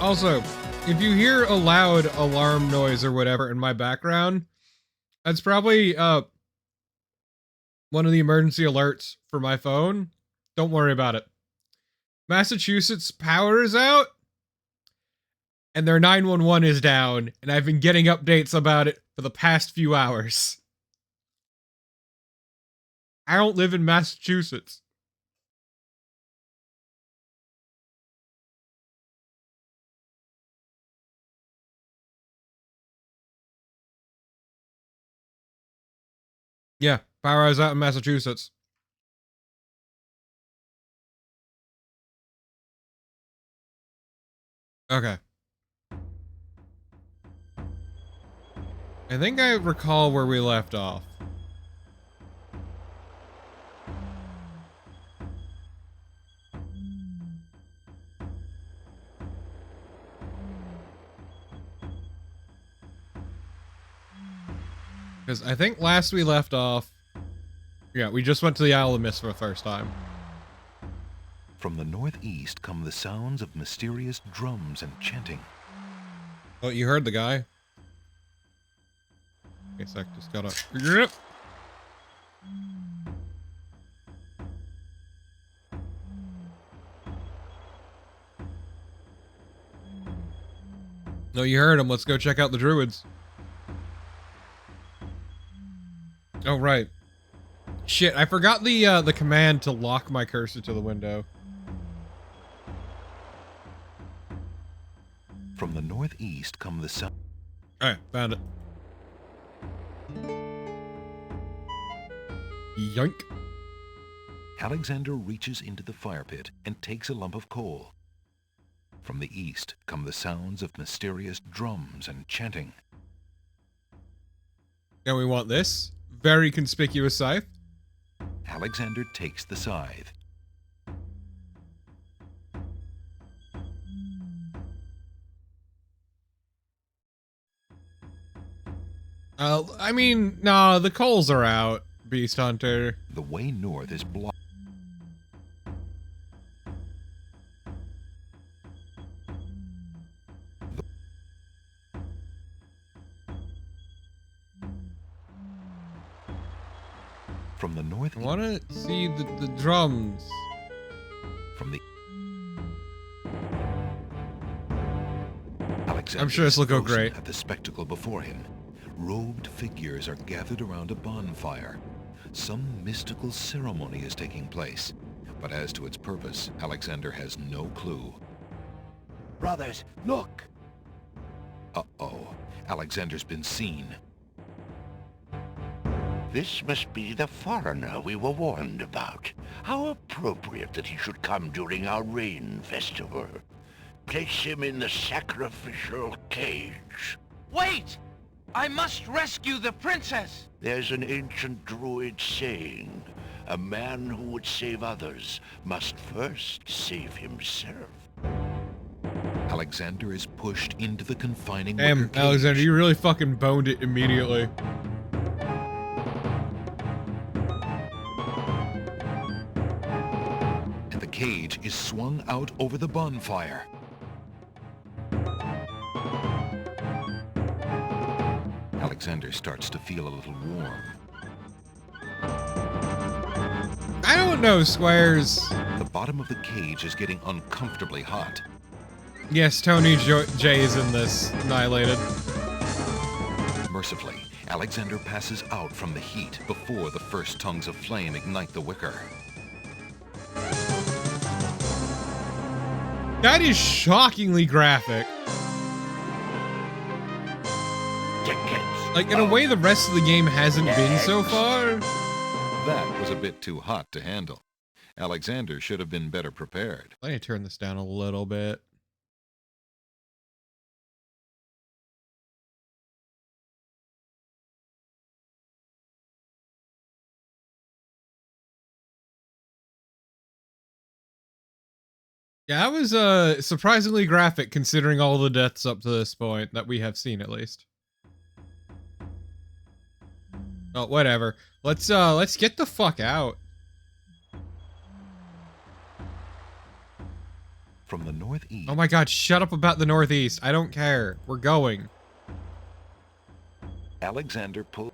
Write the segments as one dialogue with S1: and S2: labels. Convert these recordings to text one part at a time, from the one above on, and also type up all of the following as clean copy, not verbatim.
S1: Also, if you hear a loud alarm noise or whatever in my background, that's probably one of the emergency alerts for my phone. Don't worry about it. Massachusetts power is out and their 911 is down, and I've been getting updates about it for the past few hours. I don't live in Massachusetts. Yeah, power is out in Massachusetts. Okay. I think I recall where we left off. Because I think last we left off... Yeah, we just went to the Isle of Mist for the first time.
S2: From the northeast come the sounds of mysterious drums and chanting.
S1: Oh, you heard the guy. Okay, sec, just gotta... Yep. No, you heard him. Let's go check out the druids. Oh, right. Shit, I forgot the command to lock my cursor to the window.
S2: From the northeast come the sound.
S1: Alright, found it. Yoink.
S2: Alexander reaches into the fire pit and takes a lump of coal. From the east come the sounds of mysterious drums and chanting.
S1: And we want this. Very conspicuous scythe.
S2: Alexander takes the scythe.
S1: I mean, nah, the coals are out, Beast Hunter.
S2: The way north is blocked. From the north.
S1: I want to see the drums.
S2: From the. Alexander
S1: I'm sure this will go great.
S2: At the spectacle before him, robed figures are gathered around a bonfire. Some mystical ceremony is taking place, but as to its purpose, Alexander has no clue.
S3: Brothers, look!
S2: Uh-oh. Alexander's been seen.
S3: This must be the foreigner we were warned about. How appropriate that he should come during our rain festival. Place him in the sacrificial cage.
S4: Wait! I must rescue the princess!
S3: There's an ancient druid saying, a man who would save others must first save himself.
S2: Alexander is pushed into the confining
S1: Damn,
S2: wicker cage.
S1: Alexander, you really fucking boned it immediately.
S2: And the cage is swung out over the bonfire. Alexander starts to feel a little warm.
S1: I don't know, Squares.
S2: The bottom of the cage is getting uncomfortably hot.
S1: Yes, Tony J is in this. Annihilated.
S2: Mercifully, Alexander passes out from the heat before the first tongues of flame ignite the wicker.
S1: That is shockingly graphic. Like, in a way the rest of the game hasn't been so far.
S2: That was a bit too hot to handle. Alexander should have been better prepared.
S1: Let me turn this down a little bit. Yeah, that was surprisingly graphic considering all the deaths up to this point that we have seen, at least. Oh, whatever. Let's get the fuck out.
S2: From the northeast,
S1: Oh my god, shut up about the northeast. I don't care. We're going.
S2: Alexander pulled.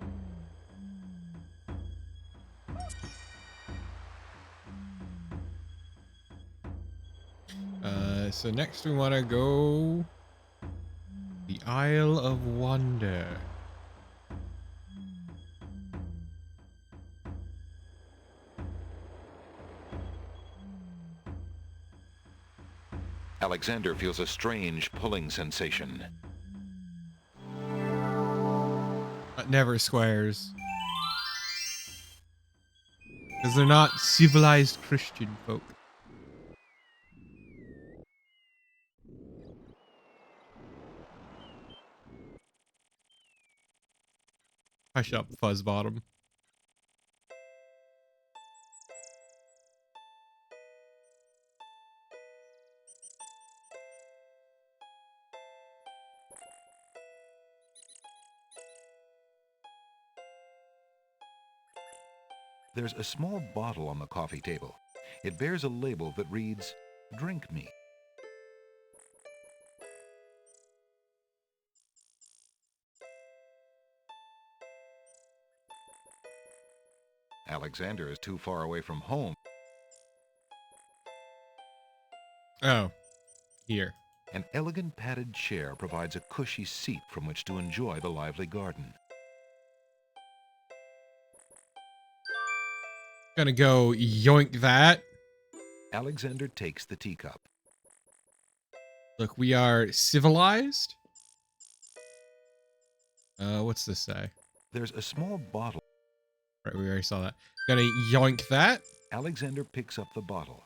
S1: So next we want to go the Isle of Wonder.
S2: Alexander feels a strange pulling sensation.
S1: That never squares. Because they're not civilized Christian folk. Hush up, Fuzzbottom.
S2: There's a small bottle on the coffee table. It bears a label that reads, "Drink me." Alexander is too far away from home.
S1: Oh, here.
S2: An elegant padded chair provides a cushy seat from which to enjoy the lively garden.
S1: Gonna go yoink that.
S2: Alexander takes the teacup.
S1: Look, we are civilized. What's this say?
S2: There's a small bottle.
S1: Right, we already saw that. Gonna yoink that.
S2: Alexander picks up the bottle.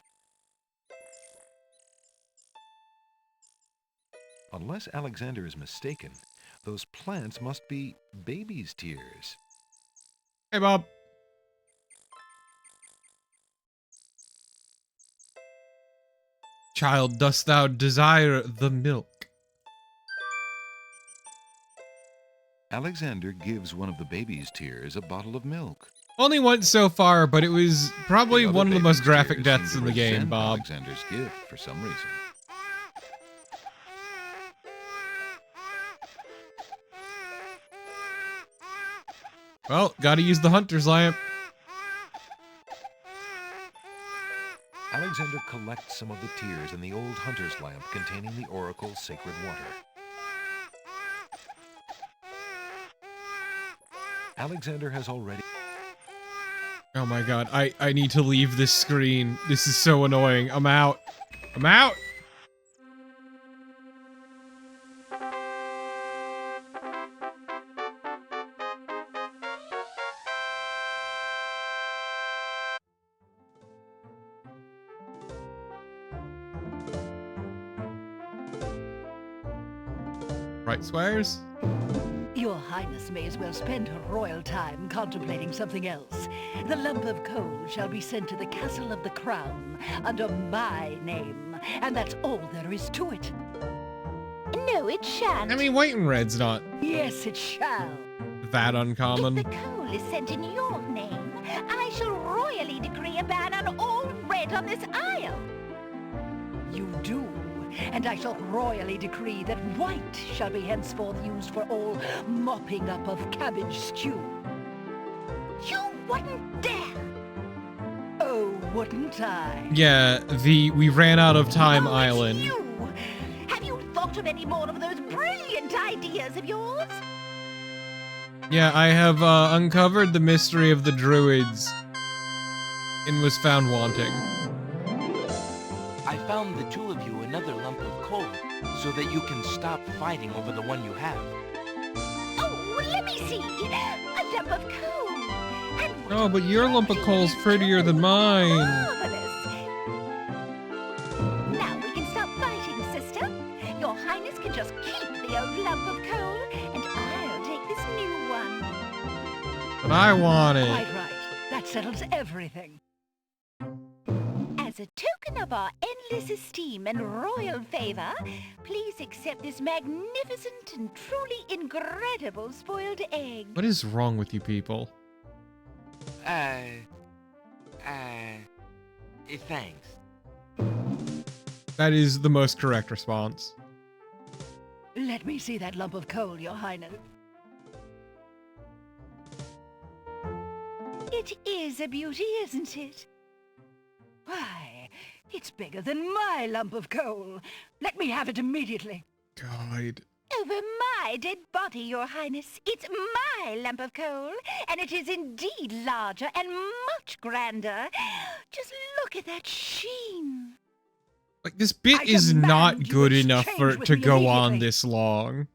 S2: Unless Alexander is mistaken, those plants must be baby's tears.
S1: Hey, Bob. Child, dost thou desire the milk?
S2: Alexander gives one of the baby's tears a bottle of milk.
S1: Only once so far, but it was probably
S2: The other
S1: one of the most
S2: baby's
S1: graphic
S2: tears
S1: deaths
S2: seem
S1: in
S2: to
S1: the game,
S2: resent
S1: Bob.
S2: Alexander's gift for some reason.
S1: Well, gotta use the hunter's lamp.
S2: Alexander collects some of the tears in the old hunter's lamp containing the oracle's sacred water. Alexander has already...
S1: Oh my god, I need to leave this screen. This is so annoying. I'm out. I'm out! Right, Squires?
S5: Your Highness may as well spend her royal time contemplating something else. The lump of coal shall be sent to the Castle of the Crown under my name, and that's all there is to it.
S6: No, it shan't.
S1: I mean, white and red's not
S5: Yes, it shall.
S1: that
S6: If
S1: uncommon.
S6: the coal is sent in your name, I shall royally decree a ban on all red on this isle.
S5: You do, and I shall royally decree that white shall be henceforth used for all mopping up of cabbage stew.
S6: You wouldn't dare.
S5: Oh, wouldn't I?
S1: Yeah, we ran out of time
S6: Oh, it's
S1: island.
S6: you. Have you thought of any more of those brilliant ideas of yours?
S1: Yeah, I have uncovered the mystery of the druids and was found wanting.
S4: I found the two of you another lump of coal so that you can stop fighting over the one you have.
S6: Oh, let me see. A lump of coal. And what
S1: Oh,
S6: a
S1: but your lump of
S6: lovely
S1: coal's prettier than mine.
S6: Marvelous. Now we can stop fighting, sister. Your Highness can just keep the old lump of coal, and I'll take this new one.
S1: But I want it.
S5: Quite right. That settles everything.
S6: As a token of our endless esteem and royal favor, please accept this magnificent and truly incredible spoiled egg.
S1: What is wrong with you people?
S4: Thanks.
S1: That is the most correct response.
S5: Let me see that lump of coal, Your Highness.
S6: It is a beauty, isn't it?
S5: Why, it's bigger than my lump of coal. Let me have it immediately.
S1: God.
S6: Over my dead body, Your Highness. It's my lump of coal, and it is indeed larger and much grander. Just look at that sheen.
S1: Like, this bit
S5: I
S1: is
S5: demand
S1: not
S5: you
S1: good enough
S5: exchange
S1: for it
S5: with
S1: to
S5: me
S1: go on
S5: immediately.
S1: this long.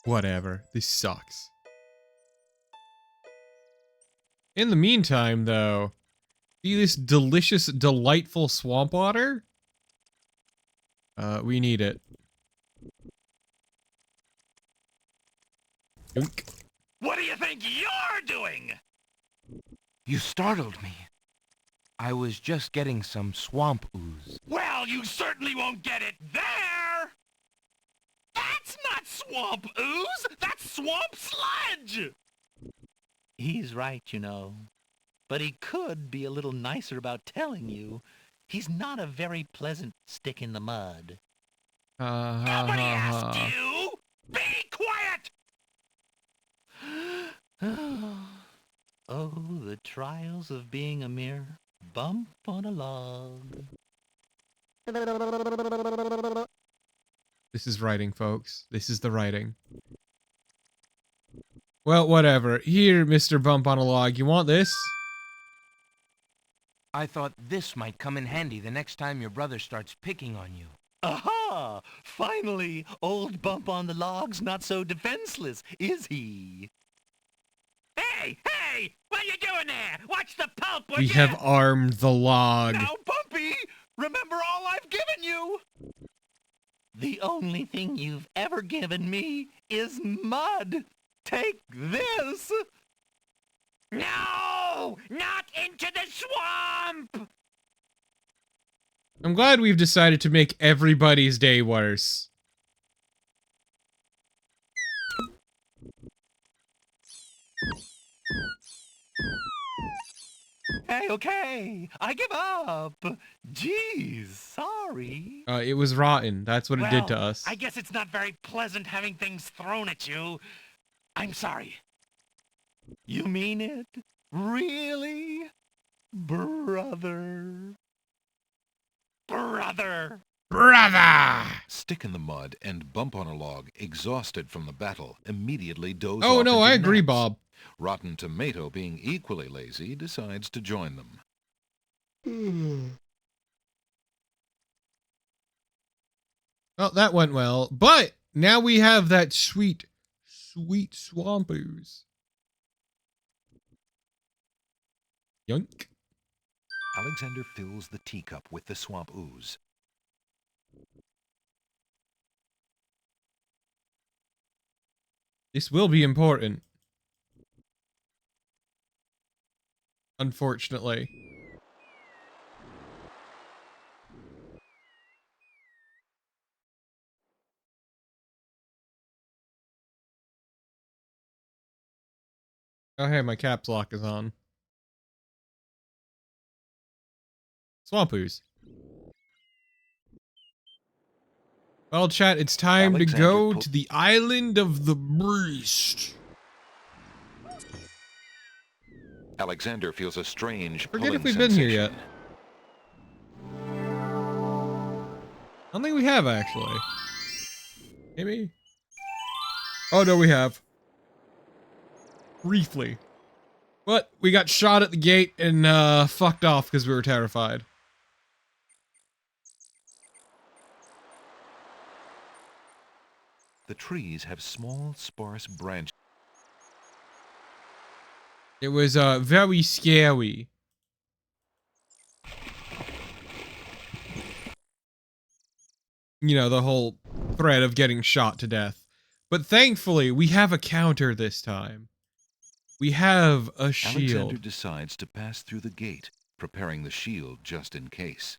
S1: Whatever. This sucks. In the meantime, though, see this delicious, delightful swamp water? We need it. Yoink.
S7: What do you think you're doing?
S4: You startled me. I was just getting some swamp ooze.
S7: Well, you certainly won't get it there! That's not swamp ooze! That's swamp sludge!
S8: He's right, you know. But he could be a little nicer about telling you. He's not a very pleasant stick in the mud.
S7: Nobody asked you! Be quiet!
S8: Oh, the trials of being a mere bump on a log.
S1: This is writing, folks. This is the writing. Well, whatever. Here, Mr. Bump on a Log. You want this?
S4: I thought this might come in handy the next time your brother starts picking on you.
S8: Aha! Finally, old Bump on the Log's not so defenseless, is he?
S7: Hey! Hey! What are you doing there? Watch the pulp, would
S1: We
S7: ya?
S1: have armed the log.
S7: Now, Bumpy! Remember all I've given you!
S8: The only thing you've ever given me is mud. Take this!
S7: No! Not into the swamp!
S1: I'm glad we've decided to make everybody's day worse.
S8: Hey, okay, I give up. Jeez, sorry.
S1: It was rotten. That's what it did to
S7: Well,
S1: us.
S7: I guess it's not very pleasant having things thrown at you. I'm sorry.
S8: You mean it? Really? Brother.
S7: Brother!
S1: Brother!
S2: Stick in the mud and Bump on a Log, exhausted from the battle, immediately doze
S1: Oh,
S2: off
S1: no,
S2: into
S1: I agree,
S2: naps.
S1: Bob.
S2: Rotten Tomato, being equally lazy, decides to join them.
S1: Well, that went well. But now we have that sweet, sweet swamp ooze. Yoink.
S2: Alexander fills the teacup with the swamp ooze.
S1: This will be important. Unfortunately. Oh, hey, my caps lock is on. Swamp ooze. Well, chat, it's time to
S2: Alexander
S1: go to the island of the beast.
S2: Alexander feels a strange
S1: Forget
S2: pulling
S1: if we've been here yet.
S2: sensation.
S1: I don't think we have, actually. Maybe? Oh, no, we have. Briefly. But we got shot at the gate and fucked off because we were terrified.
S2: The trees have small, sparse branches.
S1: It was very scary. You know, the whole threat of getting shot to death. But thankfully, we have a counter this time. We have a
S2: Alexander
S1: shield.
S2: decides to pass through the gate, preparing the shield just in case.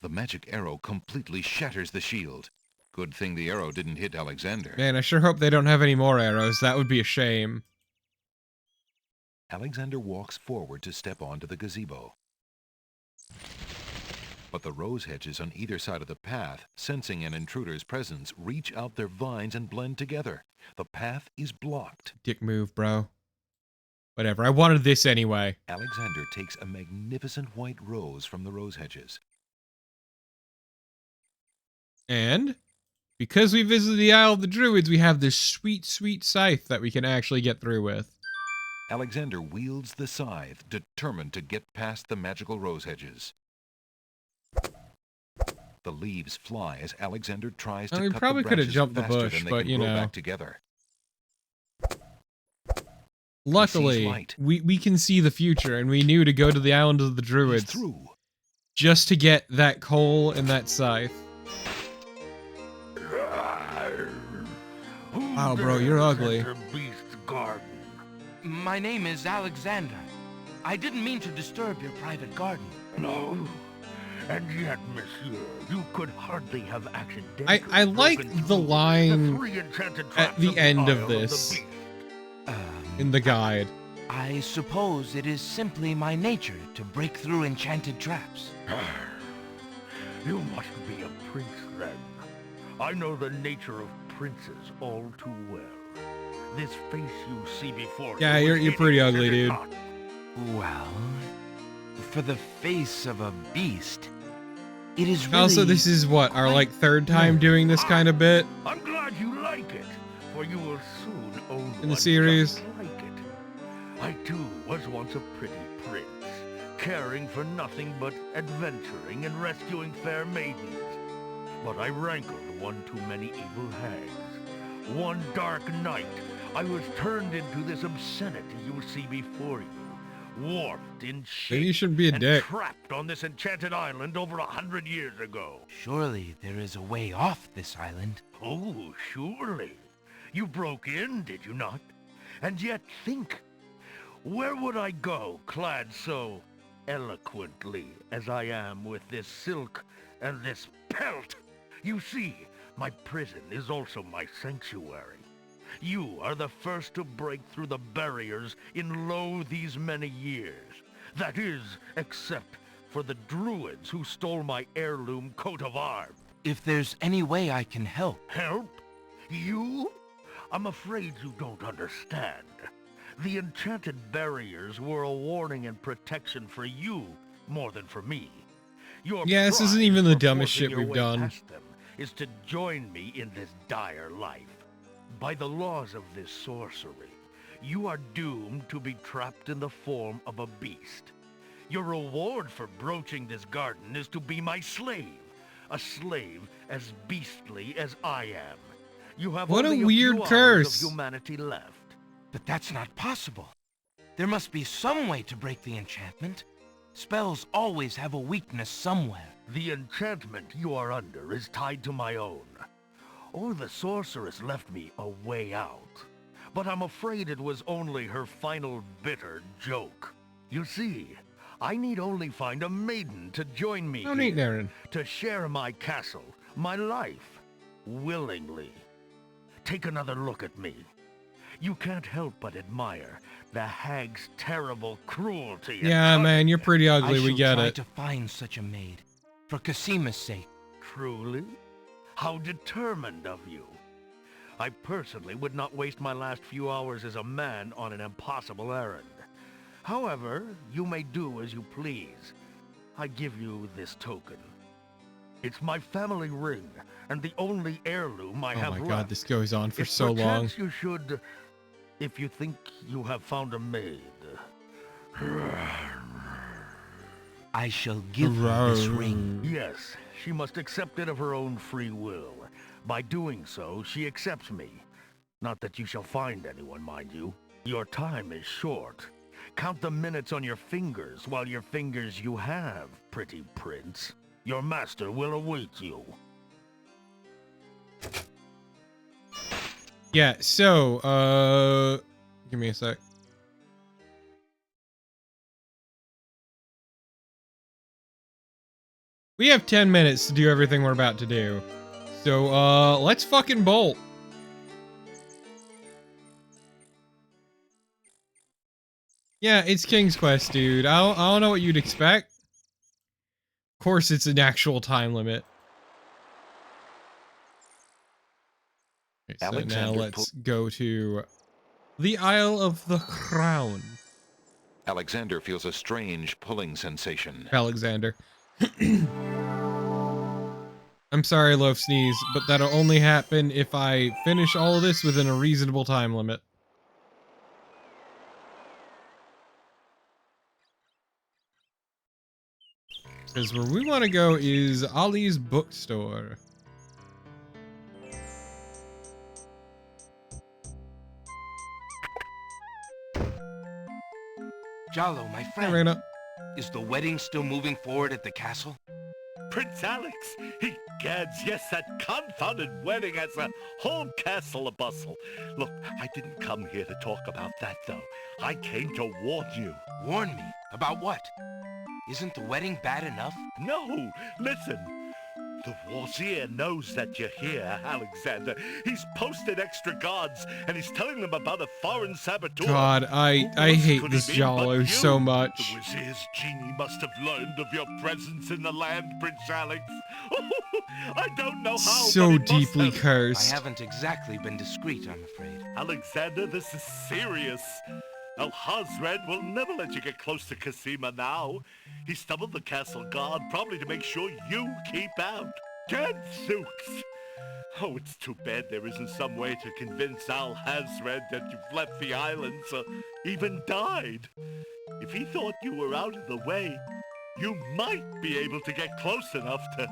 S2: The magic arrow completely shatters the shield. Good thing the arrow didn't hit Alexander.
S1: Man, I sure hope they don't have any more arrows. That would be a shame.
S2: Alexander walks forward to step onto the gazebo. But the rose hedges on either side of the path, sensing an intruder's presence, reach out their vines and blend together. The path is blocked.
S1: Dick move, bro. Whatever, I wanted this anyway.
S2: Alexander takes a magnificent white rose from the rose hedges.
S1: And because we visited the Isle of the Druids, we have this sweet, sweet scythe that we can actually get through with.
S2: Alexander wields the scythe, determined to get past the magical rose hedges. The leaves fly as Alexander tries to
S1: We
S2: cut
S1: probably
S2: the
S1: could have
S2: branches
S1: jumped the
S2: faster
S1: bush,
S2: than they
S1: but
S2: can
S1: you
S2: grow
S1: know.
S2: back together.
S1: Luckily,
S2: light.
S1: we can see the future, and we knew to go to the Island of the
S2: He's
S1: Druids
S2: through.
S1: just to get that coal and that scythe. Wow, bro, you're ugly.
S3: Beast's garden.
S4: My name is Alexander. I didn't mean to disturb your private garden.
S3: No. And yet, monsieur, you could hardly have accidentally
S1: I like
S3: broken
S1: the
S3: through
S1: line
S3: three enchanted
S1: at
S3: traps
S1: the
S3: of
S1: end
S3: Isle
S1: of
S3: the
S1: this
S3: Beast.
S1: in the guide.
S4: I suppose it is simply my nature to break through enchanted traps.
S3: You must be a prince, then. I know the nature of princes all too well. This face you see before
S1: Yeah,
S3: you is
S1: you're pretty
S3: hideous,
S1: ugly,
S3: is it
S1: dude.
S3: not?
S4: Well, for the face of a beast, it is really...
S1: Also, this is what, our like third time
S4: No.
S1: doing this kind of bit
S3: I'm glad you like it, for you will soon own
S1: in the
S3: one
S1: series.
S3: just like it. I too was once a pretty prince, caring for nothing but adventuring and rescuing fair maidens. But I rankled one too many evil hags. One dark night, I was turned into this obscenity you see before you, warped in shape
S1: Maybe you shouldn't be a
S3: and
S1: dick.
S3: trapped on this enchanted island over 100 years ago.
S4: Surely there is a way off this island.
S3: Oh, surely. You broke in, did you not? And yet think, where would I go clad so eloquently as I am with this silk and this pelt? You see, my prison is also my sanctuary. You are the first to break through the barriers in lo these many years. That is, except for the druids who stole my heirloom coat of arms.
S4: If there's any way I can help.
S3: Help? You? I'm afraid you don't understand. The enchanted barriers were a warning and protection for you more than for me. Your
S1: Yeah, this isn't
S3: prize
S1: even the
S3: for
S1: dumbest
S3: forcing
S1: shit
S3: your
S1: we've
S3: way
S1: done.
S3: past them is to join me in this dire life. By the laws of this sorcery, you are doomed to be trapped in the form of a beast. Your reward for broaching this garden is to be my slave. A slave as beastly as I am. You have
S1: What a
S3: only
S1: weird
S3: few hours
S1: curse.
S3: of humanity left.
S4: But that's not possible. There must be some way to break the enchantment. Spells always have a weakness somewhere.
S3: The enchantment you are under is tied to my own. Oh, the sorceress left me a way out. But I'm afraid it was only her final bitter joke. You see, I need only find a maiden to join me
S1: Oh, neat,
S3: here,
S1: Darren.
S3: to share my castle, my life, willingly. Take another look at me. You can't help but admire the hag's terrible cruelty. and
S1: Yeah, man, you're pretty
S4: I
S1: ugly. We
S4: shall
S1: get
S4: try
S1: it.
S4: to find such a maid. For Casima's sake.
S3: Truly? How determined of you. I personally would not waste my last few hours as a man on an impossible errand. However, you may do as you please. I give you this token. It's my family ring, and the only heirloom I
S1: Oh
S3: have
S1: my
S3: left.
S1: god, this goes on for
S3: If
S1: so long.
S3: perchance you should, if you think you have found a maid.
S4: I shall give her this ring.
S3: Yes, she must accept it of her own free will. By doing so, she accepts me. Not that you shall find anyone, mind you. Your time is short. Count the minutes on your fingers while your fingers you have, pretty prince. Your master will await you.
S1: Yeah, so, give me a sec. We have 10 minutes to do everything we're about to do. So, let's fucking bolt. Yeah, it's King's Quest, dude. I don't know what you'd expect. Of course, it's an actual time limit. Okay, so now
S2: Alexander
S1: let's go to the Isle of the Crown.
S2: Alexander feels a strange pulling sensation.
S1: Alexander. I'm sorry, Loaf Sneeze, but that'll only happen if I finish all of this within a reasonable time limit. Because where we want to go is Ollie's bookstore.
S4: Jalo, my
S1: Hey,
S4: friend,
S1: Reyna.
S4: is the wedding still moving forward at the castle?
S7: Prince Alex, egads, yes, that confounded wedding has a whole castle a-bustle. Look, I didn't come here to talk about that, though. I came to warn you.
S4: Warn me? About what? Isn't the wedding bad enough?
S7: No, listen. The Wazir knows that you're here, Alexander. He's posted extra guards, and he's telling them about a foreign saboteur.
S1: God, I
S7: Who else
S1: hate
S7: could he
S1: this
S7: be but
S1: Jalo
S7: you?
S1: so much.
S7: The Wazir's genie must have learned of your presence in the land, Prince Alex. I don't know how,
S1: So
S7: but he must
S1: deeply
S7: have.
S4: I
S1: cursed.
S4: haven't exactly been discreet, I'm afraid.
S7: Alexander, this is serious. Alhazred will never let you get close to Cassima now. He stumbled the castle guard, probably to make sure you keep out. Gadzooks! Oh, it's too bad there isn't some way to convince Alhazred that you've left the islands or even died. If he thought you were out of the way, you might be able to get close enough to...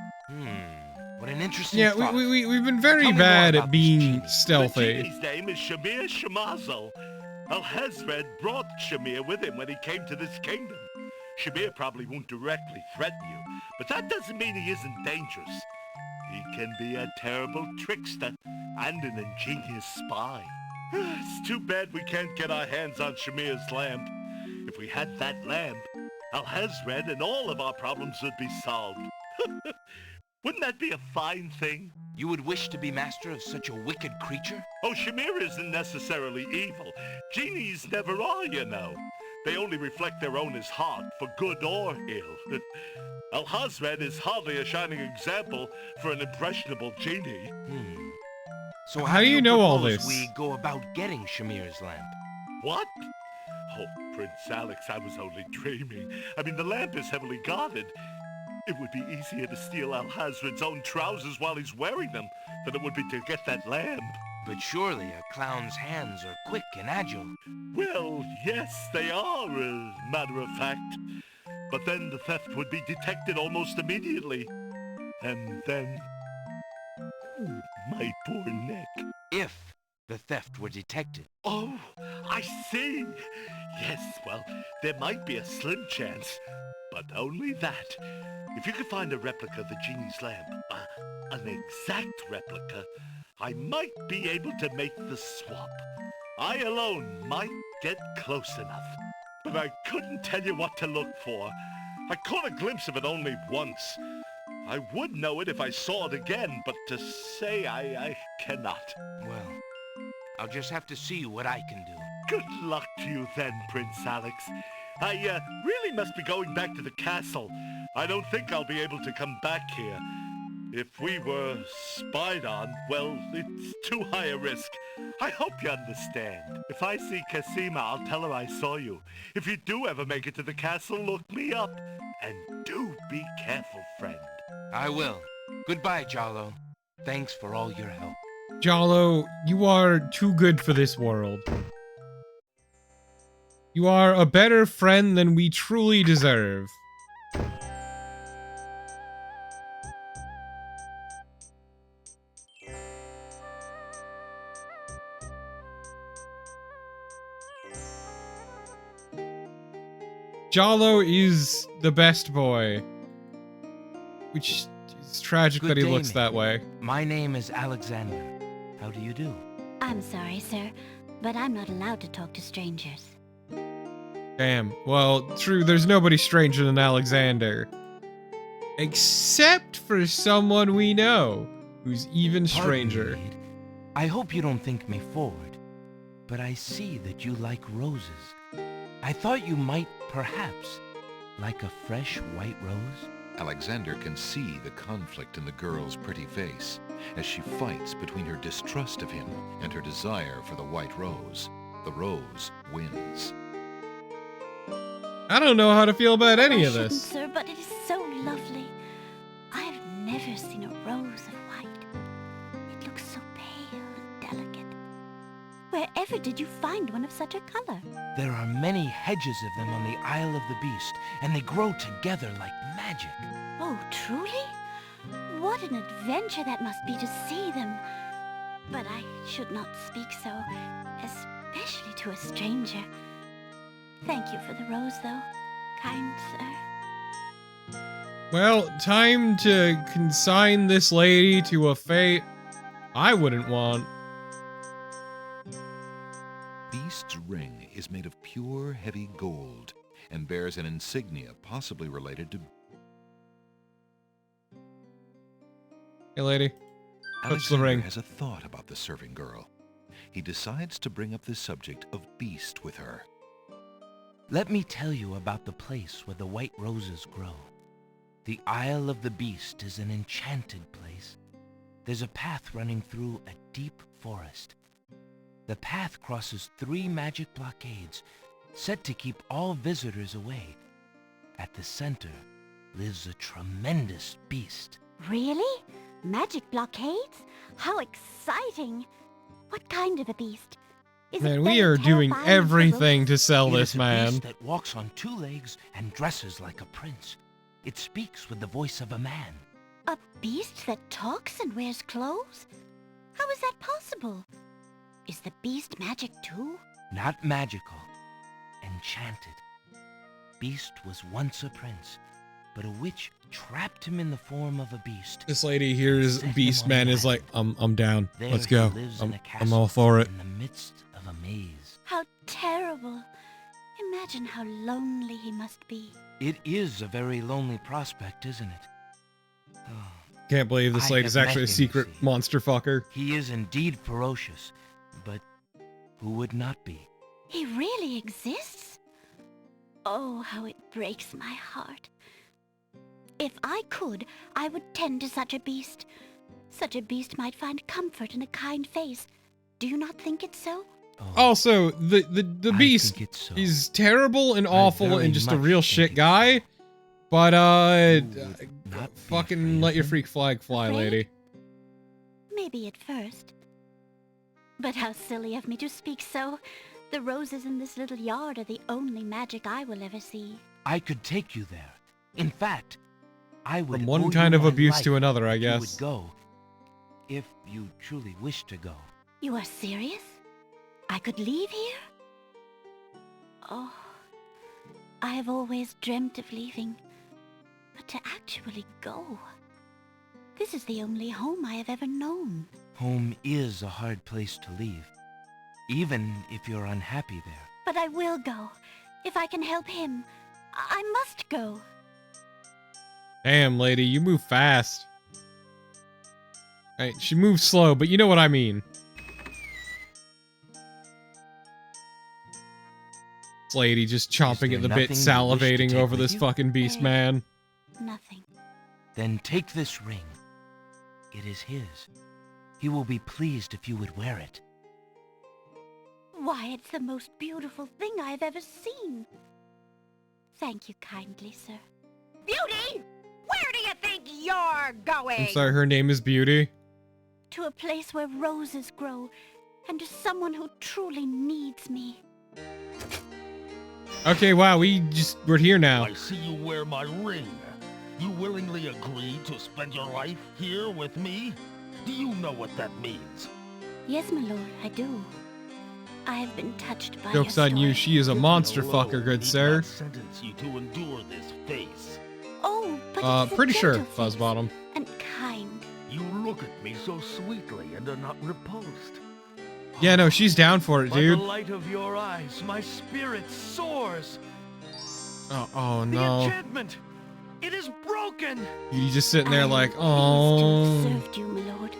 S4: What an interesting
S1: Yeah,
S4: thought.
S1: we've been very
S4: Tell me more
S1: bad
S4: about
S1: at
S4: this
S1: being
S4: genie.
S7: The
S1: stealthy.
S7: genie's name is Shamir Shamazel. Alhazred brought Shamir with him when he came to this kingdom. Shamir probably won't directly threaten you, but that doesn't mean he isn't dangerous. He can be a terrible trickster and an ingenious spy. It's too bad we can't get our hands on Shamir's lamp. If we had that lamp, Alhazred and all of our problems would be solved. Wouldn't that be a fine thing?
S4: You would wish to be master of such a wicked creature?
S7: Oh, Shamir isn't necessarily evil. Genies never are, you know. They only reflect their owner's heart, for good or ill. Alhazred is hardly a shining example for an impressionable genie.
S4: So
S1: How do you know all
S4: propose
S1: this?
S4: we go about getting Shamir's lamp?
S7: What? Oh, Prince Alex, I was only dreaming. I mean, the lamp is heavily guarded. It would be easier to steal Alhazred's own trousers while he's wearing them than it would be to get that lamp.
S4: But surely a clown's hands are quick and agile.
S7: Well, yes, they are, as a matter of fact. But then the theft would be detected almost immediately. And then... Ooh, my poor neck.
S4: If the theft were detected.
S7: Oh, I see. Yes, well, there might be a slim chance. But only that. If you could find a replica of the genie's lamp, an exact replica, I might be able to make the swap. I alone might get close enough. But I couldn't tell you what to look for. I caught a glimpse of it only once. I would know it if I saw it again, but to say I cannot.
S4: Well, I'll just have to see what I can do.
S7: Good luck to you then, Prince Alex. I really must be going back to the castle. I don't think I'll be able to come back here. If we were spied on, well, it's too high a risk. I hope you understand. If I see Cassima, I'll tell her I saw you. If you do ever make it to the castle, look me up. And do be careful, friend.
S4: I will. Goodbye, Jalo. Thanks for all your help.
S1: Jalo, you are too good for this world. You are a better friend than we truly deserve. Jalo is the best boy. Which is tragic
S4: Good
S1: that he
S4: day,
S1: looks
S4: mate.
S1: that way.
S4: My name is Alexander. How do you do?
S6: I'm sorry, sir, but I'm not allowed to talk to strangers.
S1: Damn. Well, true, there's nobody stranger than Alexander. Except for someone we know, who's even stranger.
S4: Pardon me, maid. I hope you don't think me forward, but I see that you like roses. I thought you might, perhaps, like a fresh white rose.
S2: Alexander can see the conflict in the girl's pretty face as she fights between her distrust of him and her desire for the white rose. The rose wins.
S1: I don't know how to feel about any
S6: I
S1: of
S6: shouldn't,
S1: this.
S6: sir, but it is so lovely. I have never seen a rose of white. It looks so pale and delicate. Wherever did you find one of such a color?
S4: There are many hedges of them on the Isle of the Beast, and they grow together like magic.
S6: Oh, truly? What an adventure that must be to see them. But I should not speak so, especially to a stranger. Thank you for the rose, though, kind sir.
S1: Well, time to consign this lady to a fate I wouldn't want.
S2: Beast's ring is made of pure, heavy gold and bears an insignia possibly related to...
S1: Hey, lady. Touch the
S2: Alexander
S1: ring.
S2: has a thought about the serving girl. He decides to bring up the subject of Beast with her.
S4: Let me tell you about the place where the white roses grow. The Isle of the Beast is an enchanted place. There's a path running through a deep forest. The path crosses 3 magic blockades, set to keep all visitors away. At the center lives a tremendous beast.
S6: Really? Magic blockades? How exciting! What kind of a beast? Is it
S1: Man, we
S6: very
S1: are doing
S6: terrifying and
S1: everything to sell
S4: It
S1: this
S4: is a
S1: man.
S4: beast that walks on 2 legs and dresses like a prince. It speaks with the voice of a man.
S6: A beast that talks and wears clothes? How is that possible? Is the beast magic too?
S4: Not magical, enchanted. Beast was once a prince, but a witch trapped him in the form of a beast.
S1: This lady hears
S4: Set him
S1: Beast
S4: on
S1: Man
S4: the
S1: is like,
S4: island.
S1: I'm down.
S4: There
S1: Let's
S4: he
S1: go.
S4: lives in a
S1: I'm
S4: castle
S1: all for it.
S4: in the midst of a maze.
S6: How terrible. Imagine how lonely he must be.
S4: It is a very lonely prospect, isn't it? Oh,
S1: Can't believe this
S4: I
S1: lady's
S4: have met
S1: actually a
S4: him, you
S1: secret
S4: see.
S1: monster fucker.
S4: he is indeed ferocious, but who would not be?
S6: He really exists? Oh, how it breaks my heart. If I could, I would tend to such a beast. Such a beast might find comfort in a kind face. Do you not think it so?
S4: Oh,
S1: Also, the
S4: I
S1: Beast
S4: think it's so.
S1: is terrible and awful
S4: very
S1: and just a
S4: much
S1: real
S4: think
S1: shit
S4: it's
S1: guy.
S4: so.
S1: But
S4: You would not be
S1: fucking
S4: afraid
S1: let
S4: of
S1: your
S4: him?
S1: freak flag fly,
S6: Afraid?
S1: lady.
S6: Maybe at first. But how silly of me to speak so. The roses in this little yard are the only magic I will ever see.
S4: I could take you there. In fact, I would
S1: From
S4: owe
S1: one
S4: you
S1: kind of
S4: my
S1: abuse to
S4: life
S1: another, I
S4: if you
S1: guess.
S4: would go, if you truly wish to go.
S6: You are serious? I could leave here? Oh, I have always dreamt of leaving. But to actually go... This is the only home I have ever known.
S4: Home is a hard place to leave, even if you're unhappy there.
S6: But I will go. If I can help him, I must go.
S1: Damn, lady, you move fast. Right, she moves slow, but you know what I mean. This lady just chomping
S4: there
S1: at the bit,
S4: nothing you wish to
S1: salivating
S4: take
S1: over
S4: with
S1: this
S4: you?
S1: fucking Beast
S6: Eh.
S1: Man.
S6: Nothing.
S4: Then take this ring. It is his. He will be pleased if you would wear it.
S6: Why, it's the most beautiful thing I have ever seen. Thank you kindly, sir.
S9: Beauty! Where do you think you're going?
S1: I'm sorry, her name is Beauty.
S6: To a place where roses grow, and to someone who truly needs me.
S1: Okay, wow, we're here now.
S10: I see you wear my ring. You willingly agreed to spend your life here with me? Do you know what that means?
S6: Yes, my lord, I do. I have been touched by
S1: Joke's
S6: your
S1: on you,
S6: story.
S1: she is a monster
S10: Alone
S1: fucker, good
S10: need
S1: sir.
S10: not sentence you to endure this face.
S6: Oh, but it is a
S1: Pretty sure,
S6: gentle face
S1: Fuzzbottom.
S6: and kind.
S10: You look at me so sweetly and are not repulsed.
S1: Yeah, no, she's down for it,
S7: By
S1: dude.
S7: the light of your eyes, my spirit soars.
S1: Oh
S7: The
S1: no.
S7: enchantment!
S11: It is broken!
S1: You just sitting there like,
S6: I
S1: oh.
S6: still served you, my lord.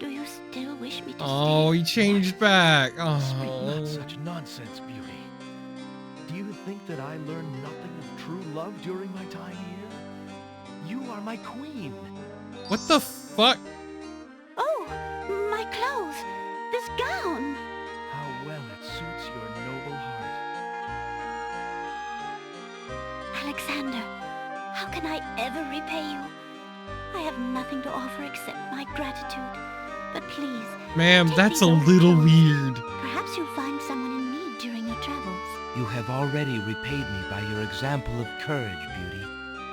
S6: Do you still wish me to
S1: Oh,
S6: stay?
S1: he changed back.
S11: Speak not
S1: Oh.
S11: such nonsense, Beauty. Do you think that I learned nothing of true love during my time here? You are my queen.
S1: What the fuck?
S6: Oh, my clothes! This gown!
S11: How well it suits your noble heart.
S6: Alexander, how can I ever repay you? I have nothing to offer except my gratitude. But please,
S1: Ma'am,
S6: take
S1: that's a
S6: these old
S1: little
S6: clothes.
S1: weird.
S6: Perhaps you'll find someone in need during your travels.
S4: You have already repaid me by your example of courage, Beauty.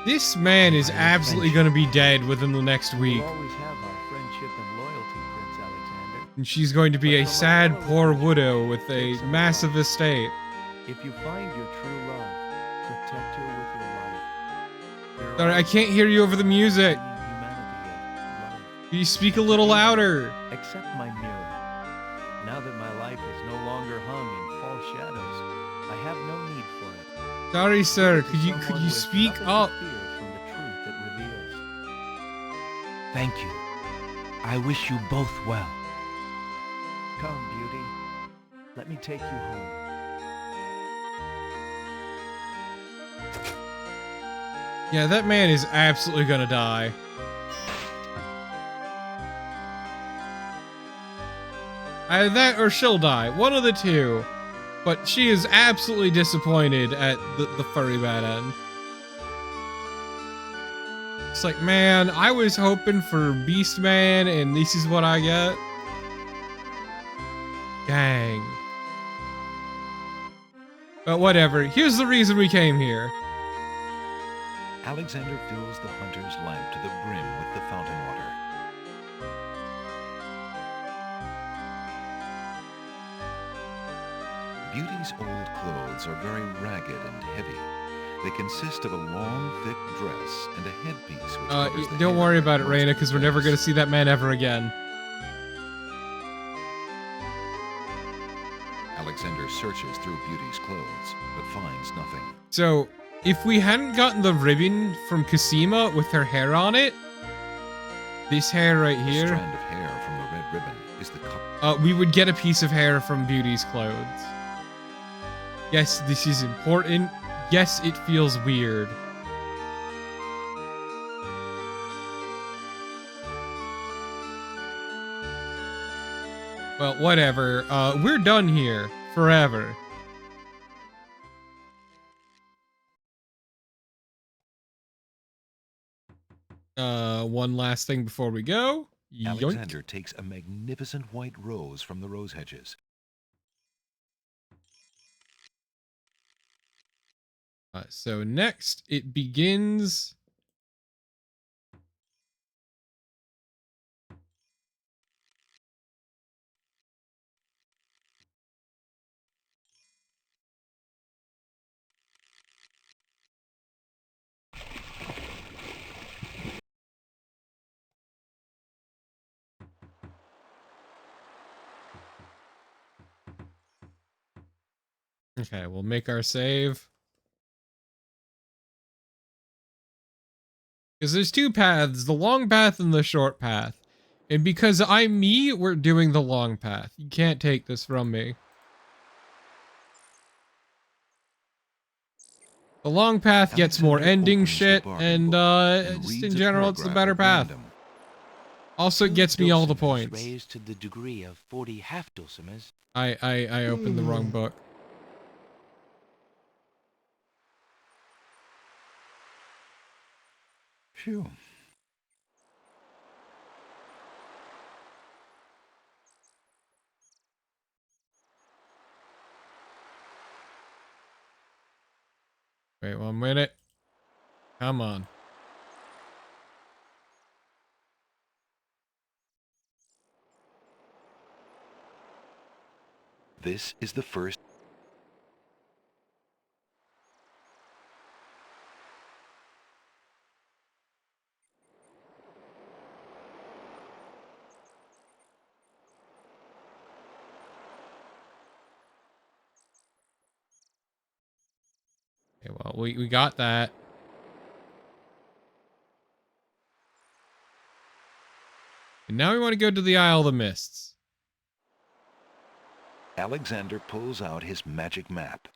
S1: This man is absolutely gonna be dead within the next week.
S11: We'll always have our friendship and loyalty, Prince Alexander.
S1: And she's going to be a sad, poor widow with a massive estate.
S11: If you find your true love, protect her with your life. There
S1: Sorry, I
S11: are
S1: can't hear you over the music.
S11: humanity of love.
S1: Can you speak a little louder?
S11: Accept my mirror. Now that my life is no longer hung in false shadows, I have no need for it.
S1: Sorry, sir.
S11: To
S1: Could you
S11: someone with
S1: speak
S11: nothing to
S1: up?
S11: fear from the truth it reveals.
S4: Thank you. I wish you both well.
S11: Come, Beauty. Let me take you home.
S1: Yeah, that man is absolutely gonna die. Either that or she'll die. One of the two. But she is absolutely disappointed at the furry bad end. It's like, man, I was hoping for Beastman and this is what I get. Dang. But whatever. Here's the reason we came here.
S2: Alexander fills the hunter's lamp to the brim with the fountain water. Beauty's old clothes are very ragged and heavy. They consist of a long, thick dress and a headpiece which covers the
S1: Don't
S2: hair
S1: worry
S2: and
S1: about it,
S2: most
S1: Raina,
S2: of
S1: because
S2: the
S1: we're never
S2: face.
S1: going to see that man ever again.
S2: Alexander searches through Beauty's clothes, but finds nothing.
S1: So, if we hadn't gotten the ribbon from Cosima with her hair on it, this hair right
S2: The
S1: here,
S2: strand of hair from the red ribbon is the cup.
S1: we would get a piece of hair from Beauty's clothes. Yes, this is important. Yes, it feels weird. Well, whatever. We're done here. Forever. One last thing before we go. Yoink.
S2: Alexander takes a magnificent white rose from the rose hedges.
S1: So next, it begins. Okay, we'll make our save. Because there's two paths, the long path and the short path. And because I'm me, we're doing the long path. You can't take this from me. The long path gets more
S2: Alexander
S1: ending
S2: opens the
S1: shit,
S2: bargain
S1: and
S2: book and
S1: just
S2: reads
S1: in
S2: a
S1: general, it's the
S2: paragraph
S1: better
S2: at
S1: path.
S2: random.
S1: Also, it gets me all the points.
S4: Raised to the degree of 40 half-dulcimers.
S1: I opened the wrong book.
S2: Phew.
S1: Wait 1 minute. Come on.
S2: This is the first.
S1: Okay, well, we got that. And now we want to go to the Isle of the Mists.
S2: Alexander pulls out his magic map.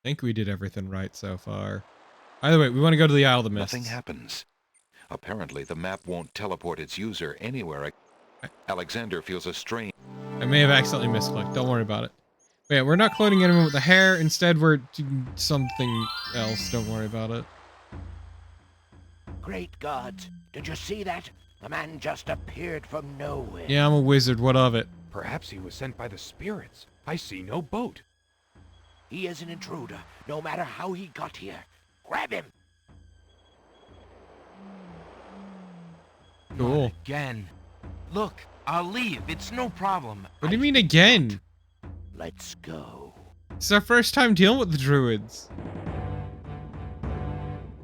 S1: I think we did everything right so far. Either way, we want to go to the Isle of the Mists.
S2: Nothing happens. Apparently, the map won't teleport its user anywhere. Alexander feels a strain.
S1: I may have accidentally misclicked. Don't worry about it. Wait, we're not cloning anyone with the hair. Instead, we're doing something else. Don't worry about it.
S3: Great gods, did you see that? The man just appeared from nowhere.
S1: Yeah, I'm a wizard. What of it?
S12: Perhaps he was sent by the spirits. I see no boat.
S3: He is an intruder, no matter how he got here. Grab him!
S1: Cool.
S4: Not again. Look, I'll leave. It's no problem.
S1: What do you mean again?
S3: Let's go.
S1: It's our first time dealing with the druids.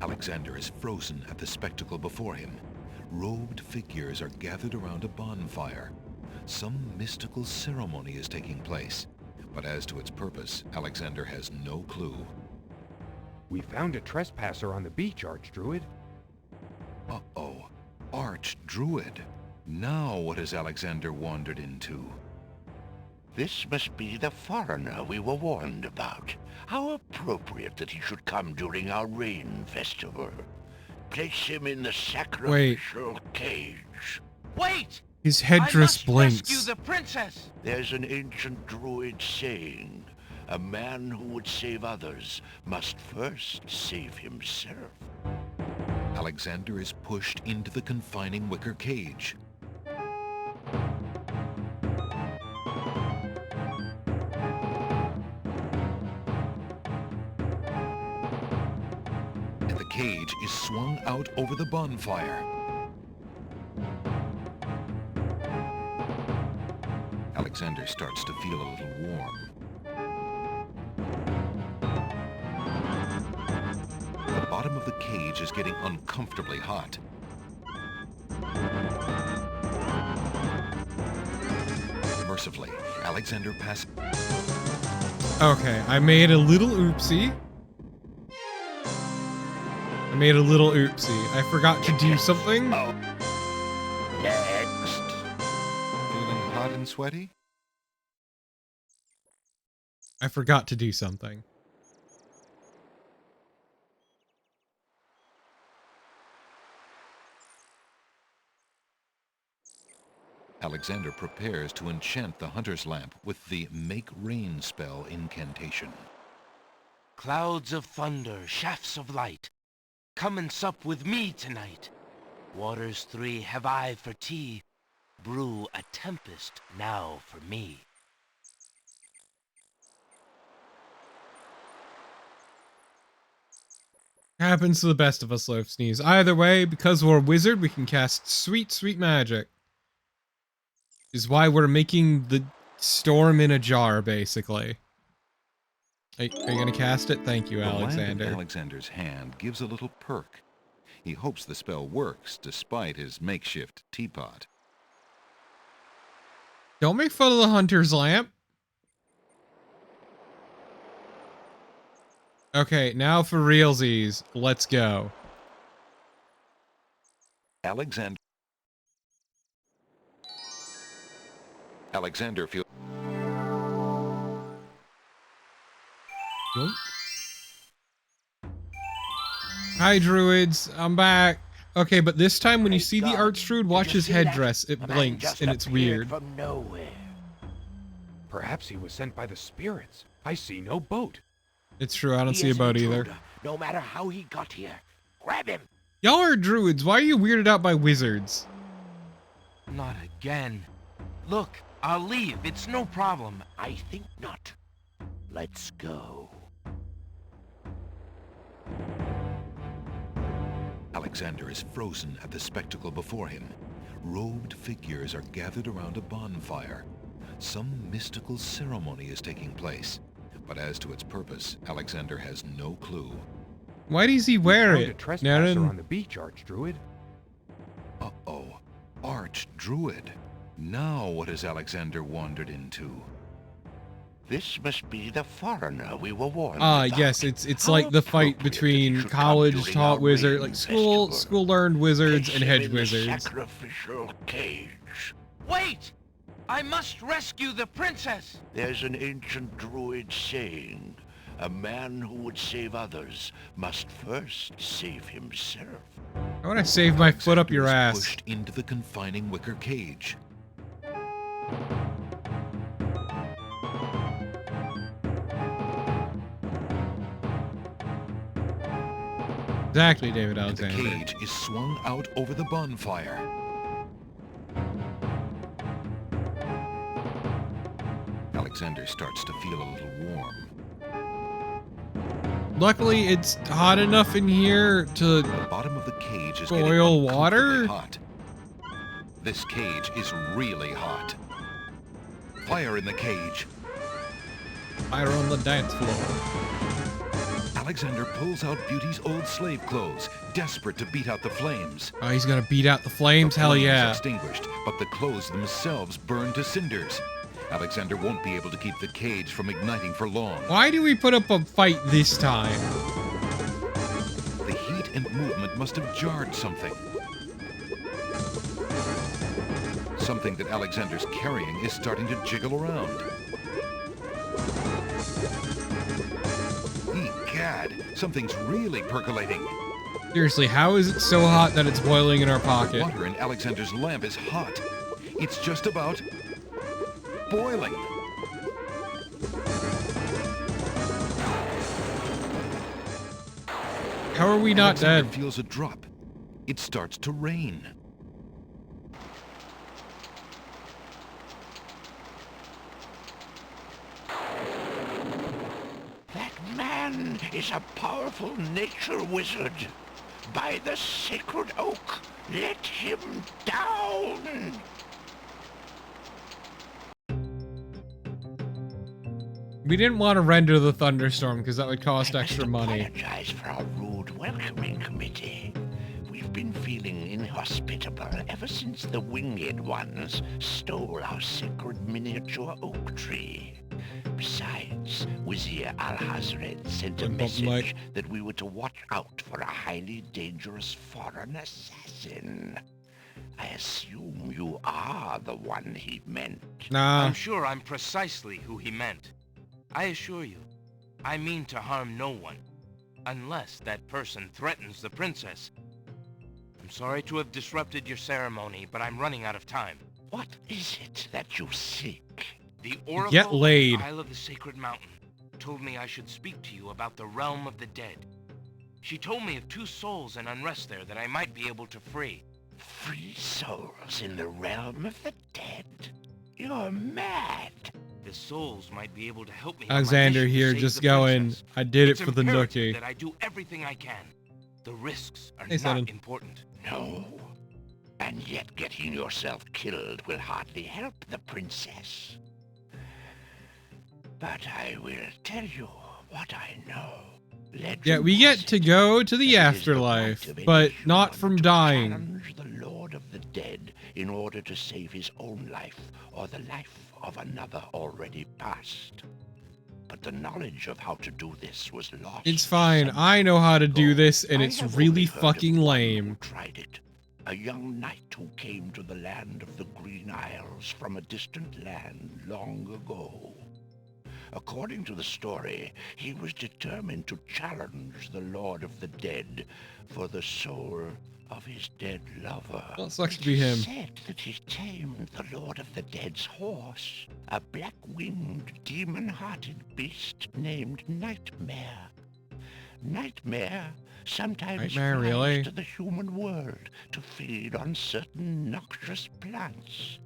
S2: Alexander is frozen at the spectacle before him. Robed figures are gathered around a bonfire. Some mystical ceremony is taking place. But as to its purpose, Alexander has no clue.
S12: We found a trespasser on the beach, Archdruid.
S2: Uh-oh. Archdruid. Now what has Alexander wandered into?
S3: This must be the foreigner we were warned about. How appropriate that he should come during our rain festival. Place him in the sacrificial cage.
S4: Wait!
S1: His headdress blinks.
S4: Rescue the princess!
S3: There's an ancient druid saying, a man who would save others must first save himself.
S2: Alexander is pushed into the confining wicker cage. And the cage is swung out over the bonfire. Alexander starts to feel a little warm. The bottom of the cage is getting uncomfortably hot. Mercifully, Alexander passes.
S1: Okay, I made a little oopsie. I forgot to do something.
S3: Next.
S2: Feeling hot and sweaty?
S1: I forgot to do something.
S2: Alexander prepares to enchant the hunter's lamp with the Make Rain spell incantation.
S4: Clouds of thunder, shafts of light. Come and sup with me tonight. Waters 3 have I for tea. Brew a tempest now for me.
S1: Happens to the best of us, Loaf Sneeze. Either way, because we're a wizard, we can cast sweet, sweet magic. Is why we're making the storm in a jar, basically. Are you gonna cast it? Thank you,
S2: The land
S1: Alexander.
S2: in Alexander's hand gives a little perk. He hopes the spell works despite his makeshift teapot.
S1: Don't make fun of the hunter's lamp. Okay, now for realsies. Let's go.
S2: Alexander feels.
S1: Hi, druids. I'm back. Okay, but this time when you see the Archdruid, watch his headdress. It blinks, and it's weird.
S3: From nowhere.
S12: Perhaps he was sent by the spirits. I see no boat.
S1: It's true, I don't
S3: He
S1: see a
S3: is an
S1: boat either.
S3: intruder, no matter how he got here. Grab him!
S1: Y'all are druids. Why are you weirded out by wizards?
S4: Not again. Look, I'll leave. It's no problem.
S3: I think not. Let's go.
S2: Alexander is frozen at the spectacle before him. Robed figures are gathered around a bonfire. Some mystical ceremony is taking place. But as to its purpose, Alexander has no clue.
S1: Why does he wear
S12: Found a
S1: it?
S12: trespasser on the beach, Archdruid.
S2: Uh-oh. Archdruid. Now what has Alexander wandered into?
S3: This must be the foreigner we were warned
S1: Ah,
S3: about.
S1: yes, it's
S3: How
S1: like the fight
S3: appropriate that he
S1: between
S3: should come
S1: college
S3: during
S1: taught
S3: our
S1: wizard,
S3: rain
S1: like school
S3: festival.
S1: learned wizards
S3: Place
S1: and
S3: him
S1: hedge
S3: in the
S1: wizards.
S3: sacrificial cage.
S4: Wait! I must rescue the princess!
S3: There's an ancient druid saying, a man who would save others must first save himself.
S1: I want to save my foot up your
S2: Alexander is
S1: ass.
S2: pushed into the confining wicker cage.
S1: Exactly, David
S2: The
S1: Alexander.
S2: cage is swung out over the bonfire. Alexander starts to feel a little warm.
S1: Luckily, it's hot enough in here to
S2: The bottom of the cage is
S1: boil
S2: getting
S1: water.
S2: uncomfortably hot. This cage is really hot. Fire in the cage.
S1: Fire on the dance floor.
S2: Alexander pulls out Beauty's old slave clothes, desperate to beat out the flames.
S1: Oh, he's gonna beat out the flames?
S2: The
S1: Hell
S2: flames
S1: yeah.
S2: extinguished, but the clothes themselves burn to cinders. Alexander won't be able to keep the cage from igniting for long.
S1: Why do we put up a fight this time?
S2: The heat and movement must have jarred something. Something that Alexander's carrying is starting to jiggle around. Egad, something's really percolating.
S1: Seriously, how is it so hot that it's boiling in our pocket?
S2: Water in Alexander's lamp is hot. It's just about boiling.
S1: How are we not
S2: Alexander
S1: dead?
S2: feels a drop. It starts to rain.
S3: That man is a powerful nature wizard. By the sacred oak, let him down!
S1: We didn't want to render the thunderstorm because that would cost extra money.
S3: Apologize for our rude welcoming committee. We've been feeling inhospitable ever since the winged ones stole our sacred miniature oak tree. Besides, Wizir Al-Hazred sent a message that we were to watch out for a highly dangerous foreign assassin. I assume you are the one he meant.
S1: Nah.
S4: I'm sure I'm precisely who he meant. I assure you, I mean to harm no one, unless that person threatens the princess. I'm sorry to have disrupted your ceremony, but I'm running out of time.
S3: What is it that you seek?
S4: The Oracle
S1: Get laid.
S4: of the Isle of the Sacred Mountain told me I should speak to you about the Realm of the Dead. She told me of 2 souls in unrest there that I might be able to free.
S3: Free souls in the Realm of the Dead? You're mad.
S4: The souls might be able to help me on my
S1: Alexander
S4: mission to
S1: here
S4: save
S1: just
S4: the
S1: going,
S4: princess.
S1: I did
S4: It's
S1: it for the
S4: imperative
S1: nookie.
S4: that I do everything I can. The risks are
S1: Hey,
S4: not
S1: Shannon.
S4: important.
S3: No. And yet getting yourself killed will hardly help the princess. But I will tell you what I know.
S1: Yeah, we get to go to the afterlife, but not from dying.
S3: Challenge the Lord of the Dead in order to save his own life or the life of another already past. But the knowledge of how to do this was lost.
S1: It's fine.
S3: some
S1: I know how to do
S3: ago.
S1: this, and
S3: I
S1: it's
S3: have
S1: really
S3: only heard of
S1: fucking
S3: one
S1: lame.
S3: who tried it. A young knight who came to the land of the Green Isles from a distant land long ago. According to the story, he was determined to challenge the Lord of the Dead for the soul of his dead lover.
S1: Well, it sucks to be him.
S3: It's said that he tamed the Lord of the Dead's horse, a black-winged, demon-hearted beast named Nightmare. Nightmare sometimes
S1: Nightmare,
S3: flies
S1: really?
S3: to the human world to feed on certain noxious plants.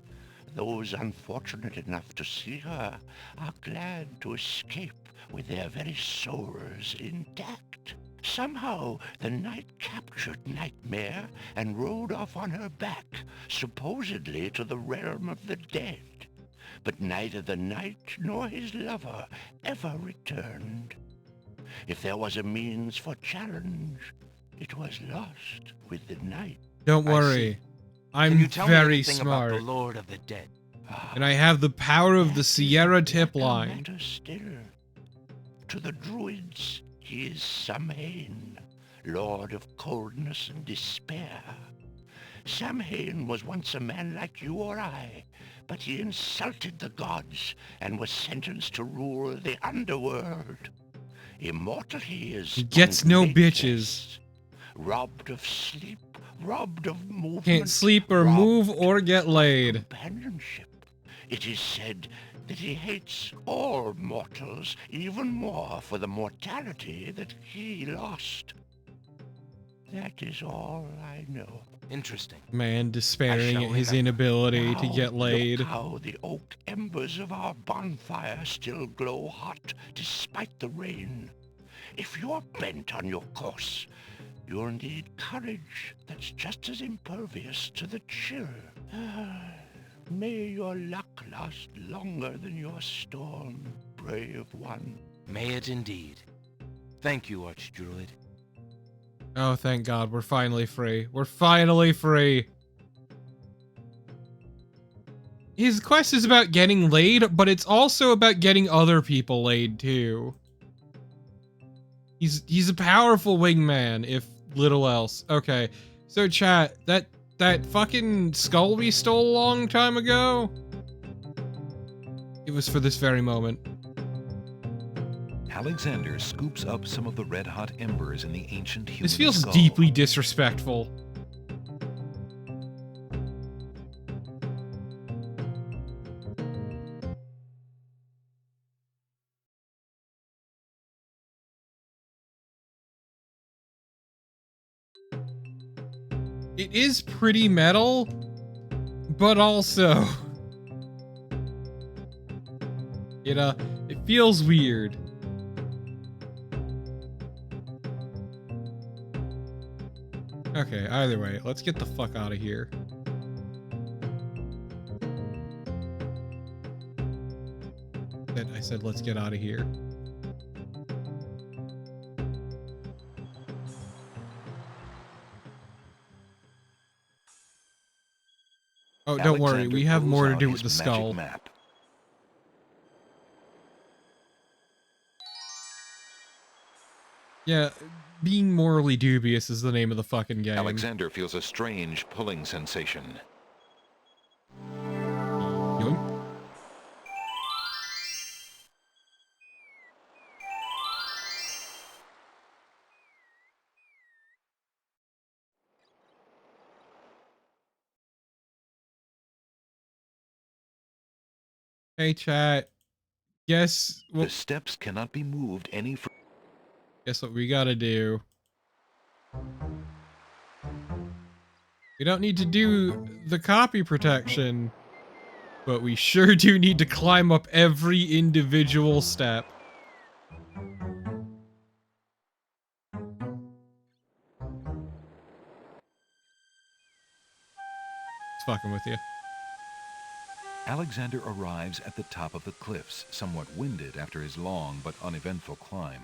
S3: Those unfortunate enough to see her are glad to escape with their very souls intact. Somehow, the knight captured Nightmare and rode off on her back, supposedly to the realm of the dead. But neither the knight nor his lover ever returned. If there was a means for challenge, it was lost with the knight.
S1: Don't
S4: I
S1: worry.
S4: see.
S1: I'm
S4: Can you tell me
S1: very
S4: anything
S1: smart.
S4: about the Lord of the Dead?
S1: And I have the power of the Sierra tip line.
S3: Matter still. To the druids, he is Samhain, lord of coldness and despair. Samhain was once a man like you or I, but he insulted the gods and was sentenced to rule the underworld. Immortal he is.
S1: He gets no bitches.
S3: Robbed of sleep, robbed of movement.
S1: Can't sleep or move or get laid.
S3: Companionship. It is said that he hates all mortals even more for the mortality that he lost. That is all I know.
S4: Interesting.
S1: Man despairing at his inability to get laid.
S3: Look how the oak embers of our bonfire still glow hot despite the rain. If you're bent on your course, you'll need courage that's just as impervious to the chill. May your luck last longer than your storm, brave one.
S4: May it indeed. Thank you, Archdruid.
S1: Oh, thank God, we're finally free. We're finally free. His quest is about getting laid, but it's also about getting other people laid, too. He's a powerful wingman, if little else. Okay, so chat, that fucking skull we stole a long time ago? It was for this very moment.
S2: Alexander scoops up some of the red-hot embers in the ancient human
S1: This feels
S2: skull.
S1: deeply disrespectful. It is pretty metal, but also, you know, it feels weird. Okay, either way, let's get the fuck out of here. I said let's get out of here. Oh, don't worry,
S2: Alexander
S1: we have
S2: pulls
S1: more to
S2: out
S1: do
S2: his
S1: with the
S2: magic
S1: skull.
S2: map.
S1: Yeah, being morally dubious is the name of the fucking game.
S2: Alexander feels a strange pulling sensation.
S1: Yoink. Hey chat, guess
S2: The steps cannot be moved any further.
S1: Guess what we gotta do? We don't need to do the copy protection, but we sure do need to climb up every individual step. It's fucking with you.
S2: Alexander arrives at the top of the cliffs, somewhat winded after his long but uneventful climb.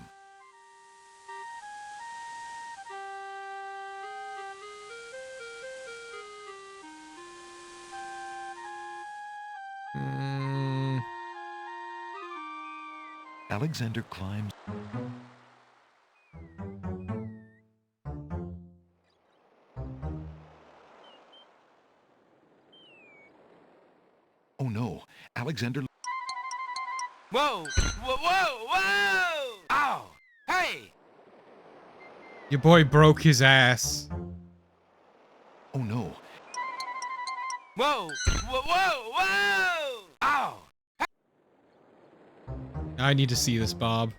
S2: Alexander climbs. Oh no, Alexander.
S4: Whoa! Whoa! Whoa! Whoa! Ow! Hey!
S1: Your boy broke his ass.
S2: Oh no.
S4: Whoa! Whoa! Whoa! Whoa! Ow!
S1: I need to see this, Bob.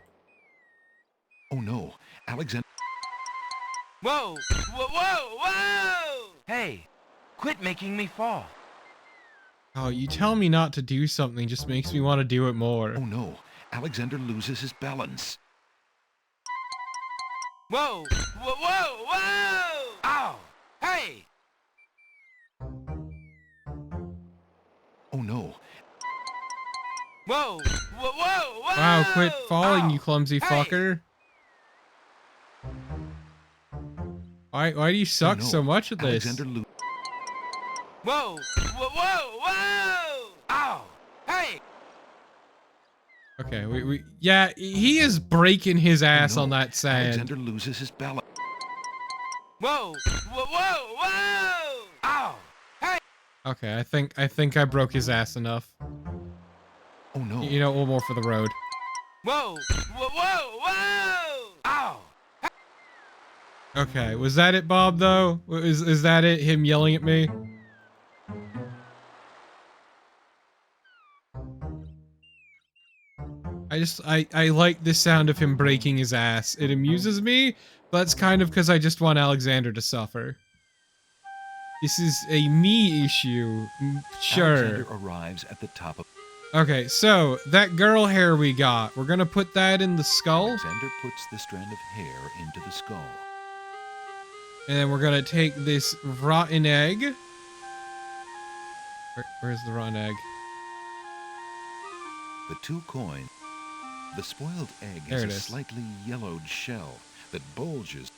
S2: Oh no, Alexander.
S4: Whoa! Whoa! Whoa! Whoa! Hey! Quit making me fall.
S1: Oh, you tell me not to do something just makes me want to do it more.
S2: Oh no, Alexander loses his balance.
S4: Whoa! Whoa! Whoa! Whoa! Ow! Hey!
S2: Oh no.
S4: Whoa! Whoa! Whoa! Whoa!
S1: Wow, quit falling,
S4: Ow!
S1: you clumsy
S4: Hey!
S1: fucker. Why do you suck
S2: Oh, no.
S1: so much at this?
S2: Alexander
S4: Whoa! Whoa! Whoa! Whoa! Ow! Hey!
S1: Okay, yeah, he is breaking his ass
S2: Oh no,
S1: on that sand.
S2: Alexander loses his balance.
S4: Whoa! Whoa! Whoa! Whoa! Ow! Hey!
S1: Okay, I think I broke his ass enough.
S2: Oh no.
S1: You know, one more for the road.
S4: Whoa! Whoa! Whoa! Whoa! Ow!
S1: Okay, was that it, Bob, though? Is that it, him yelling at me? I like the sound of him breaking his ass. It amuses me, but it's kind of because I just want Alexander to suffer. This is a me issue. Sure.
S2: Alexander arrives at the top of...
S1: Okay, so, that girl hair we got, we're gonna put that in the skull.
S2: Alexander puts the strand of hair into the skull.
S1: And then we're gonna take this rotten egg. Where's the rotten egg?
S2: The 2 coins. The spoiled egg
S1: There
S2: is
S1: it
S2: a
S1: is.
S2: slightly yellowed shell that bulges.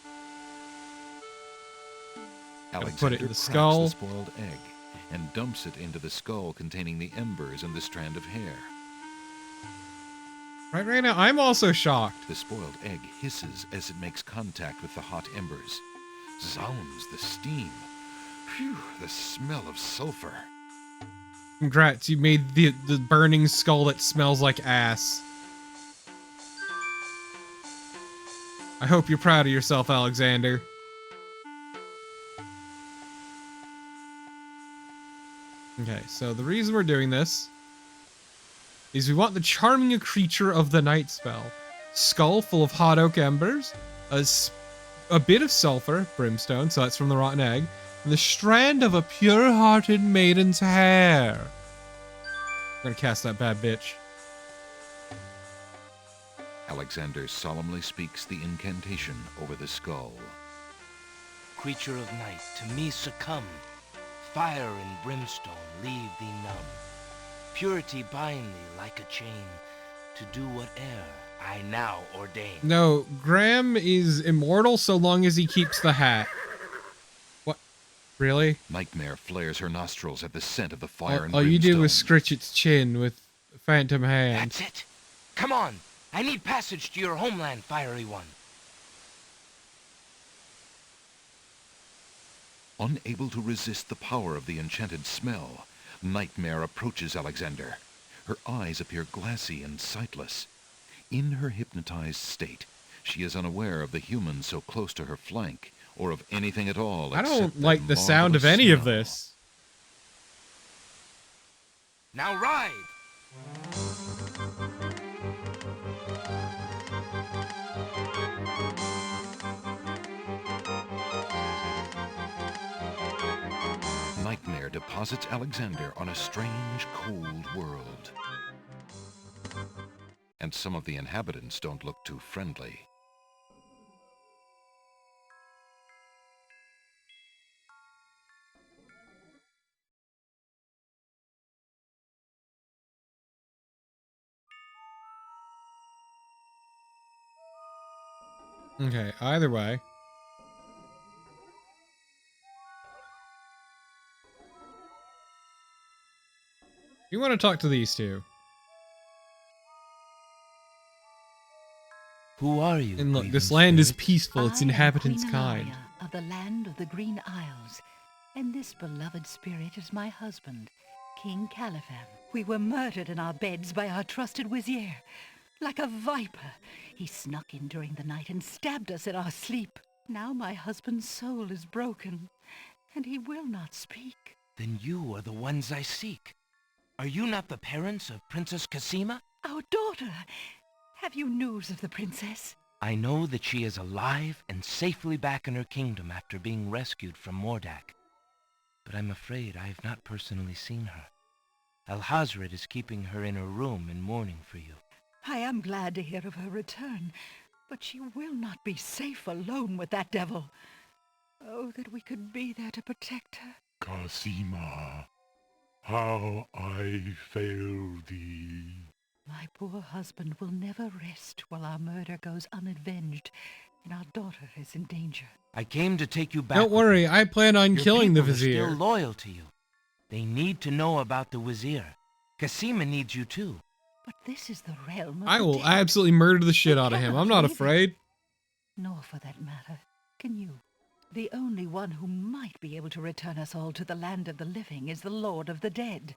S2: Alexander
S1: put it in the
S2: cracks
S1: skull.
S2: the spoiled egg and dumps it into the skull containing the embers and the strand of hair.
S1: Right now, I'm also shocked.
S2: The spoiled egg hisses as it makes contact with the hot embers. Zounds, the steam. Phew, the smell of sulfur.
S1: Congrats, you made the burning skull that smells like ass. I hope you're proud of yourself, Alexander. Okay, so the reason we're doing this is we want the charming creature of the night spell. Skull full of hot oak embers, a bit of sulfur, brimstone, so that's from the rotten egg, and the strand of a pure-hearted maiden's hair. I'm gonna cast that bad bitch.
S2: Alexander solemnly speaks the incantation over the skull.
S4: Creature of night, to me succumb. Fire and brimstone leave thee numb. Purity bind thee like a chain, to do whate'er I now ordain.
S1: No, Graham is immortal so long as he keeps the hat. What? Really?
S2: Nightmare flares her nostrils at the scent of the fire and
S1: All you do
S2: brimstone.
S1: is scritch its chin with phantom hand.
S4: That's it. Come on. I need passage to your homeland, fiery one.
S2: Unable to resist the power of the enchanted smell, Nightmare approaches Alexander. Her eyes appear glassy and sightless. In her hypnotized state, she is unaware of the humans so close to her flank, or of anything at all.
S1: I
S2: except
S1: don't
S2: that
S1: like the sound of
S2: marvelous
S1: any of
S2: smell.
S1: this.
S4: Now ride!
S2: Nightmare deposits Alexander on a strange, cold world. And some of the inhabitants don't look too friendly.
S1: Okay, either way. You want to talk to these two.
S4: Who are you?
S1: And look,
S4: grieving
S1: this land is
S4: spirit?
S1: peaceful, its
S5: I am
S1: inhabitants
S5: Queen
S1: kind.
S5: Ilaria of the land of the Green Isles, and this beloved spirit is my husband, King Califan. We were murdered in our beds by our trusted Wizir. Like a viper, he snuck in during the night and stabbed us in our sleep. Now my husband's soul is broken, and he will not speak.
S4: Then you are the ones I seek. Are you not the parents of Princess Cassima?
S5: Our daughter! Have you news of the princess?
S4: I know that she is alive and safely back in her kingdom after being rescued from Mordak. But I'm afraid I have not personally seen her. Alhazred is keeping her in her room in mourning for you.
S5: I am glad to hear of her return, but she will not be safe alone with that devil. Oh, that we could be there to protect her.
S10: Cassima, how I fail thee.
S5: My poor husband will never rest while our murder goes unavenged and our daughter is in danger.
S4: I came to take you back.
S1: Don't
S4: with
S1: worry,
S4: me.
S1: I plan on
S4: Your
S1: killing the
S4: people are
S1: Vizier.
S4: still loyal to you. They need to know about the Wizir. Cassima needs you too.
S5: But this is the realm of
S1: I
S5: the
S1: will
S5: dead.
S1: absolutely murder the shit
S5: We
S1: out of him.
S5: cannot
S1: I'm not
S5: leave it.
S1: afraid.
S5: Nor for that matter, can you. The only one who might be able to return us all to the land of the living is the Lord of the Dead.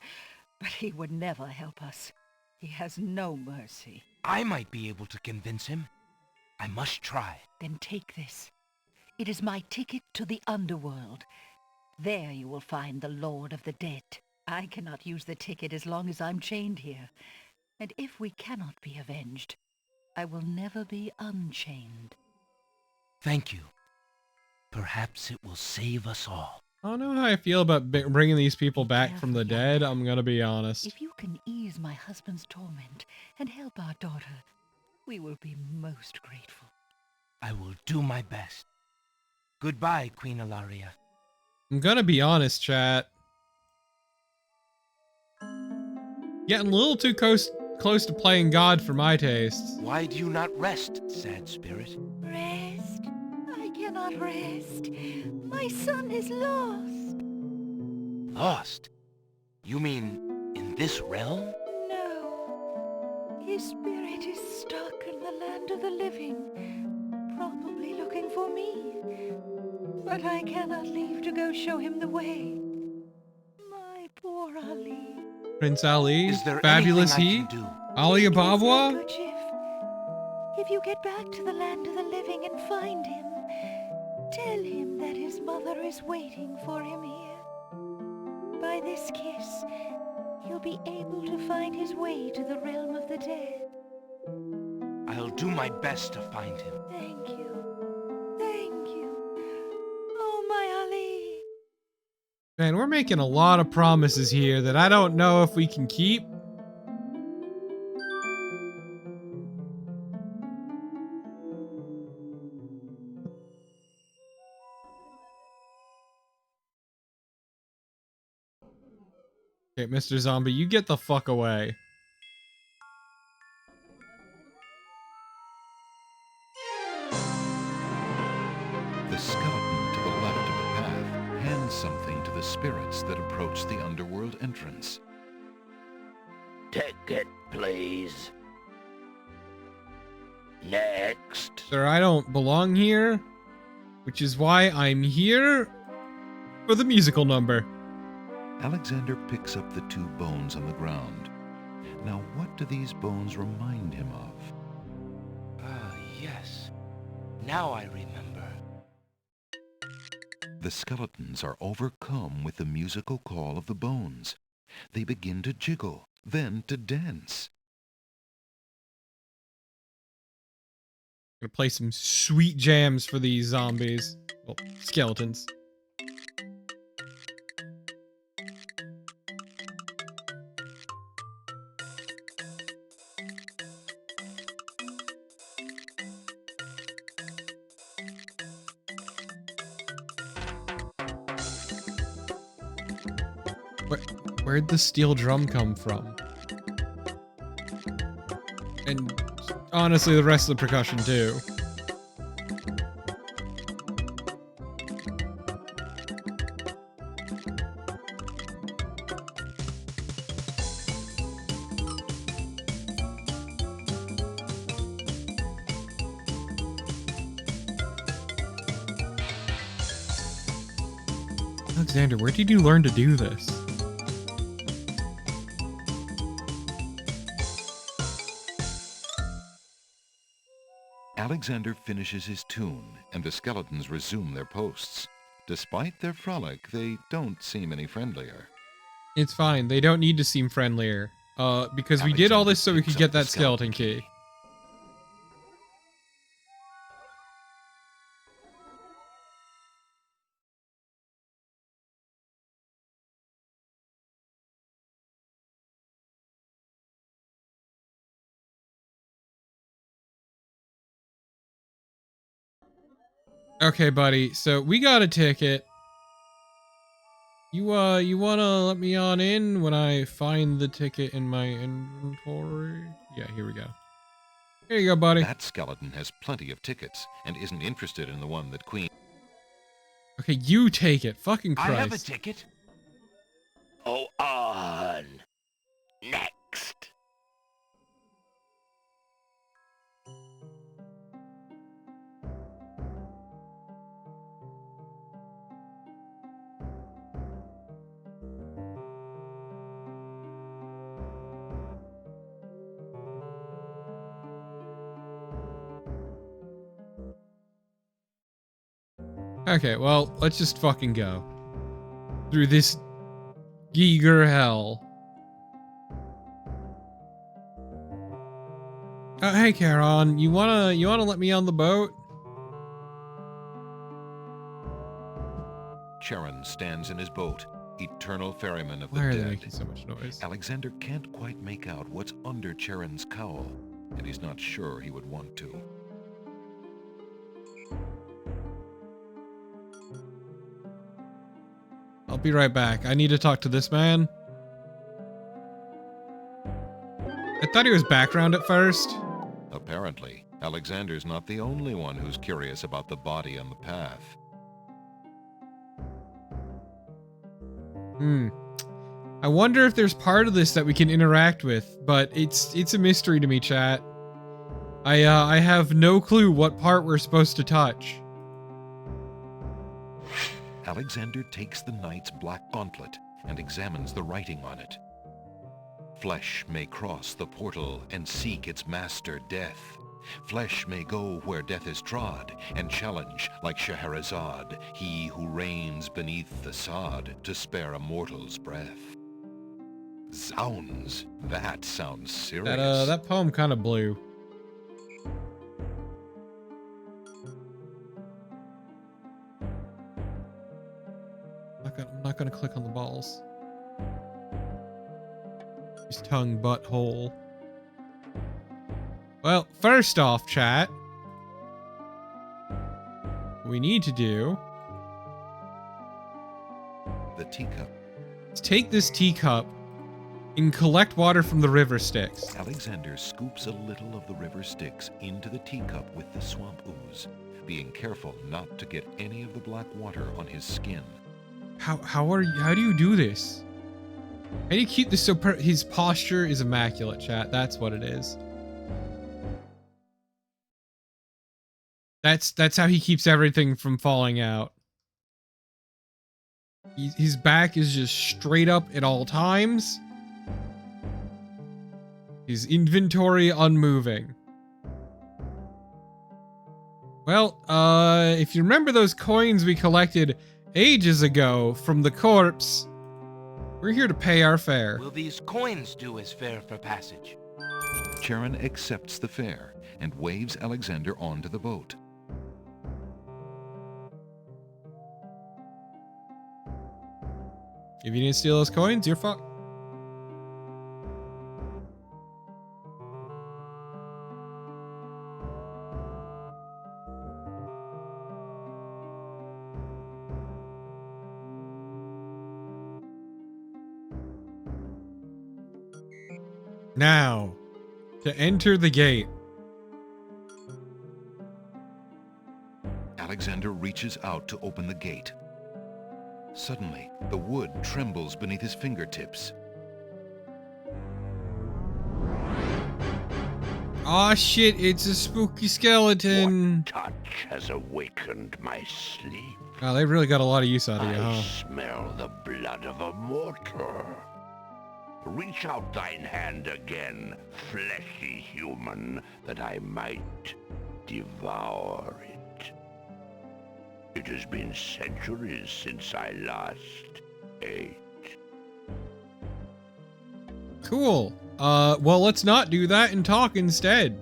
S5: But he would never help us. He has no mercy.
S4: I might be able to convince him. I must try.
S5: Then take this. It is my ticket to the underworld. There you will find the Lord of the Dead. I cannot use the ticket as long as I'm chained here. And if we cannot be avenged, I will never be unchained.
S4: Thank you. Perhaps it will save us all.
S1: I don't know how I feel about bringing these people back from the dead. I'm gonna be honest.
S5: If you can ease my husband's torment and help our daughter, we will be most grateful.
S4: I will do my best. Goodbye, Queen Ilaria.
S1: I'm gonna be honest, chat. Getting a little too close to playing God for my tastes.
S4: Why do you not rest, sad spirit?
S5: Rest? I cannot rest. My son is lost.
S4: Lost? You mean in this realm?
S5: No. His spirit is stuck in the land of the living, probably looking for me. But I cannot leave to go show him the way. My poor Ali.
S1: Prince Ali?
S4: Is there
S1: Fabulous
S4: anything I
S1: he?
S4: can do?
S1: Ali Ababwa?
S5: If you get back to the land of the living and find him, tell him that his mother is waiting for him here. By this kiss, he'll be able to find his way to the realm of the dead.
S4: I'll do my best to find him.
S5: Thank you. Thank you. Oh, my Ali.
S1: Man, we're making a lot of promises here that I don't know if we can keep. Okay, Mr. Zombie, you get the fuck away.
S2: The skeleton to the left of the path hands something to the spirits that approach the underworld entrance.
S3: Ticket, please. Next.
S1: Sir, I don't belong here, which is why I'm here for the musical number.
S2: Alexander picks up the two bones on the ground. Now, what do these bones remind him of?
S4: Ah, yes. Now I remember.
S2: The skeletons are overcome with the musical call of the bones. They begin to jiggle, then to dance.
S1: Gonna play some sweet jams for these zombies. Well, skeletons. Where'd the steel drum come from? And honestly, the rest of the percussion too. Alexander, where did you learn to do this?
S2: Alexander finishes his tune, and the skeletons resume their posts. Despite their frolic, they don't seem any friendlier.
S1: It's fine. They don't need to seem friendlier. Because we did all this so we could get that skeleton key. Okay, buddy. So we got a ticket. You wanna let me on in when I find the ticket in my inventory? Yeah, here we go. Here you go, buddy.
S2: That skeleton has plenty of tickets and isn't interested in the one that Queen...
S1: Okay, you take it. Fucking Christ.
S4: I have a ticket.
S3: Oh, on. Now.
S1: Okay, well, let's just fucking go. Through this Giger hell. Oh, hey, Charon, you wanna let me on the boat?
S2: Charon stands in his boat, eternal ferryman of the
S1: Why are they
S2: dead.
S1: making so much noise?
S2: Alexander can't quite make out what's under Charon's cowl, and he's not sure he would want to.
S1: I'll be right back. I need to talk to this man. I thought he was background at first.
S2: Apparently, Alexander's not the only one who's curious about the body on the path.
S1: I wonder if there's part of this that we can interact with, but it's a mystery to me, chat. I have no clue what part we're supposed to touch.
S2: Alexander takes the knight's black gauntlet and examines the writing on it. Flesh may cross the portal and seek its master, death. Flesh may go where death is trod, and challenge, like Scheherazade, he who reigns beneath the sod to spare a mortal's breath. Zounds, that sounds serious.
S1: That poem kind of blew. I'm not gonna click on the balls. His tongue, butthole. Well, first off, chat, we need to do
S2: The teacup.
S1: is take this teacup and collect water from the river Styx.
S2: Alexander scoops a little of the river Styx into the teacup with the swamp ooze, being careful not to get any of the black water on his skin.
S1: How do you do this? How do you keep this so his posture is immaculate, chat. That's what it is. That's how he keeps everything from falling out. His back is just straight up at all times. His inventory unmoving. Well, if you remember those coins we collected ages ago from the corpse, we're here to pay our fare.
S4: Will these coins do as fare for passage?
S2: Charon accepts the fare and waves Alexander onto the boat.
S1: If you didn't steal those coins, you're fucked. Now, to enter the gate.
S2: Alexander reaches out to open the gate. Suddenly, the wood trembles beneath his fingertips.
S1: Aw shit, it's a spooky skeleton.
S3: What touch has awakened my sleep?
S1: Oh, they really got a lot of use out of you,
S3: I
S1: huh?
S3: smell the blood of a mortal. Reach out thine hand again, fleshy human, that I might devour it. It has been centuries since I last ate.
S1: Cool. Well, let's not do that and talk instead.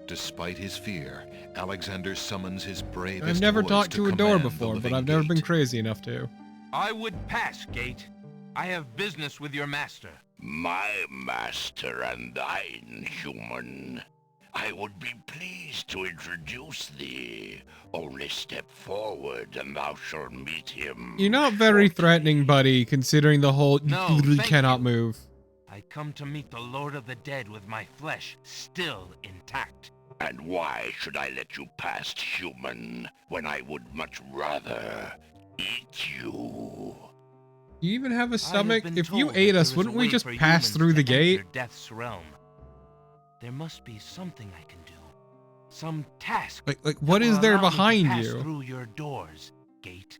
S2: Despite his fear, Alexander summons his bravest
S1: I've never
S2: voice
S1: talked to a door
S2: command the
S1: before, but
S2: living
S1: I've never been
S2: gate.
S1: crazy enough to.
S4: I would pass, Gate. I have business with your master.
S3: My master and thine, human. I would be pleased to introduce thee. Only step forward and thou shalt meet him.
S1: You're not very threatening, buddy, considering the whole
S4: No,
S1: you literally
S4: thank
S1: cannot
S4: you.
S1: move.
S4: I come to meet the Lord of the Dead with my flesh still intact.
S3: And why should I let you pass, human, when I would much rather eat you?
S1: Do you even have a
S4: I have
S1: stomach?
S4: been
S1: If you
S4: told
S1: ate
S4: that
S1: us,
S4: there is
S1: wouldn't
S4: a
S1: we
S4: way
S1: just
S4: for
S1: pass
S4: humans
S1: through the
S4: to
S1: gate?
S4: enter Death's realm. There must be something I can do. Some task.
S1: Like what
S4: that
S1: is
S4: will
S1: there
S4: allow me to
S1: behind
S4: pass
S1: you?
S4: Through your doors, Gate.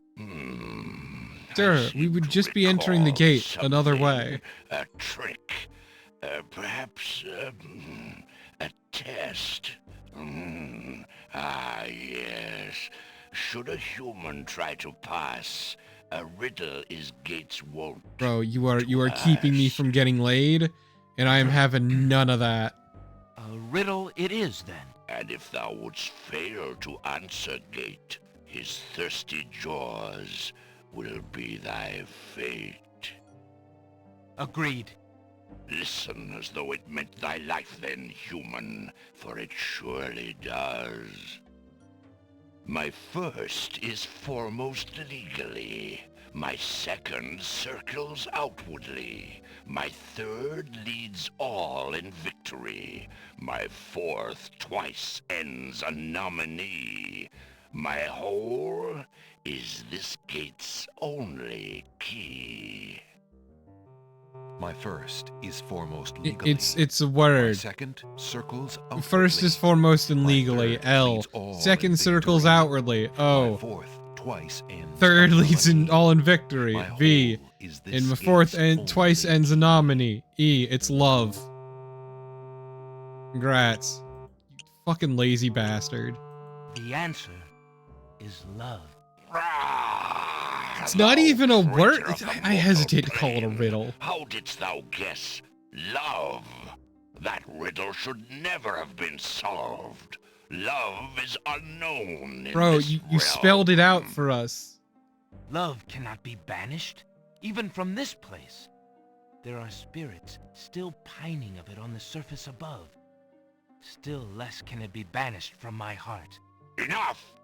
S1: Sir, we would just be entering the gate another way.
S3: A trick. Perhaps a test. Ah, yes. Should a human try to pass, a riddle is gates wont.
S1: Bro, you are keeping me from getting laid, and I am having none of that.
S4: A riddle it is, then.
S3: And if thou wouldst fail to answer gate, his thirsty jaws will be thy fate.
S4: Agreed.
S3: Listen as though it meant thy life then, human, for it surely does. My first is foremost legally. My second circles outwardly. My third leads all in victory. My fourth twice ends a nominee. My whole is this gate's only key.
S2: My first is foremost legally.
S1: It's a
S2: My
S1: word.
S2: second circles outwardly.
S1: First is foremost and
S2: My
S1: legally.
S2: third
S1: L.
S2: leads all in
S1: Second circles
S2: victory.
S1: outwardly.
S2: My
S1: O.
S2: fourth twice ends
S1: Third
S2: a
S1: leads in
S2: nominee.
S1: all in victory.
S2: My
S1: V.
S2: whole is this
S1: And my fourth
S2: gate's
S1: and twice
S2: only
S1: ends a nominee. E. It's love. Congrats. You fucking lazy bastard.
S4: The answer is love.
S1: It's not even a word.
S3: Creature of the
S1: I hesitate to call it a
S3: plane.
S1: riddle.
S3: How didst thou guess love? That riddle should never have been solved. Love is unknown in
S1: Bro,
S3: this
S1: you
S3: realm.
S1: spelled it out for us.
S4: Love cannot be banished, even from this place. There are spirits still pining of it on the surface above. Still less can it be banished from my heart.
S3: Enough!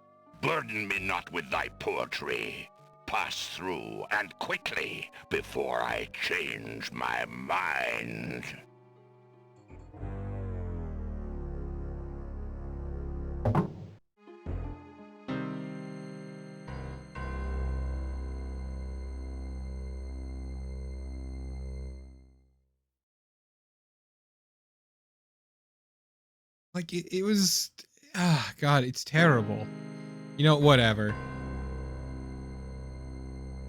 S3: Burden me not with thy poetry. Pass through, and quickly, before I change my mind.
S1: Like, it was... Ah, God, it's terrible. You know, whatever.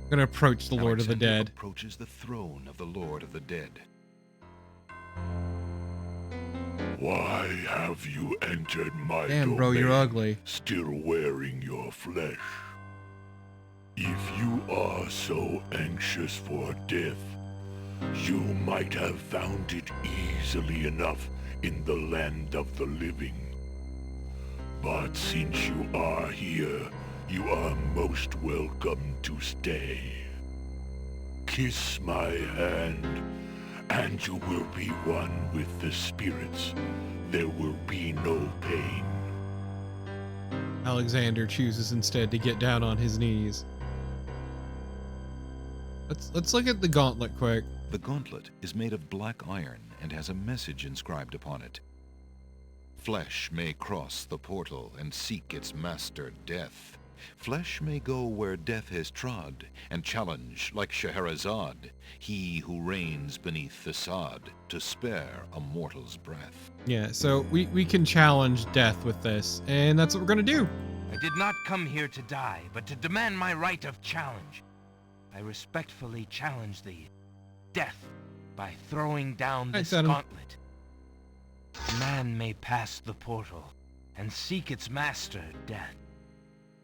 S1: I'm gonna approach the Lord of the
S2: Alexander
S1: Dead.
S2: approaches the throne of the Lord of the Dead.
S13: Why have you entered my
S1: Damn, bro, you're
S13: domain,
S1: ugly.
S13: still wearing your flesh? If you are so anxious for death, you might have found it easily enough in the land of the living. But since you are here, you are most welcome to stay. Kiss my hand, and you will be one with the spirits. There will be no pain.
S1: Alexander chooses instead to get down on his knees. Let's look at the gauntlet quick.
S2: The gauntlet is made of black iron and has a message inscribed upon it. Flesh may cross the portal and seek its master, Death. Flesh may go where death has trod, and challenge, like Scheherazade, he who reigns beneath the sod, to spare a mortal's breath.
S1: Yeah, so we can challenge death with this, and that's what we're gonna do.
S4: I did not come here to die, but to demand my right of challenge. I respectfully challenge thee, Death, by throwing down this gauntlet. Man may pass the portal and seek its master, Death.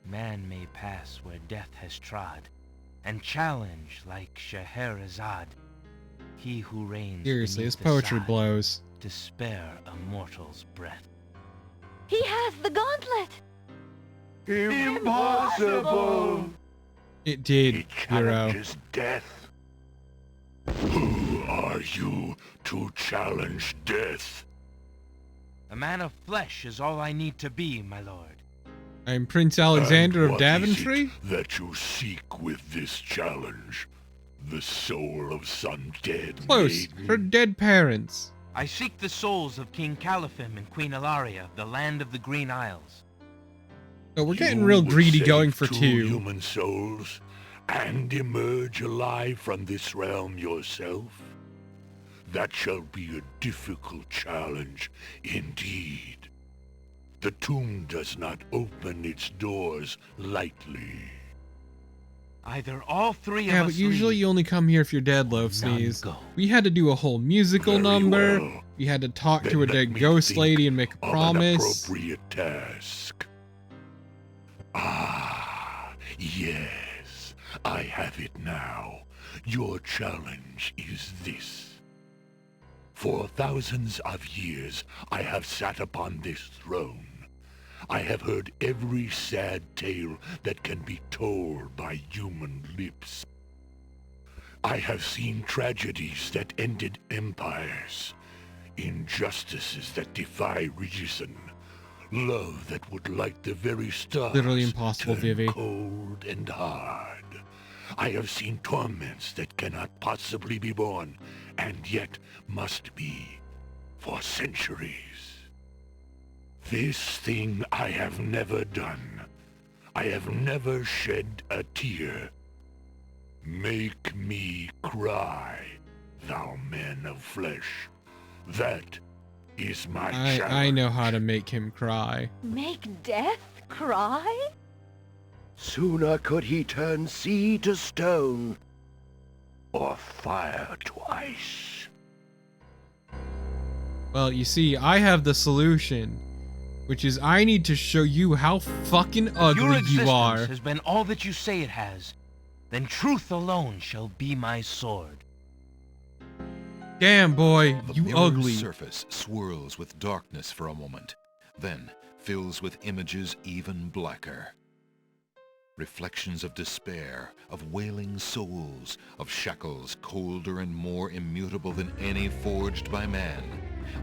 S4: Man may pass where death has trod, and challenge like Scheherazade, he who reigns
S1: Seriously, his
S4: beneath the
S1: poetry
S4: sod,
S1: blows.
S4: to spare a mortal's breath.
S6: He has the gauntlet!
S13: Impossible!
S1: It did,
S13: He
S1: Hero.
S13: challenges death. Who are you to challenge death?
S4: A man of flesh is all I need to be, my lord.
S1: I'm Prince Alexander
S13: And
S1: of
S13: what is
S1: Daventry.
S13: it that you seek with this challenge? The soul of some dead
S1: Close.
S13: maiden?
S1: Her dead parents.
S4: I seek the souls of King Califim and Queen Ilaria, the land of the Green Isles.
S1: So we're getting
S13: You
S1: real
S13: would
S1: greedy
S13: save
S1: going for
S13: 2
S1: two.
S13: human souls and emerge alive from this realm yourself? That shall be a difficult challenge indeed. The tomb does not open its doors lightly.
S4: Either all three of
S1: Yeah,
S4: us
S1: but usually
S4: leave,
S1: you only come here if you're dead, Loaf
S4: none
S1: Sneeze.
S4: go.
S1: We had to do a whole musical
S13: Very
S1: number.
S13: well.
S1: We had to talk
S13: Then
S1: to a
S13: let
S1: dead
S13: me
S1: ghost
S13: think
S1: lady and make a
S13: of an
S1: promise.
S13: appropriate task. Ah, Yes, I have it now. Your challenge is this. For thousands of years, I have sat upon this throne. I have heard every sad tale that can be told by human lips. I have seen tragedies that ended empires, injustices that defy reason, love that would light the very stars,
S1: Literally impossible,
S13: turn
S1: Vivi.
S13: cold and hard. I have seen torments that cannot possibly be borne, and yet must be for centuries. This thing I have never done. I have never shed a tear. Make me cry, thou man of flesh. That is my challenge.
S1: I know how to make him cry.
S5: Make death cry?
S3: Sooner could he turn sea to stone, or fire to ice.
S1: Well, you see, I have the solution, which is I need to show you how fucking
S4: Your
S1: ugly
S4: existence
S1: you are.
S4: has been all that you say it has. Then truth alone shall be my sword.
S1: Damn, boy,
S2: The
S1: you
S2: mirror's
S1: ugly.
S2: surface swirls with darkness for a moment, then fills with images even blacker. Reflections of despair, of wailing souls, of shackles colder and more immutable than any forged by man,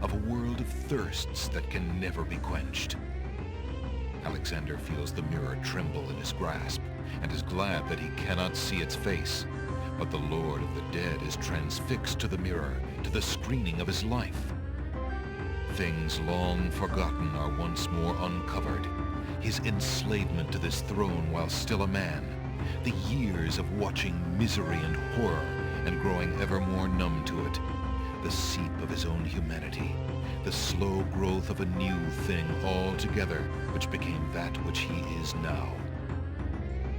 S2: of a world of thirsts that can never be quenched. Alexander feels the mirror tremble in his grasp, and is glad that he cannot see its face. But the Lord of the Dead is transfixed to the mirror, to the screening of his life. Things long forgotten are once more uncovered. His enslavement to this throne while still a man. The years of watching misery and horror, and growing ever more numb to it. The seep of his own humanity. The slow growth of a new thing altogether, which became that which he is now.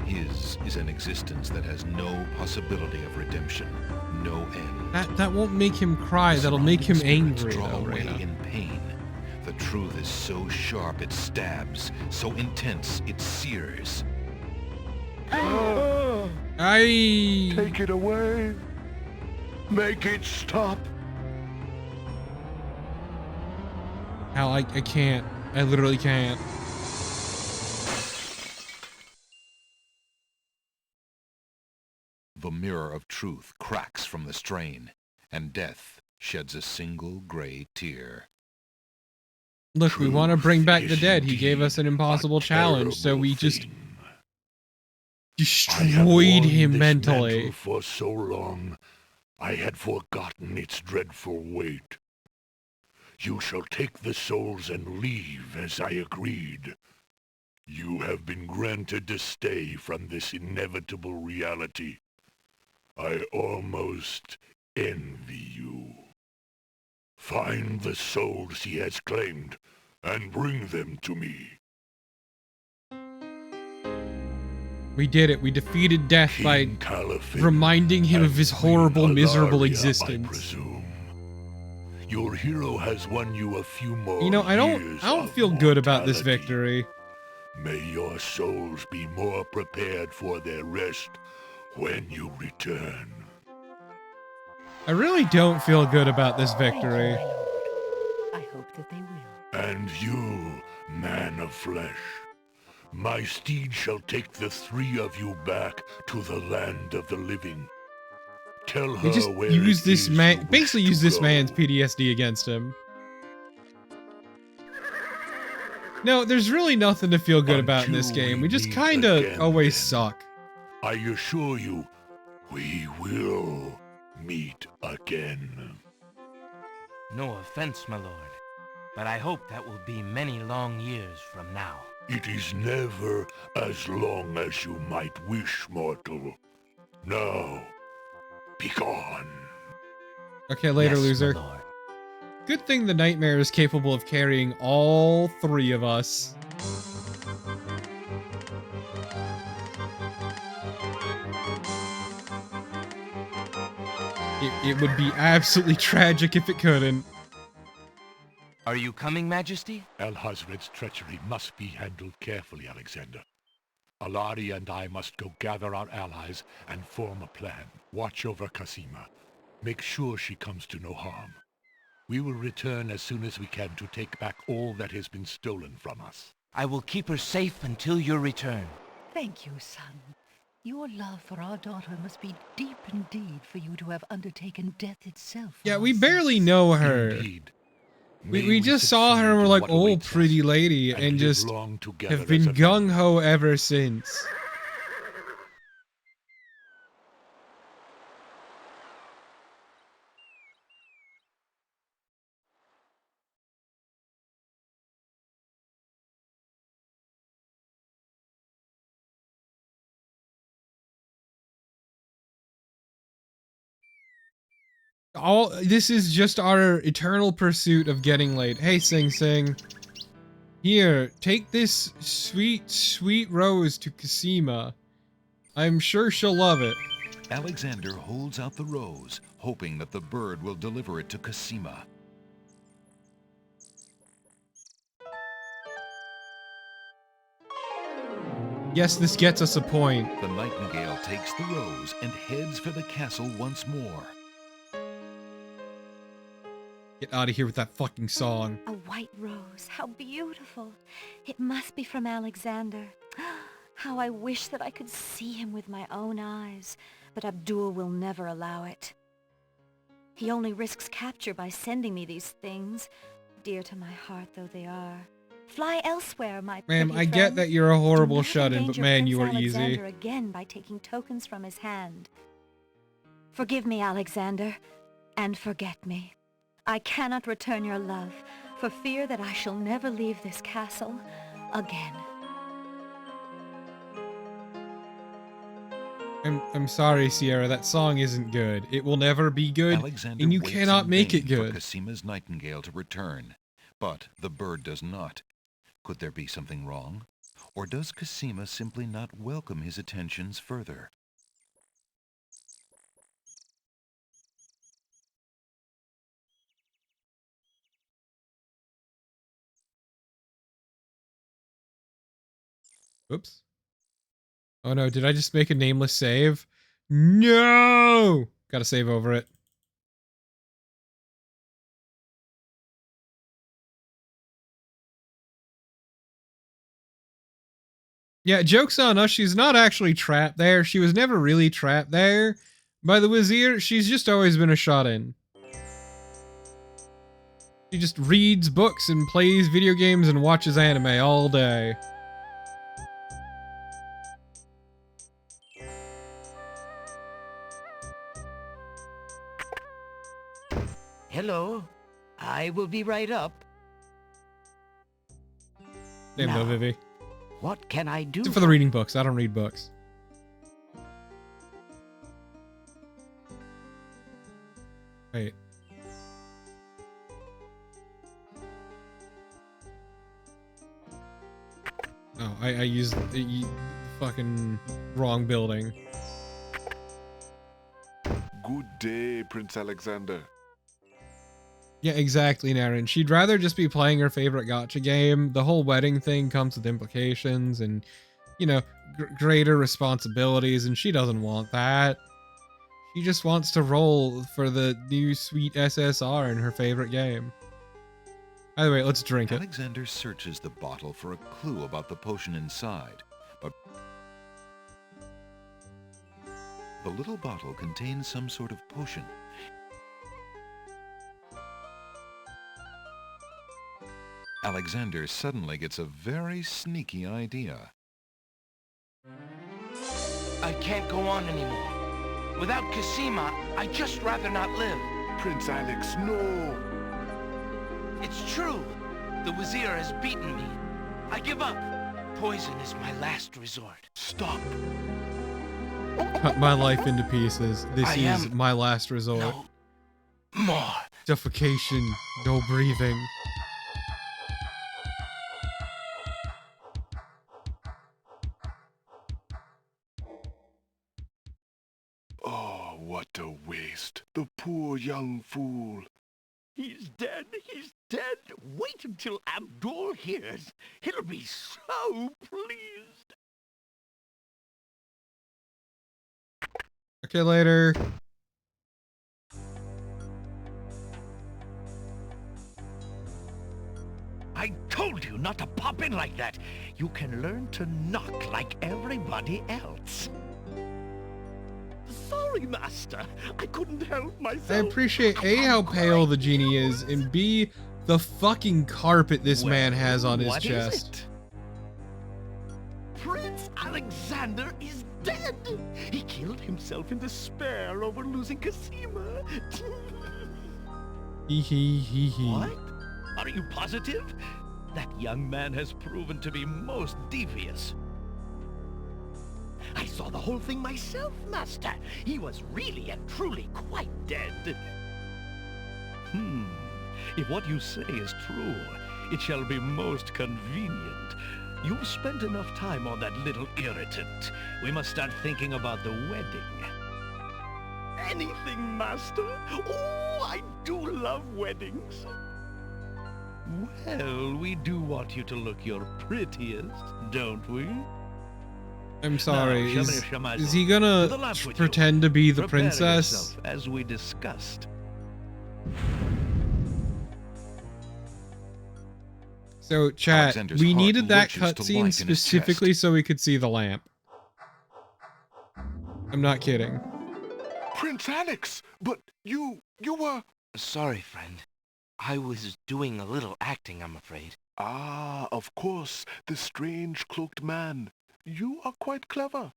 S2: His is an existence that has no possibility of redemption, no end.
S1: That won't make him cry. That'll make him angry,
S2: Draw
S1: though,
S2: away
S1: Reyna.
S2: in pain. The truth is so sharp it stabs, so intense it sears.
S13: Take it away. Make it stop.
S1: Hal, I can't. I literally can't.
S2: The mirror of truth cracks from the strain, and death sheds a single gray tear.
S1: Look, we want to bring back the
S13: is
S1: dead. He gave us an impossible challenge, so we just
S13: I have
S1: destroyed
S13: worn
S1: him
S13: this
S1: mentally.
S13: mantle for so long, I had forgotten its dreadful weight. You shall take the souls and leave as I agreed. You have been granted to stay from this inevitable reality. I almost envy you. Find the souls he has claimed, and bring them to me.
S1: We did it. We defeated death by
S13: King Caliphate
S1: reminding him of
S13: and
S1: his
S13: Queen
S1: horrible, miserable
S13: Hilaria, I
S1: existence.
S13: presume. Your hero has won you a few more
S1: You know, I don't
S13: years
S1: feel
S13: of
S1: good about this
S13: mortality.
S1: victory.
S13: May your souls be more prepared for their rest when you return.
S1: I really don't feel good about this victory.
S5: Thank you, my lord. I hope that they will.
S13: And you, man of flesh, my steed shall take the three of you back to the land of the living. Tell her
S1: They just
S13: where
S1: use
S13: it
S1: this
S13: is
S1: man,
S13: you
S1: basically
S13: wish
S1: use
S13: to
S1: this
S13: go.
S1: man's PTSD against him. No, there's really nothing to feel good about in this
S13: Until
S1: game.
S13: we
S1: We just
S13: meet
S1: kinda
S13: again,
S1: always
S13: then.
S1: suck.
S13: I assure you, we will meet again.
S4: No offense, my lord, but I hope that will be many long years from now.
S13: It is never as long as you might wish, mortal. Now, begone.
S1: Okay, later,
S4: Yes, my
S1: loser.
S4: lord.
S1: Good thing the nightmare is capable of carrying all three of us. It would be absolutely tragic if it couldn't.
S4: Are you coming, Majesty?
S13: Alhazred's treachery must be handled carefully, Alexander. Alari and I must go gather our allies and form a plan. Watch over Cassima. Make sure she comes to no harm. We will return as soon as we can to take back all that has been stolen from us.
S4: I will keep her safe until your return.
S5: Thank you, son. Your love for our daughter must be deep indeed for you to have undertaken death itself.
S1: Yeah, we barely know her.
S13: Indeed.
S1: We just saw her and we're like, oh, pretty lady, and just have been gung-ho ever since. This is just our eternal pursuit of getting laid. Hey, Sing Sing. Here, take this sweet, sweet rose to Cassima. I'm sure she'll love it.
S2: Alexander holds out the rose, hoping that the bird will deliver it to Cassima.
S1: Yes, this gets us a point.
S2: The nightingale takes the rose and heads for the castle once more.
S1: Get out of here with that fucking song.
S6: A white rose. How beautiful. It must be from Alexander. How I wish that I could see him with my own eyes, but Abdul will never allow it. He only risks capture by sending me these things, dear to my heart though they are. Fly elsewhere, my pretty
S1: Ma'am, I
S6: friend.
S1: get that you're a horrible
S6: Do not
S1: shut-in, but
S6: endanger
S1: man,
S6: Prince
S1: you are easy.
S6: Alexander again by taking tokens from his hand. Forgive me, Alexander, and forget me. I cannot return your love, for fear that I shall never leave this castle again.
S1: I'm sorry, Sierra, that song isn't good. It will never be good,
S2: Alexander
S1: and you
S2: waits
S1: cannot
S2: in
S1: make it
S2: vain for
S1: good.
S2: Cassima's nightingale to return, but the bird does not. Could there be something wrong? Or does Cassima simply not welcome his attentions further?
S1: Oops. Oh no, did I just make a nameless save? No! Gotta save over it. Yeah, joke's on us, she's not actually trapped there. She was never really trapped there by the Wazir. She's just always been a shut-in. She just reads books and plays video games and watches anime all day.
S14: Hello. I will be right up.
S1: Damn no,
S14: Now,
S1: Vivi.
S14: What can I do?
S1: Except for the reading books. I don't read books. Wait. Oh, I used the fucking wrong building.
S15: Good day, Prince Alexander.
S1: Yeah, exactly, Naren. She'd rather just be playing her favorite gacha game. The whole wedding thing comes with implications and, you know, greater responsibilities, and she doesn't want that. She just wants to roll for the new sweet SSR in her favorite game. Either way, let's drink it.
S2: Alexander searches the bottle for a clue about the potion inside, but the little bottle contains some sort of potion. Alexander suddenly gets a very sneaky idea.
S4: I can't go on anymore. Without Cassima, I'd just rather not live.
S15: Prince Alex, no!
S4: It's true. The Wazir has beaten me. I give up. Poison is my last resort.
S15: Stop.
S1: Cut my life into pieces. This
S4: I
S1: is
S4: am
S1: my last resort.
S4: no more.
S1: Suffocation. No breathing.
S15: Oh, what a waste. The poor young fool.
S3: He's dead. He's dead. Wait until Abdul hears. He'll be so pleased.
S1: Okay, later.
S3: I told you not to pop in like that. You can learn to knock like everybody else.
S7: Sorry, Master. I couldn't help
S1: I
S7: myself.
S1: appreciate A, how pale the genie is, and B, the fucking carpet this man has on his
S3: What is
S1: chest.
S7: it? Prince Alexander is dead. He killed himself in despair over losing Cosima.
S1: Hee hee hee hee.
S3: What? Are you positive? That young man has proven to be most devious.
S7: I saw the whole thing myself, Master. He was really and truly quite dead.
S3: If what you say is true, it shall be most convenient. You've spent enough time on that little irritant. We must start thinking about the wedding.
S7: Anything, Master. Oh, I do love weddings.
S3: Well, we do want you to look your prettiest, don't we?
S1: I'm sorry.
S3: Now,
S1: Is
S3: Shamash,
S1: he
S3: to the
S1: gonna
S3: lamp with you.
S1: pretend to be the
S3: Prepare
S1: princess?
S3: yourself, as we discussed.
S1: So, chat,
S2: Alexander's
S1: we
S2: heart
S1: needed that
S2: lurches to
S1: cutscene
S2: life in his
S1: specifically so we could see the lamp. I'm not kidding.
S15: Prince Alex! But you were...
S4: Sorry, friend. I was doing a little acting, I'm afraid.
S15: Ah, of course, the strange cloaked man. You are quite clever,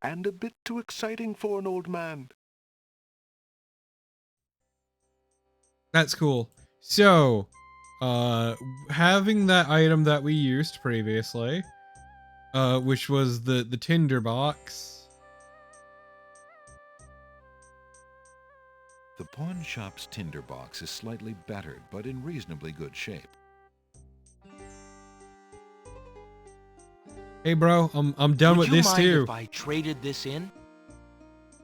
S15: and a bit too exciting for an old man.
S1: That's cool. So, having that item that we used previously, which was the tinder box.
S2: The pawn shop's tinderbox is slightly battered, but in reasonably good shape.
S1: Hey, bro, I'm done with this
S4: Would you mind
S1: too.
S4: if I traded this in?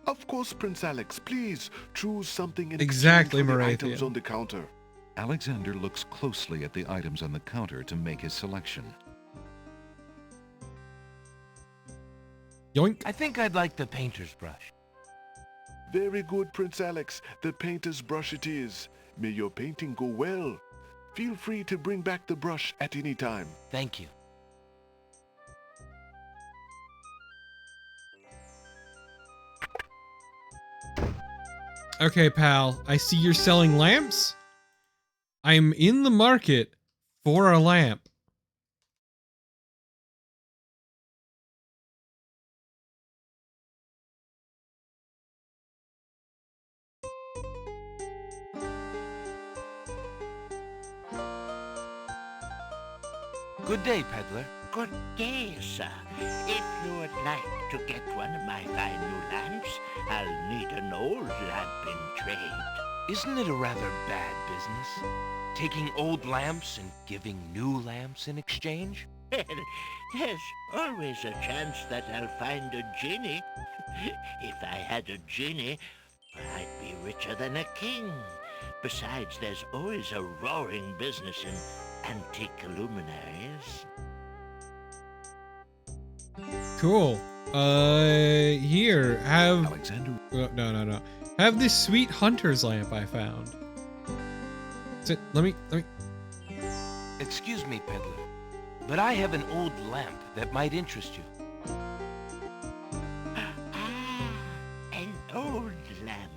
S15: Of course, Prince Alex, please choose something in
S1: Exactly,
S15: exchange for the
S1: Morathian.
S15: items on the counter.
S2: Alexander looks closely at the items on the counter to make his selection.
S1: Yoink.
S4: I think I'd like the painter's brush.
S15: Very good, Prince Alex. The painter's brush it is. May your painting go well. Feel free to bring back the brush at any time.
S4: Thank you.
S1: Okay, pal, I see you're selling lamps. I'm in the market for a lamp.
S4: Good day, peddler.
S3: Good day, sir. If you would like to get one of my fine new lamps, I'll need an old lamp in trade.
S4: Isn't it a rather bad business? Taking old lamps and giving new lamps in exchange?
S3: Well, there's always a chance that I'll find a genie. If I had a genie, I'd be richer than a king. Besides, there's always a roaring business in antique luminaries.
S1: Cool. Here, have...
S2: Alexander...
S1: No. Have this sweet hunter's lamp I found. Sit, let me...
S4: Excuse me, peddler, but I have an old lamp that might interest you.
S3: An old lamp.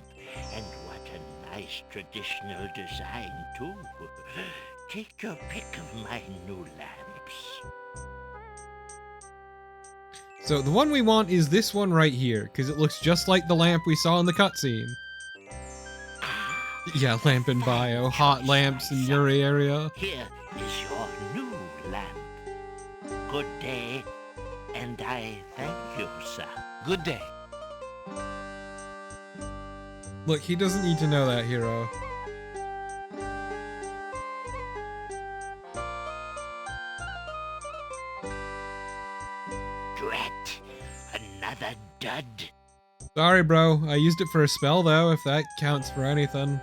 S3: And what a nice traditional design, too. Take your pick of my new lamps.
S1: So the one we want is this one right here, because it looks just like the lamp we saw in the cutscene. Yeah, lamp in bio, hot lamps in your area.
S3: Here is your new lamp. Good day, and I thank you, sir.
S4: Good day.
S1: Look, he doesn't need to know that, hero.
S3: Drat, another dud.
S1: Sorry, bro. I used it for a spell, though, if that counts for anything.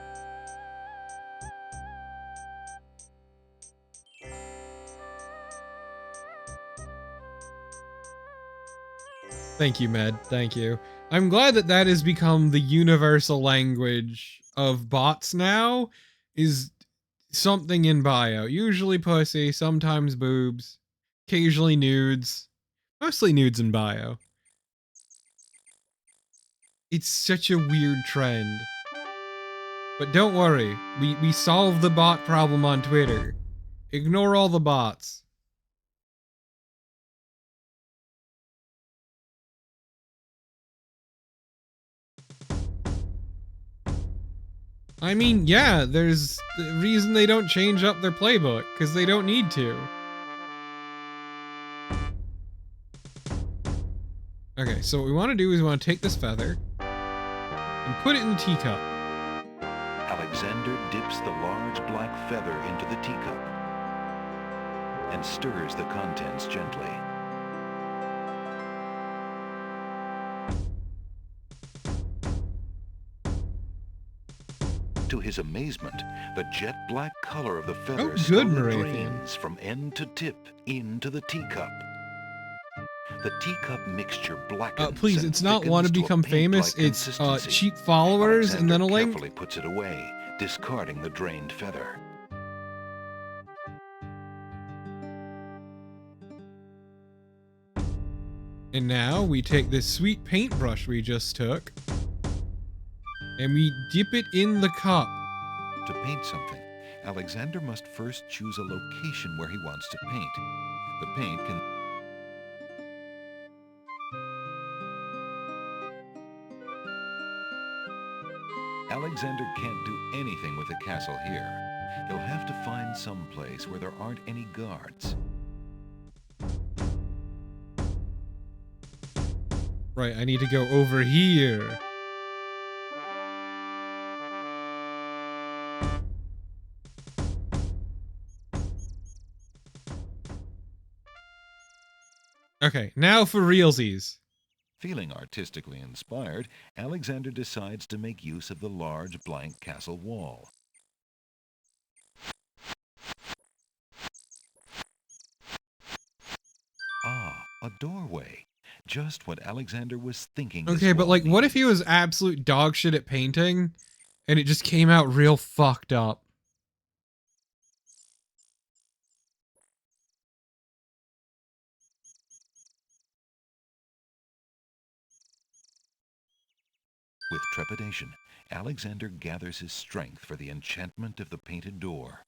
S1: Thank you, Med. Thank you. I'm glad that that has become the universal language of bots now, is something in bio. Usually pussy, sometimes boobs, occasionally nudes. Mostly nudes in bio. It's such a weird trend. But don't worry, we solved the bot problem on Twitter. Ignore all the bots. I mean, yeah, there's the reason they don't change up their playbook, because they don't need to. Okay, so what we want to do is we want to take this feather and put it in the teacup.
S2: Alexander dips the large black feather into the teacup and stirs the contents gently. To his amazement, the jet black color of the feather slowly drains from end to tip into the teacup. The teacup mixture blackens.
S1: Please, it's not want to become famous. It's cheap followers and then a link.
S2: Carefully puts it away, discarding the drained feather.
S1: And now we take this sweet paintbrush we just took and we dip it in the cup.
S2: To paint something, Alexander must first choose a location where he wants to paint. The paint can... Alexander can't do anything with the castle here. He'll have to find some place where there aren't any guards.
S1: Right, I need to go over here. Okay, now for realsies.
S2: Feeling artistically inspired, Alexander decides to make use of the large blank castle wall. Ah, a doorway. Just what Alexander was thinking.
S1: Okay, but like, what if he was absolute dog shit at painting and it just came out real fucked up?
S2: With trepidation, Alexander gathers his strength for the enchantment of the painted door.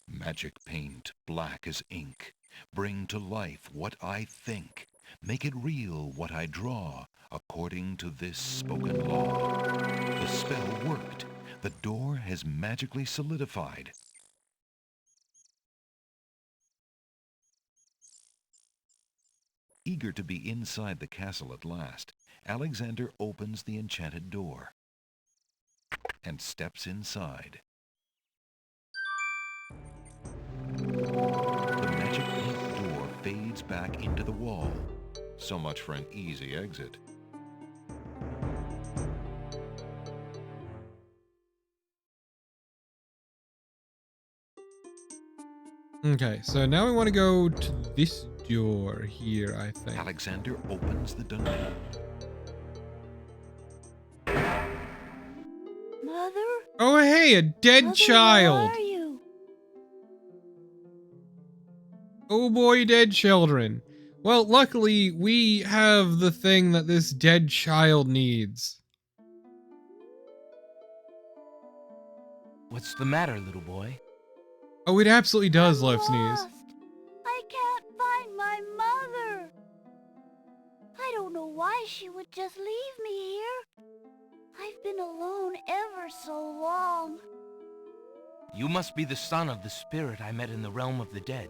S2: Magic paint, black as ink, bring to life what I think. Make it real what I draw, according to this spoken law. The spell worked. The door has magically solidified. Eager to be inside the castle at last, Alexander opens the enchanted door and steps inside. The magic paint door fades back into the wall. So much for an easy exit.
S1: Okay, so now we want to go to this door here, I think.
S2: Alexander opens the dungeon.
S6: Mother?
S1: Oh, hey, a dead
S6: Mother,
S1: child.
S6: Where are you?
S1: Oh boy, dead children. Well, luckily, we have the thing that this dead child needs.
S4: What's the matter, little boy?
S1: Oh, it absolutely does,
S6: I'm
S1: Love Sneeze.
S6: lost. I can't find my mother. I don't know why she would just leave me here. I've been alone ever so long.
S4: You must be the son of the spirit I met in the realm of the dead.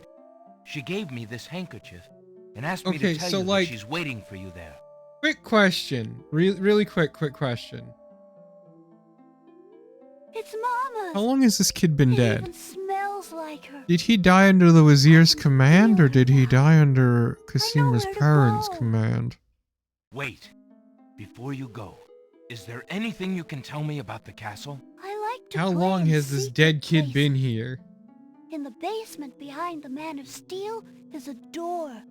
S4: She gave me this handkerchief and asked me to tell you that she's waiting for you there.
S1: Quick question. Really quick question.
S6: It's Mama's.
S1: How long has this kid been
S6: It
S1: dead?
S6: even smells like her.
S1: Did he die under the Wazir's command, or did he die under Casimer's parents' command?
S4: Wait. Before you go, is there anything you can tell me about the castle?
S6: I like to
S1: How
S6: play
S1: long
S6: in
S1: has this dead kid been here?
S6: In the basement behind the Man of Steel is a door.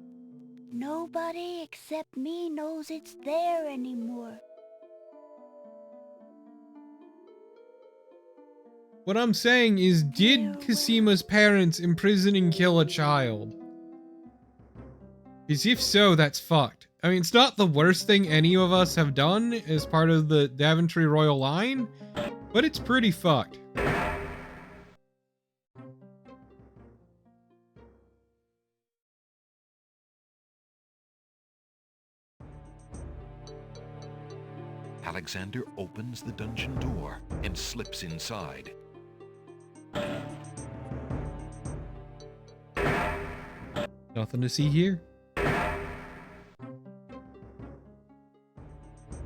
S6: Nobody except me knows it's there anymore.
S1: What I'm saying is, did Casima's parents imprison and kill a child? Because if so, that's fucked. I mean, it's not the worst thing any of us have done as part of the Daventry royal line, but it's pretty fucked.
S2: Alexander opens the dungeon door and slips inside.
S1: Nothing to see here.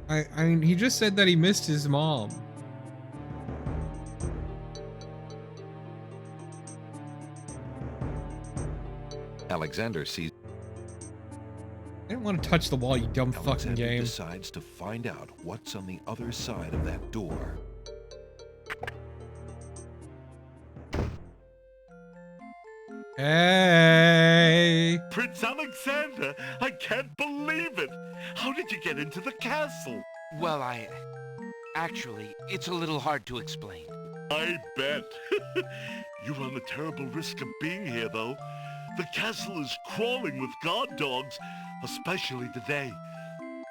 S1: I mean, he just said that he missed his mom.
S2: Alexander sees...
S1: I didn't want to touch the wall, you dumb fucking
S2: Alexander
S1: game.
S2: decides to find out what's on the other side of that door.
S1: Hey!
S7: Prince Alexander, I can't believe it! How did you get into the castle?
S4: Well, actually, it's a little hard to explain.
S7: I bet. You run a terrible risk of being here, though. The castle is crawling with guard dogs, especially today.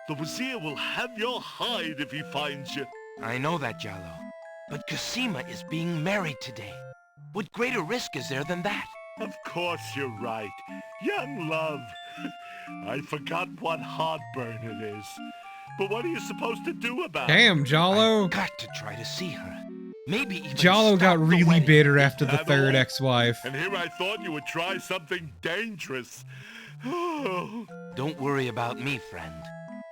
S7: The Wazir will have your hide if he finds you.
S4: I know that, Jallo. But Casima is being married today. What greater risk is there than that?
S7: Of course you're right. Young love. I forgot what heartburn it is. But what are you supposed to do about it?
S1: Damn, Jallo.
S4: I've got to try to see her. Maybe even
S1: Jallo got
S4: stop the
S1: really
S4: wedding.
S1: bitter after the
S7: That
S1: third
S7: all?
S1: ex-wife.
S7: And here I thought you would try something dangerous.
S4: Don't worry about me, friend.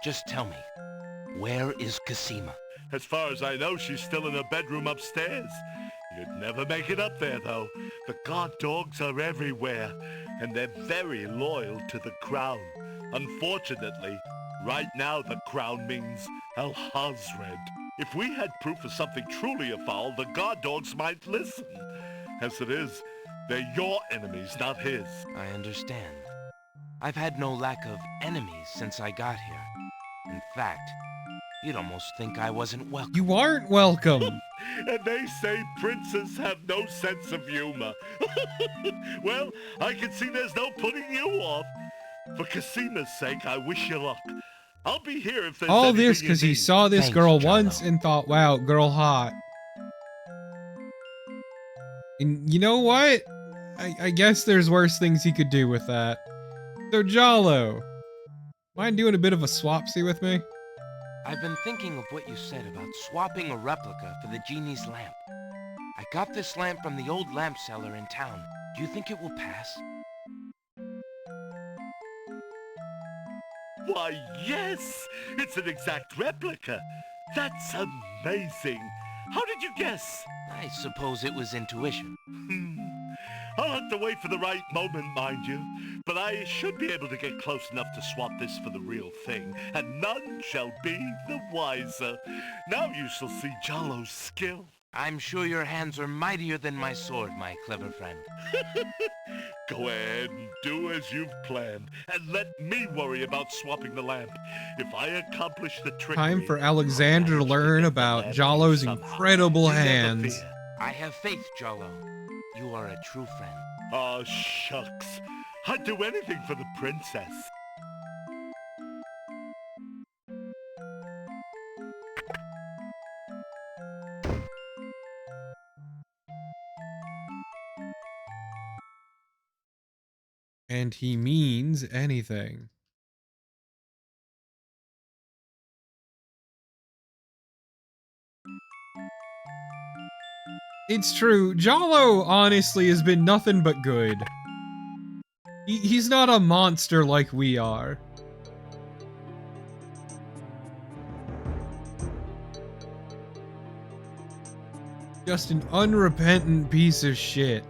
S4: Just tell me, where is Casima?
S7: As far as I know, she's still in her bedroom upstairs. You'd never make it up there, though. The guard dogs are everywhere, and they're very loyal to the crown. Unfortunately, right now the crown means Al-Hazred. If we had proof of something truly afoul, the guard dogs might listen. As it is, they're your enemies, not his.
S4: I understand. I've had no lack of enemies since I got here. In fact, you'd almost think I wasn't welcome.
S1: You aren't welcome.
S7: And they say princes have no sense of humor. Well, I can see there's no putting you off. For Casima's sake, I wish you luck. I'll be here if there's
S1: All
S7: anything
S1: this
S7: you
S1: because he
S7: need.
S1: saw this
S4: Thanks,
S1: girl
S4: Jallo.
S1: once and thought, wow, girl hot. And you know what? I guess there's worse things he could do with that. So Jallo, mind doing a bit of a swapsy with me?
S4: I've been thinking of what you said about swapping a replica for the genie's lamp. I got this lamp from the old lamp seller in town. Do you think it will pass?
S7: Why, yes! It's an exact replica. That's amazing. How did you guess?
S4: I suppose it was intuition.
S7: I'll have to wait for the right moment, mind you. But I should be able to get close enough to swap this for the real thing, and none shall be the wiser. Now you shall see Jallo's skill.
S4: I'm sure your hands are mightier than my sword, my clever friend.
S7: Go ahead and do as you've planned, and let me worry about swapping the lamp. If I accomplish the trick,
S1: Time for Alexander to learn about Jallo's incredible hands.
S4: I have faith, Jallo. You are a true friend.
S7: Oh, shucks. I'd do anything for the princess.
S1: And he means anything. It's true, Jallo honestly has been nothing but good. He's not a monster like we are. Just an unrepentant piece of shit.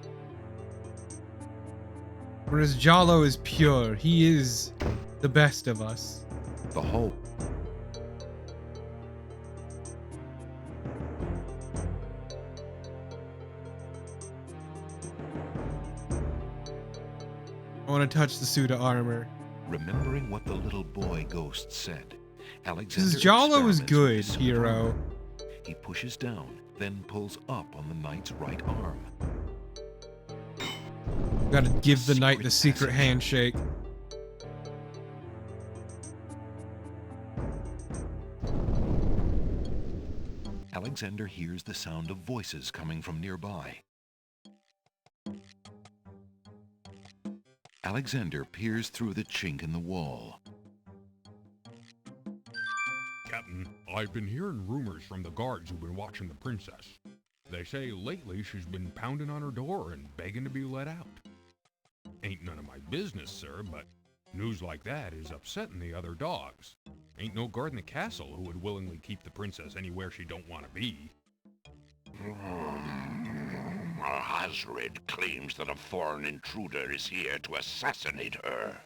S1: Whereas Jallo is pure. He is the best of us.
S2: The whole...
S1: I want to touch the suit of armor.
S2: Remembering what the little boy ghost said, Alexander
S1: This Jalo is
S2: experiments with
S1: good,
S2: his
S1: hero.
S2: He pushes down, then pulls up on the knight's right arm.
S1: Gotta give the knight the secret handshake.
S2: Alexander hears the sound of voices coming from nearby. Alexander peers through the chink in the wall.
S12: Captain, I've been hearing rumors from the guards who've been watching the princess. They say lately she's been pounding on her door and begging to be let out. Ain't none of my business, sir, but news like that is upsetting the other dogs. Ain't no guard in the castle who would willingly keep the princess anywhere she don't want to be.
S3: Alhazred claims that a foreign intruder is here to assassinate her.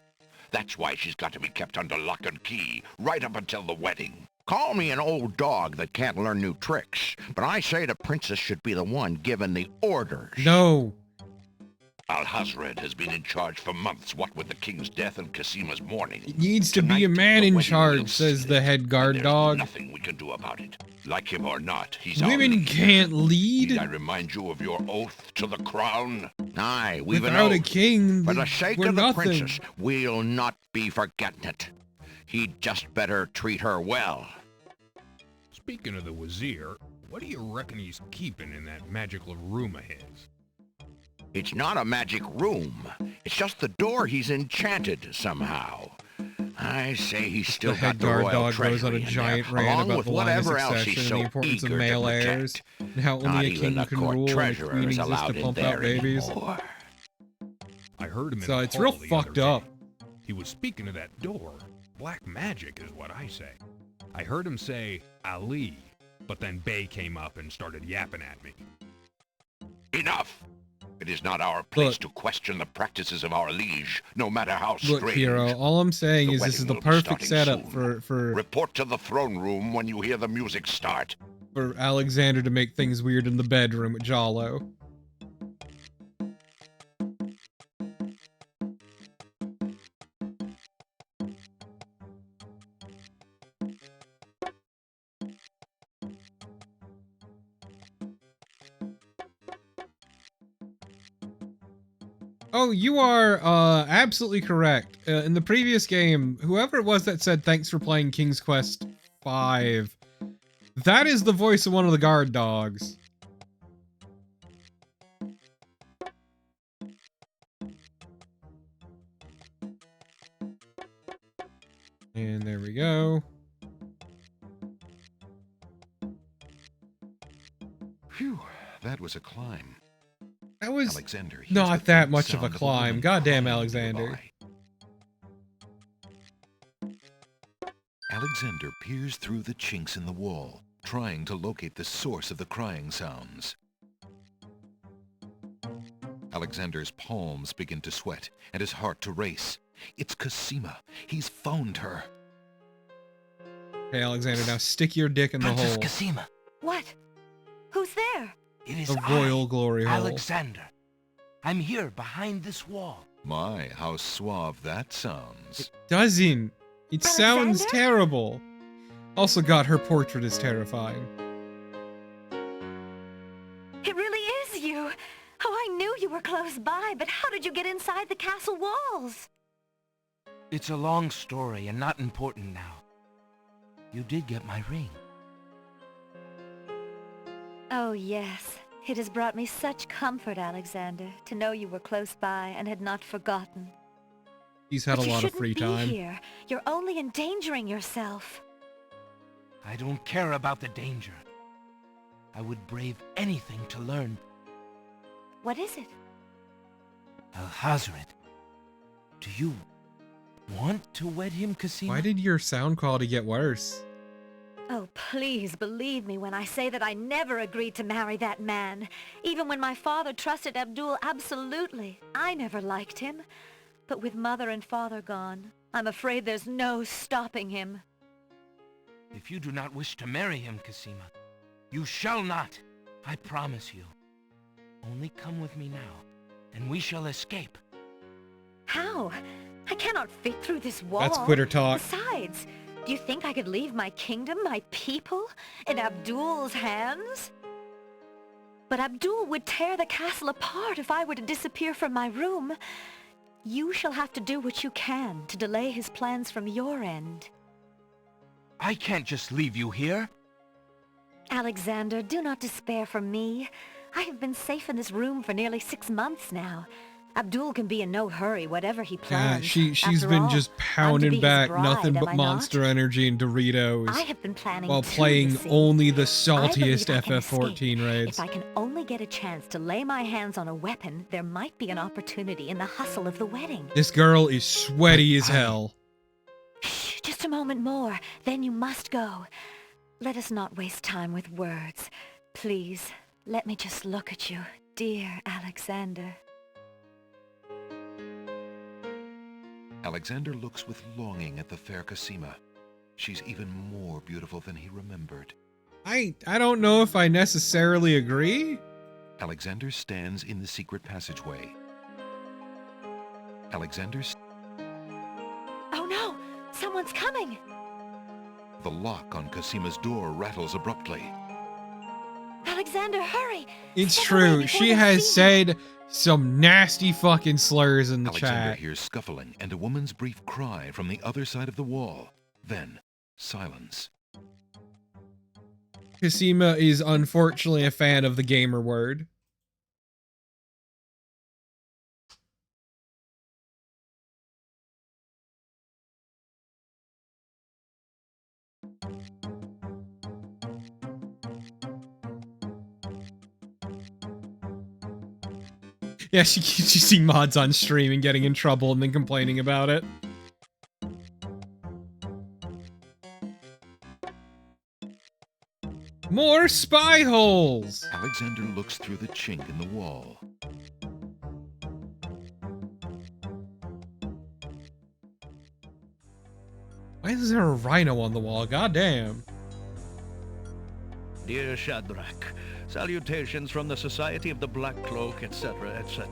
S3: That's why she's got to be kept under lock and key, right up until the wedding. Call me an old dog that can't learn new tricks, but I say the princess should be the one given the orders.
S1: No.
S3: Alhazred has been in charge for months, what with the king's death and Casima's mourning.
S1: It needs to be a
S3: Tonight,
S1: man
S3: the
S1: in
S3: wedding
S1: charge,
S3: will
S1: says
S3: seal
S1: the
S3: it,
S1: head guard
S3: and
S1: dog.
S3: there's nothing we can do about it. Like him or not, he's our
S1: Women
S3: lead.
S1: can't lead.
S3: Need I remind you of your oath to the crown? Aye, we've
S1: Without
S3: an
S1: a
S3: oath.
S1: king,
S3: For the sake
S1: we're
S3: of the
S1: nothing.
S3: princess, we'll not be forgetting it. He'd just better treat her well.
S12: Speaking of the Wazir, what do you reckon he's keeping in that magical room of his?
S3: It's not a magic room. It's just the door he's enchanted somehow. I say he's still
S1: The head
S3: got the
S1: guard
S3: royal
S1: dog goes on
S3: treasury
S1: a
S3: in
S1: giant
S3: there,
S1: rant
S3: along
S1: about
S3: with
S1: the line of
S3: whatever else
S1: succession
S3: he's
S1: and
S3: so
S1: the importance of
S3: eager to
S1: male
S3: protect.
S1: heirs, and how
S3: Not
S1: only a
S3: even
S1: king
S3: the
S1: can
S3: court
S1: rule and a
S3: treasurer
S1: queen
S3: is
S1: exists
S3: allowed
S1: to
S3: in
S1: pump
S3: there
S1: out babies.
S3: anymore.
S12: I heard him in
S1: So
S12: the
S1: it's
S12: hall
S1: real
S12: the
S1: fucked
S12: other
S1: up.
S12: day. He was speaking of that door. Black magic is what I say. I heard him say Ali, but then Bay came up and started yapping at me.
S3: Enough! It is not our place
S1: Look.
S3: to question the practices of our liege, no matter how
S1: Look,
S3: strange.
S1: hero, all I'm saying
S3: The
S1: is this is
S3: wedding
S1: the
S3: will be
S1: perfect
S3: starting
S1: setup
S3: soon.
S1: for
S3: Report to the throne room when you hear the music start.
S1: Alexander to make things weird in the bedroom with Jalo. Oh, you are absolutely correct. In the previous game, whoever it was that said thanks for playing King's Quest V, that is the voice of one of the guard dogs. And there we go.
S2: Phew, that was a climb.
S1: That was
S2: Alexander hears
S1: not
S2: the
S1: that
S2: faint
S1: much of a
S2: sound
S1: climb.
S2: woman
S1: Goddamn,
S2: crying
S1: Alexander.
S2: nearby. Alexander peers through the chinks in the wall, trying to locate the source of the crying sounds. Alexander's palms begin to sweat and his heart to race. It's Casima. He's found her.
S1: Okay, Alexander, now stick your dick in the
S4: Princess
S1: hole.
S4: Casima,
S5: What? Who's there?
S4: it is
S1: The royal
S4: I,
S1: glory hole.
S4: Alexander. I'm here behind this wall.
S2: My, how suave that sounds.
S1: Doesn't. It sounds
S5: Alexander?
S1: terrible. Also, God, her portrait is terrifying.
S6: It really is you. Oh, I knew you were close by, but how did you get inside the castle walls?
S4: It's a long story and not important now. You did get my ring.
S6: Oh, yes. It has brought me such comfort, Alexander, to know you were close by and had not forgotten.
S1: He's had
S6: But
S1: a
S6: you
S1: lot of
S6: shouldn't
S1: free
S6: be
S1: time.
S6: here. You're only endangering yourself.
S4: I don't care about the danger. I would brave anything to learn.
S6: What is it?
S4: Alhazred, do you want to wed him, Casima?
S1: Why did your sound quality get worse?
S6: Oh, please believe me when I say that I never agreed to marry that man. Even when my father trusted Abdul absolutely. I never liked him. But with mother and father gone, I'm afraid there's no stopping him.
S4: If you do not wish to marry him, Casima, you shall not. I promise you. Only come with me now, and we shall escape.
S6: How?
S9: I cannot fit through this wall.
S1: That's quitter talk.
S9: Besides, do you think I could leave my kingdom, my people, in Abdul's hands? But Abdul would tear the castle apart if I were to disappear from my room. You shall have to do what you can to delay his plans from your end.
S4: I can't just leave you here.
S9: Alexander, do not despair for me. I have been safe in this room for nearly 6 months now. Abdul can be in no hurry, whatever he
S1: Yeah,
S9: plans.
S1: she's
S9: After
S1: been
S9: all,
S1: just
S9: I'm to
S1: pounding
S9: be his
S1: back
S9: bride,
S1: nothing
S9: am
S1: but
S9: I not?
S1: Monster Energy and Doritos
S9: I have been planning
S1: while
S9: too, you
S1: playing
S9: see.
S1: only the
S9: I believe
S1: saltiest
S9: I can
S1: FF14 raids.
S9: If I can only get a chance to lay my hands on a weapon, there might be an opportunity in the hustle of the wedding.
S1: This girl is sweaty as hell.
S9: Shh, just a moment more, then you must go. Let us not waste time with words. Please, let me just look at you, dear Alexander.
S2: Alexander looks with longing at the fair Cosima. She's even more beautiful than he remembered.
S1: I don't know if I necessarily agree.
S2: Alexander stands in the secret passageway. Alexander's...
S9: Oh no! Someone's coming!
S2: The lock on Cosima's door rattles abruptly.
S9: Alexander, hurry!
S1: It's
S9: Step away
S1: true.
S9: before
S1: She
S9: they
S1: has
S9: see you.
S1: said some nasty fucking slurs in the
S2: Alexander
S1: chat.
S2: hears scuffling and a woman's brief cry from the other side of the wall. Then, silence.
S1: Cosima is unfortunately a fan of the gamer word. Yeah, she keeps seeing mods on stream and getting in trouble and then complaining about it. More spy holes!
S2: Alexander looks through the chink in the wall.
S1: Why is there a rhino on the wall? Goddamn.
S7: Dear Shadrach, salutations from the Society of the Black Cloak, etc., etc.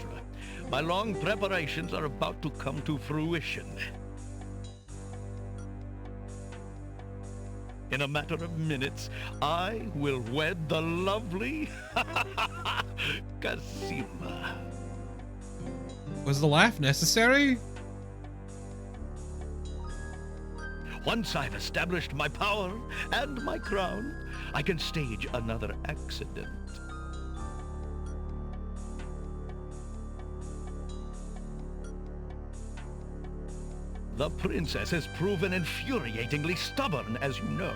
S7: My long preparations are about to come to fruition. In a matter of minutes, I will wed the lovely Cosima.
S1: Was the laugh necessary?
S7: Once I've established my power and my crown, I can stage another accident. The princess has proven infuriatingly stubborn, as you know.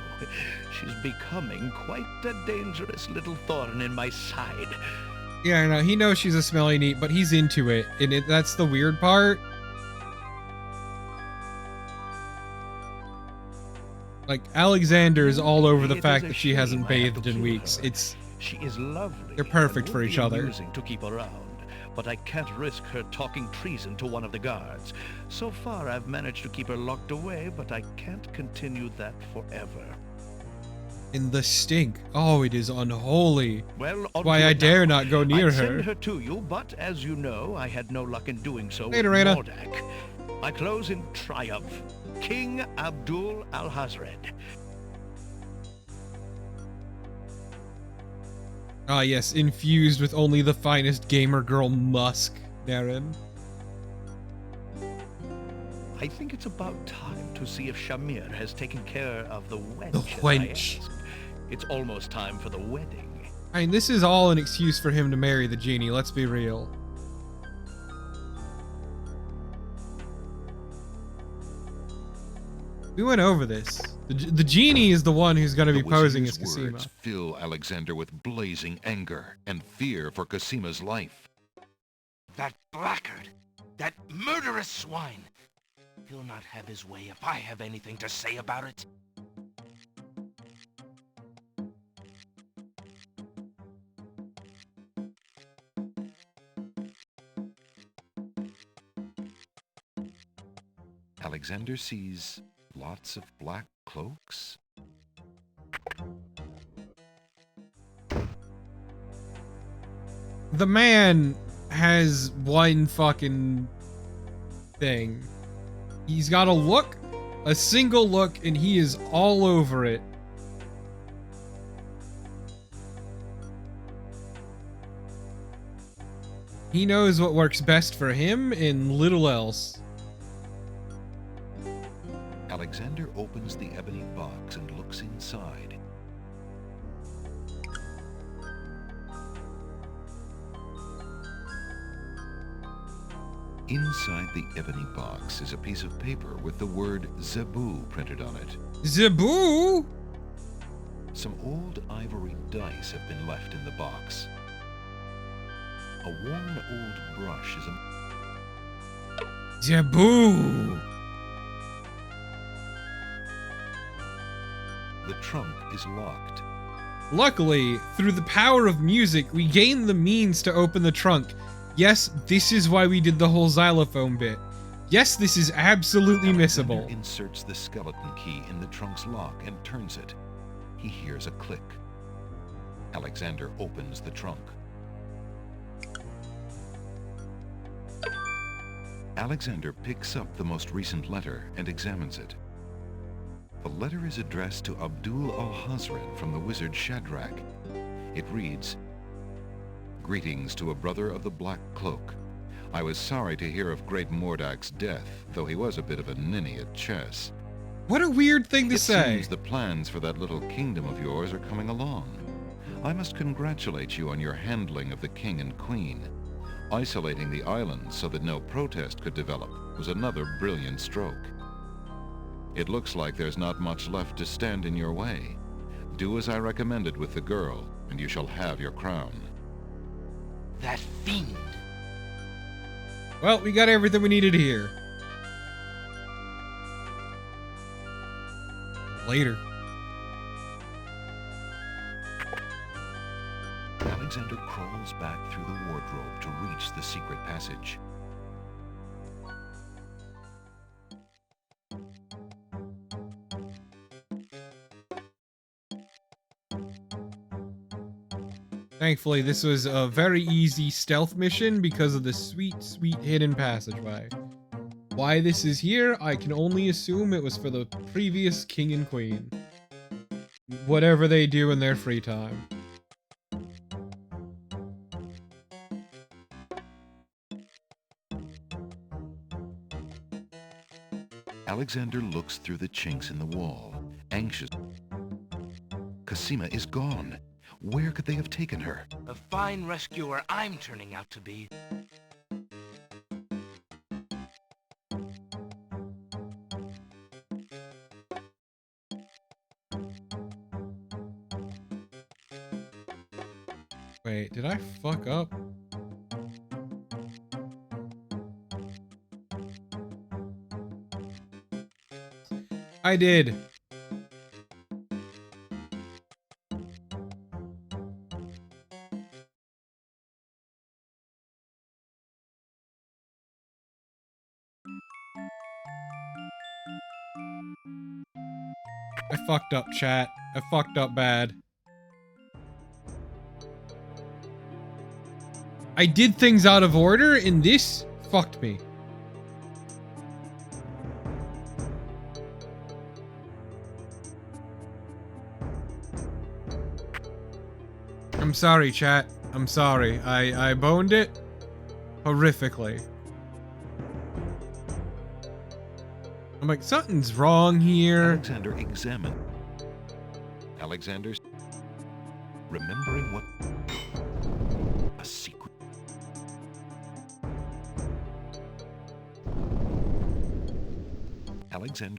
S7: She's becoming quite a dangerous little thorn in my side.
S1: Yeah, I know. He knows she's a smelly neat, but he's into it. And that's the weird part. Like, Alexander is all over the fact that she hasn't bathed in weeks.
S7: She is lovely.
S1: They're perfect
S7: and
S1: for
S7: would
S1: each
S7: be
S1: other.
S7: amusing to keep around, but I can't risk her talking treason to one of the guards. So far, I've managed to keep her locked away, but I can't continue that forever.
S1: And the stink. Oh, it is unholy.
S7: Well,
S1: Why I dare not go near
S7: I'd
S1: her.
S7: send her to you, but as you know, I had no luck in doing so
S1: Later,
S7: with
S1: Reyna.
S7: Mordak. I close in triumph. King Abdul Alhazred.
S1: Ah, yes, infused with only the finest gamer girl musk, Darren.
S7: I think it's about time to see if Shamir has taken care of the wench.
S1: The
S7: as I
S1: wench.
S7: asked. It's almost time for the wedding.
S1: I mean, this is all an excuse for him to marry the genie, let's be real. We went over this. The genie is the one who's going to be
S2: The
S1: posing as
S2: wizard's
S1: Cosima.
S2: words fill Alexander with blazing anger and fear for Cosima's life.
S4: That blackguard! That murderous swine! He'll not have his way if I have anything to say about it.
S2: Alexander sees lots of black cloaks.
S1: The man has one fucking thing. He's got a look, a single look, and he is all over it. He knows what works best for him and little else.
S2: Alexander opens the ebony box and looks inside. Inside the ebony box is a piece of paper with the word Zebu printed on it.
S1: Zebu?
S2: Some old ivory dice have been left in the box. A worn old brush is a...
S1: Zebu!
S2: The trunk is locked.
S1: Luckily, through the power of music, we gain the means to open the trunk. Yes, this is why we did the whole xylophone bit. Yes, this is absolutely
S2: Alexander
S1: missable.
S2: inserts the skeleton key in the trunk's lock and turns it. He hears a click. Alexander opens the trunk. Alexander picks up the most recent letter and examines it. The letter is addressed to Abdul al-Hazred from the wizard Shadrach. It reads, "Greetings to a brother of the Black Cloak. I was sorry to hear of great Mordak's death, though he was a bit of a ninny at chess.
S1: What a weird thing to
S2: It
S1: say.
S2: seems the plans for that little kingdom of yours are coming along. I must congratulate you on your handling of the king and queen. Isolating the island so that no protest could develop was another brilliant stroke. It looks like there's not much left to stand in your way. Do as I recommended with the girl, and you shall have your crown."
S4: That fiend.
S1: Well, we got everything we needed here. Later.
S2: Alexander crawls back through the wardrobe to reach the secret passage.
S1: Thankfully, this was a very easy stealth mission because of the sweet, sweet hidden passageway. Why this is here, I can only assume it was for the previous king and queen. Whatever they do in their free time.
S2: Alexander looks through the chinks in the wall, anxious. Cosima is gone. Where could they have taken her?
S4: A fine rescuer I'm turning out to be.
S1: Wait, did I fuck up? I did. I fucked up, chat. I fucked up bad. I did things out of order, and this fucked me. I'm sorry, chat. I'm sorry. I boned it horrifically. I'm like, something's wrong here.
S2: Alexander examined. Alexander's remembering what a secret. Alexander.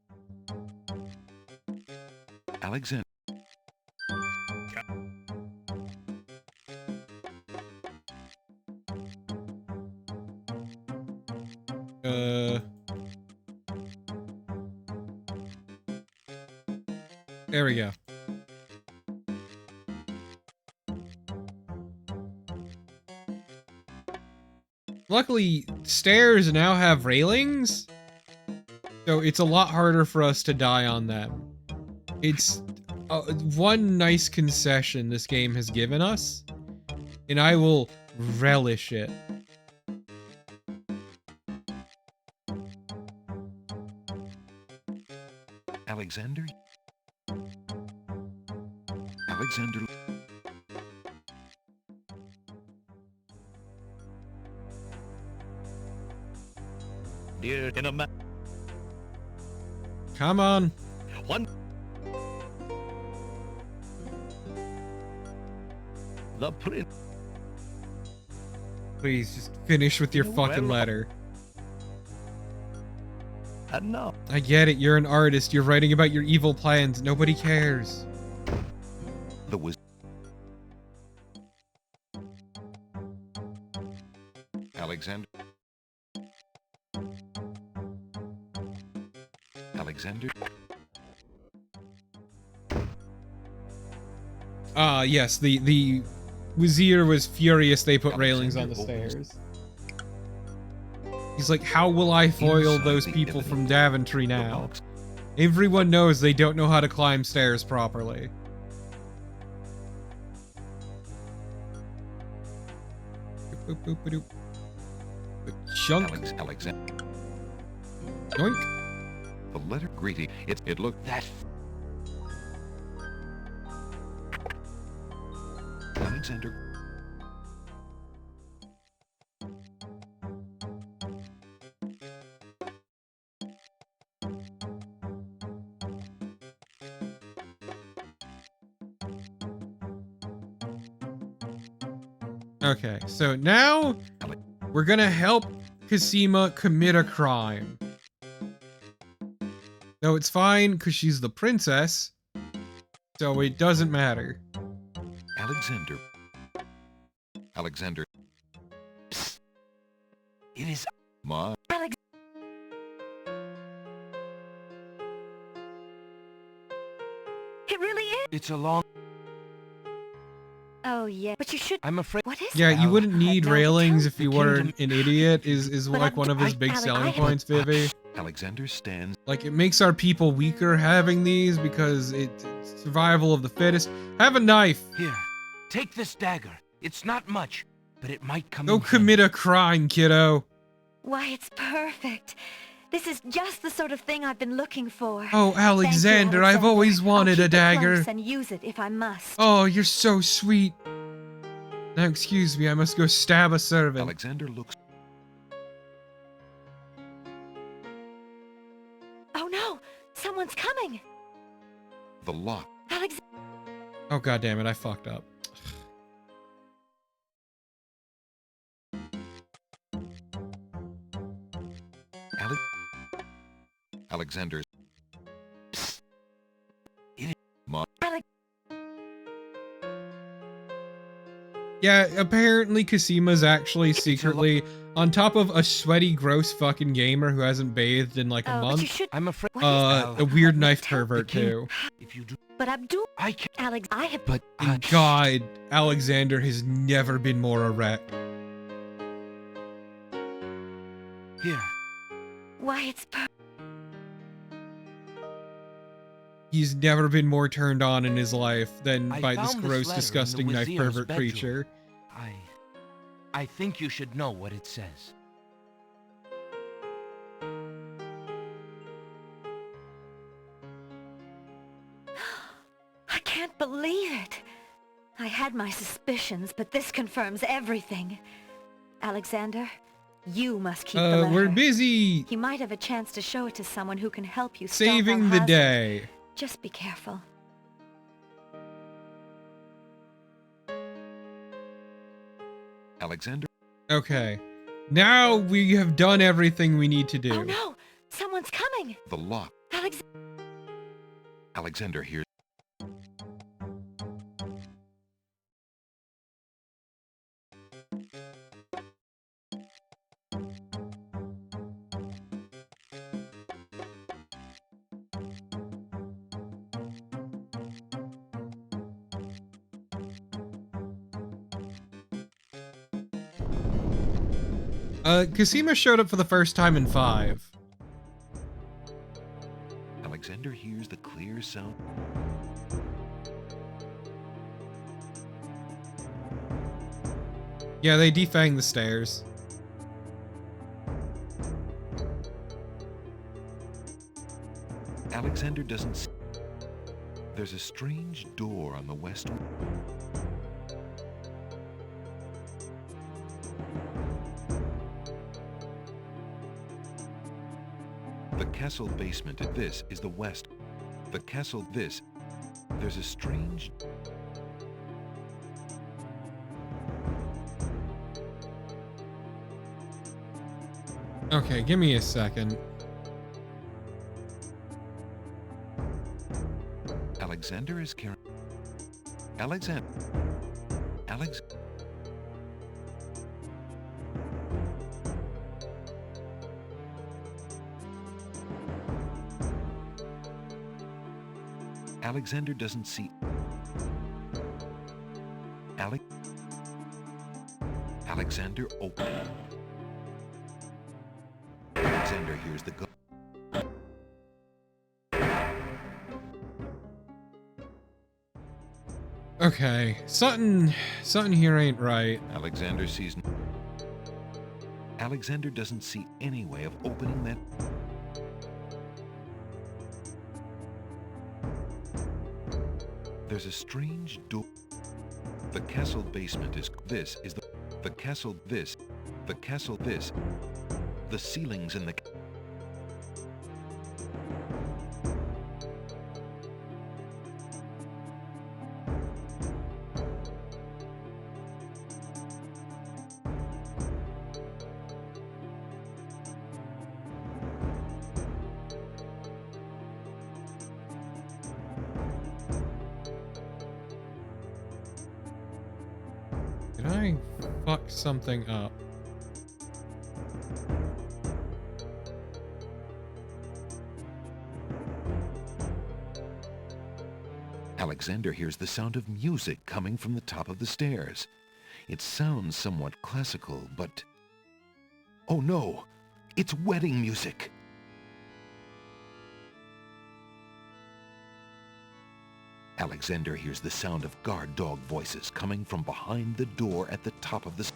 S1: There we go. Luckily, stairs now have railings, so it's a lot harder for us to die on them. It's one nice concession this game has given us, and I will relish it.
S2: Alexander? Alexander...
S7: Dear in a ma-
S1: Come on.
S7: One. The prince.
S1: Please, just finish with your fucking
S7: Well-
S1: letter.
S7: And no.
S1: I get it, you're an artist, you're writing about your evil plans, nobody cares.
S2: The wizard. Alexander. Alexander.
S1: Yes, the Wazir was furious they put railings on the
S2: Alexander
S1: stairs. He's like, how will I foil
S2: Inside
S1: those
S2: the
S1: people
S2: ebony-
S1: from Daventry
S2: The
S1: now?
S2: box.
S1: Everyone knows they don't know how to climb stairs properly. Boop, boop, boop, boop. Chunk.
S2: Alexander.
S1: Yoink.
S2: The letter greeting. It looked
S3: That
S2: Alexander.
S1: Okay, so now we're gonna help Cosima commit a crime. No, it's fine because she's the princess, so it doesn't matter.
S2: Alexander. Alexander.
S4: It is
S2: Ma.
S9: Alex. It really is.
S4: It's a long...
S9: Oh yeah, but you should.
S4: I'm afraid...
S9: What is
S1: Yeah,
S9: it?
S1: you wouldn't need
S9: no,
S1: railings if
S4: the
S1: you weren't
S4: kingdom-
S1: an idiot, is
S9: But
S1: like
S9: I'm-
S1: one of his big
S9: Alex,
S1: selling
S9: I-
S1: points, Vivi.
S2: Alexander stands.
S1: Like, it makes our people weaker having these because it's survival of the fittest. Have a knife.
S4: Here, take this dagger. It's not much, but it might come
S1: Go
S4: in
S1: commit a crime, kiddo.
S9: Why, it's perfect. This is just the sort of thing I've been looking for.
S1: Oh, Alexander, I've always wanted
S9: I'll
S1: a
S9: keep it
S1: dagger.
S9: close and use it if I must.
S1: Oh, you're so sweet. Now, excuse me, I must go stab a servant.
S2: Alexander looks.
S9: Oh no! Someone's coming!
S2: The lock.
S9: Alex.
S1: Oh, god damn it, I fucked up.
S2: Alexander's.
S1: Yeah, apparently Cosima's actually secretly on top of a sweaty, gross fucking gamer who hasn't bathed in like a
S9: Oh, but you
S1: month.
S9: should.
S4: I'm afraid.
S1: A weird knife pervert
S4: king-
S1: too.
S4: If you do,
S9: But Abdul.
S4: I can.
S9: Alex, I have.
S4: But
S1: God, Alexander has never been more erect.
S4: Here,
S9: Why, it's
S1: He's never been more turned on in his life than
S4: I
S1: by this
S4: found this
S1: gross,
S4: letter in the
S1: disgusting knife
S4: Wazir's
S1: pervert
S4: bedroom.
S1: creature.
S4: I think you should know what it says.
S9: I can't believe it. I had my suspicions, but this confirms everything. Alexander, you must keep the letter.
S1: We're busy
S9: You might have a chance to show it to someone who can help you stop
S1: saving the
S9: Al-Hazard.
S1: day.
S9: Just be careful.
S2: Alexander.
S1: Okay. Now we have done everything we need to do.
S9: Oh no! Someone's coming!
S2: The lock.
S9: Alex.
S2: Alexander hears.
S1: Cosima showed up for the first time in 5.
S2: Alexander hears the clear sound.
S1: Yeah, they defang the stairs.
S2: Alexander. Alexander doesn't see... There's a strange door on the west... The castle basement. This is the west. The castle. This. There's a strange...
S1: Okay, give me a second.
S2: Alexander is carrying... Alexander... Alex... Alexander doesn't see... Alexander open. Alexander hears the
S1: Okay, something here ain't right.
S2: Alexander sees... Alexander doesn't see any way of opening that... There's a strange door. The castle basement is... This is the... The castle... This. The castle... This. The ceilings in the...
S1: Did I fuck something up?
S2: Alexander hears the sound of music coming from the top of the stairs. It sounds somewhat classical, but... Oh no! It's wedding music! Alexander hears the sound of guard dog voices coming from behind the door at the top of the...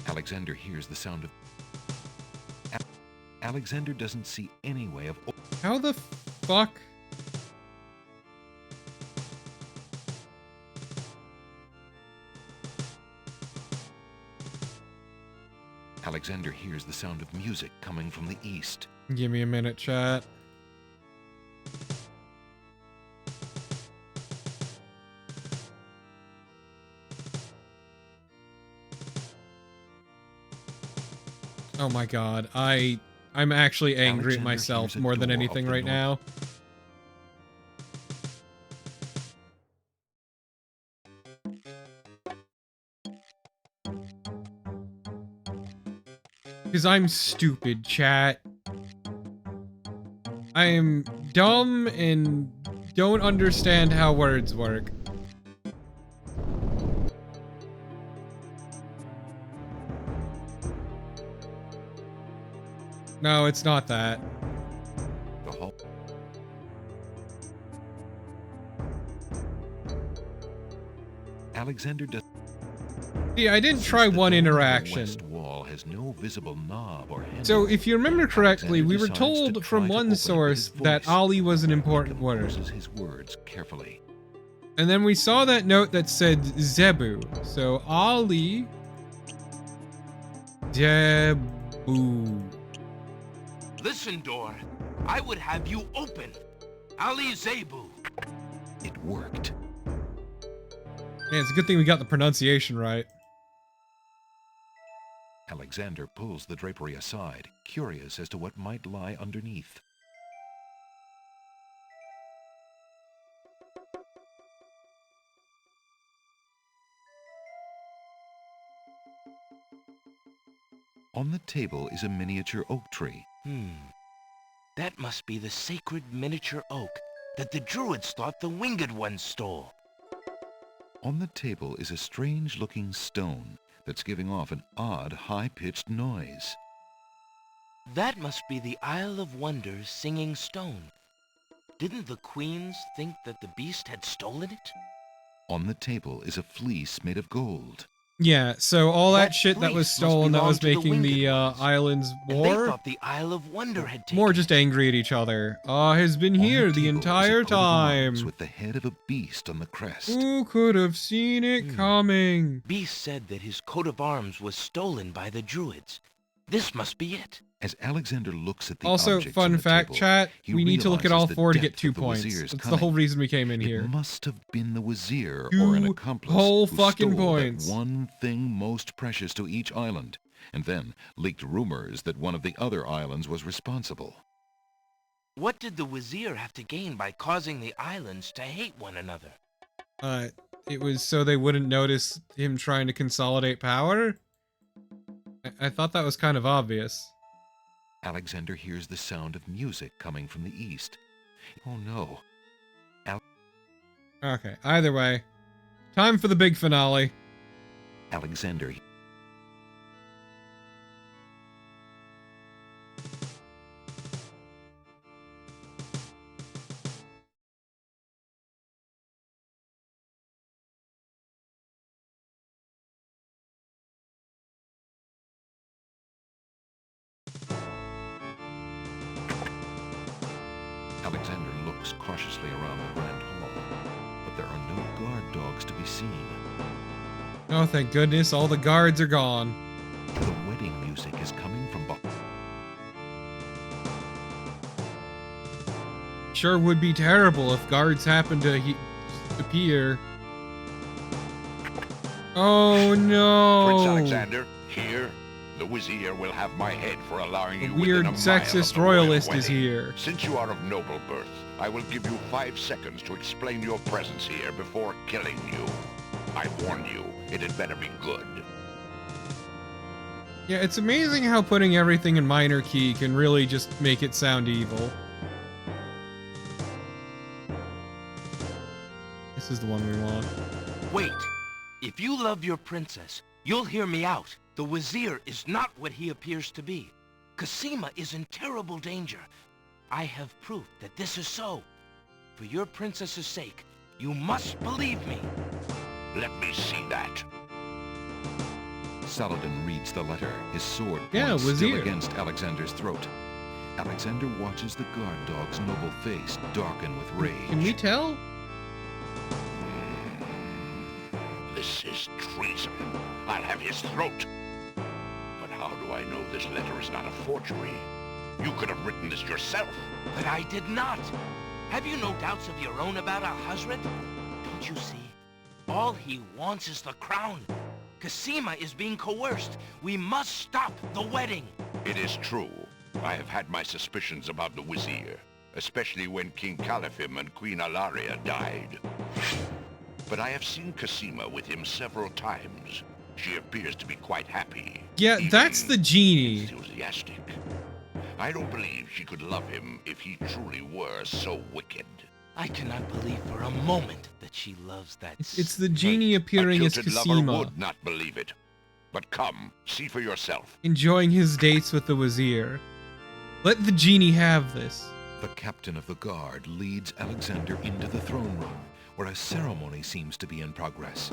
S2: Alexander hears the sound of... Alexander doesn't see any way of...
S1: How the fuck?
S2: Alexander hears the sound of music coming from the east.
S1: Give me a minute, chat. Oh my god, I'm actually angry at
S2: Alexander
S1: myself
S2: hears a
S1: more than
S2: door
S1: anything
S2: of the
S1: right now. Because I'm stupid, chat. I am dumb and don't understand how words work. No, it's not that.
S2: The whole... Alexander does...
S1: Yeah, I didn't try one interaction.
S2: The west wall has no visible knob or handle.
S1: So, if you remember correctly,
S2: Alexander
S1: we were
S2: decides
S1: told
S2: to
S1: from
S2: try to open
S1: one
S2: it with
S1: source
S2: his
S1: that
S2: voice.
S1: Ali was an important word.
S2: Composes his words carefully.
S1: And then we saw that note that said Zebu. So, Ali... Zebu.
S4: Listen, door. I would have you open. Ali Zebu.
S2: It worked.
S1: Yeah, it's a good thing we got the pronunciation right.
S2: Alexander pulls the drapery aside, curious as to what might lie underneath. On the table is a miniature oak tree.
S4: That must be the sacred miniature oak that the druids thought the Winged Ones stole.
S2: On the table is a strange-looking stone that's giving off an odd, high-pitched noise.
S4: That must be the Isle of Wonders singing stone. Didn't the queens think that the beast had stolen it?
S2: On the table is a fleece made of gold.
S1: Yeah, so all that
S4: That
S1: shit that was
S4: place must
S1: stolen that
S4: belong
S1: was
S4: to the
S1: making the
S4: Winged
S1: islands
S4: And they
S1: war.
S4: thought the Isle of Wonder had taken
S1: More just angry at each other. Has been
S2: On
S1: here the
S2: table is a
S1: entire
S2: coat of arms
S1: time.
S2: with the head of a beast on the crest.
S1: Who could have seen it coming?
S4: Beast said that his coat of arms was stolen by the Druids. This must be it.
S2: As Alexander looks at the
S1: Also,
S2: objects on
S1: fun
S2: the
S1: fact,
S2: table,
S1: chat,
S2: he
S1: we need to look at all
S2: realizes the
S1: 4 to get
S2: depth
S1: 2
S2: of the
S1: points.
S2: Wazir's
S1: That's the whole
S2: cunning.
S1: reason we came in here.
S2: It must have been the Wazir or
S1: 2
S2: an accomplice
S1: whole
S2: who
S1: fucking
S2: stole
S1: points.
S2: that one thing most precious to each island, and then leaked rumors that one of the other islands was responsible.
S4: What did the Wazir have to gain by causing the islands to hate one another?
S1: It was so they wouldn't notice him trying to consolidate power? I thought that was kind of obvious.
S2: Alexander hears the sound of music coming from the east. Oh no.
S1: Okay, either way. Time for the big finale.
S2: Alexander. Alexander looks cautiously around the grand hall, but there are no guard dogs to be seen.
S1: Oh, thank goodness, all the guards are gone.
S2: The wedding music is coming from behind.
S1: Sure would be terrible if guards happened to appear. Oh no!
S3: Prince Alexander, here. The Wazir will have my head for allowing
S1: The
S3: you
S1: weird
S3: within a mile of
S1: sexist
S3: the royal
S1: royalist is
S3: wedding.
S1: here.
S3: Since you are of noble birth, I will give you 5 seconds to explain your presence here before killing you. I warn you, it had better be good.
S1: Yeah, it's amazing how putting everything in minor key can really just make it sound evil. This is the one we want.
S4: Wait. If you love your princess, you'll hear me out. The Wazir is not what he appears to be. Cosima is in terrible danger. I have proof that this is so. For your princess's sake, you must believe me.
S3: Let me see that.
S2: Saladin reads the letter, his sword
S1: Yeah,
S2: points still
S1: Wazir.
S2: against Alexander's throat. Alexander watches the guard dog's noble face darken with rage.
S1: Can we tell?
S3: This is treason. I'll have his throat. But how do I know this letter is not a forgery? You could have written this yourself.
S4: But I did not. Have you no doubts of your own about Al-Hazred? Don't you see? All he wants is the crown. Cosima is being coerced. We must stop the wedding.
S3: It is true. I have had my suspicions about the Wazir, especially when King Califim and Queen Alaria died. But I have seen Cosima with him several times. She appears to be quite happy.
S1: Yeah,
S3: even
S1: that's the genie.
S3: enthusiastic. I don't believe she could love him if he truly were so wicked.
S4: I cannot believe for a moment that she loves that.
S1: It's the genie appearing
S3: A
S1: as
S3: jilted lover
S1: Cosima,
S3: would not believe it. But come, see for yourself.
S1: enjoying his dates with the Wazir. Let the genie have this.
S2: The captain of the guard leads Alexander into the throne room, where a ceremony seems to be in progress.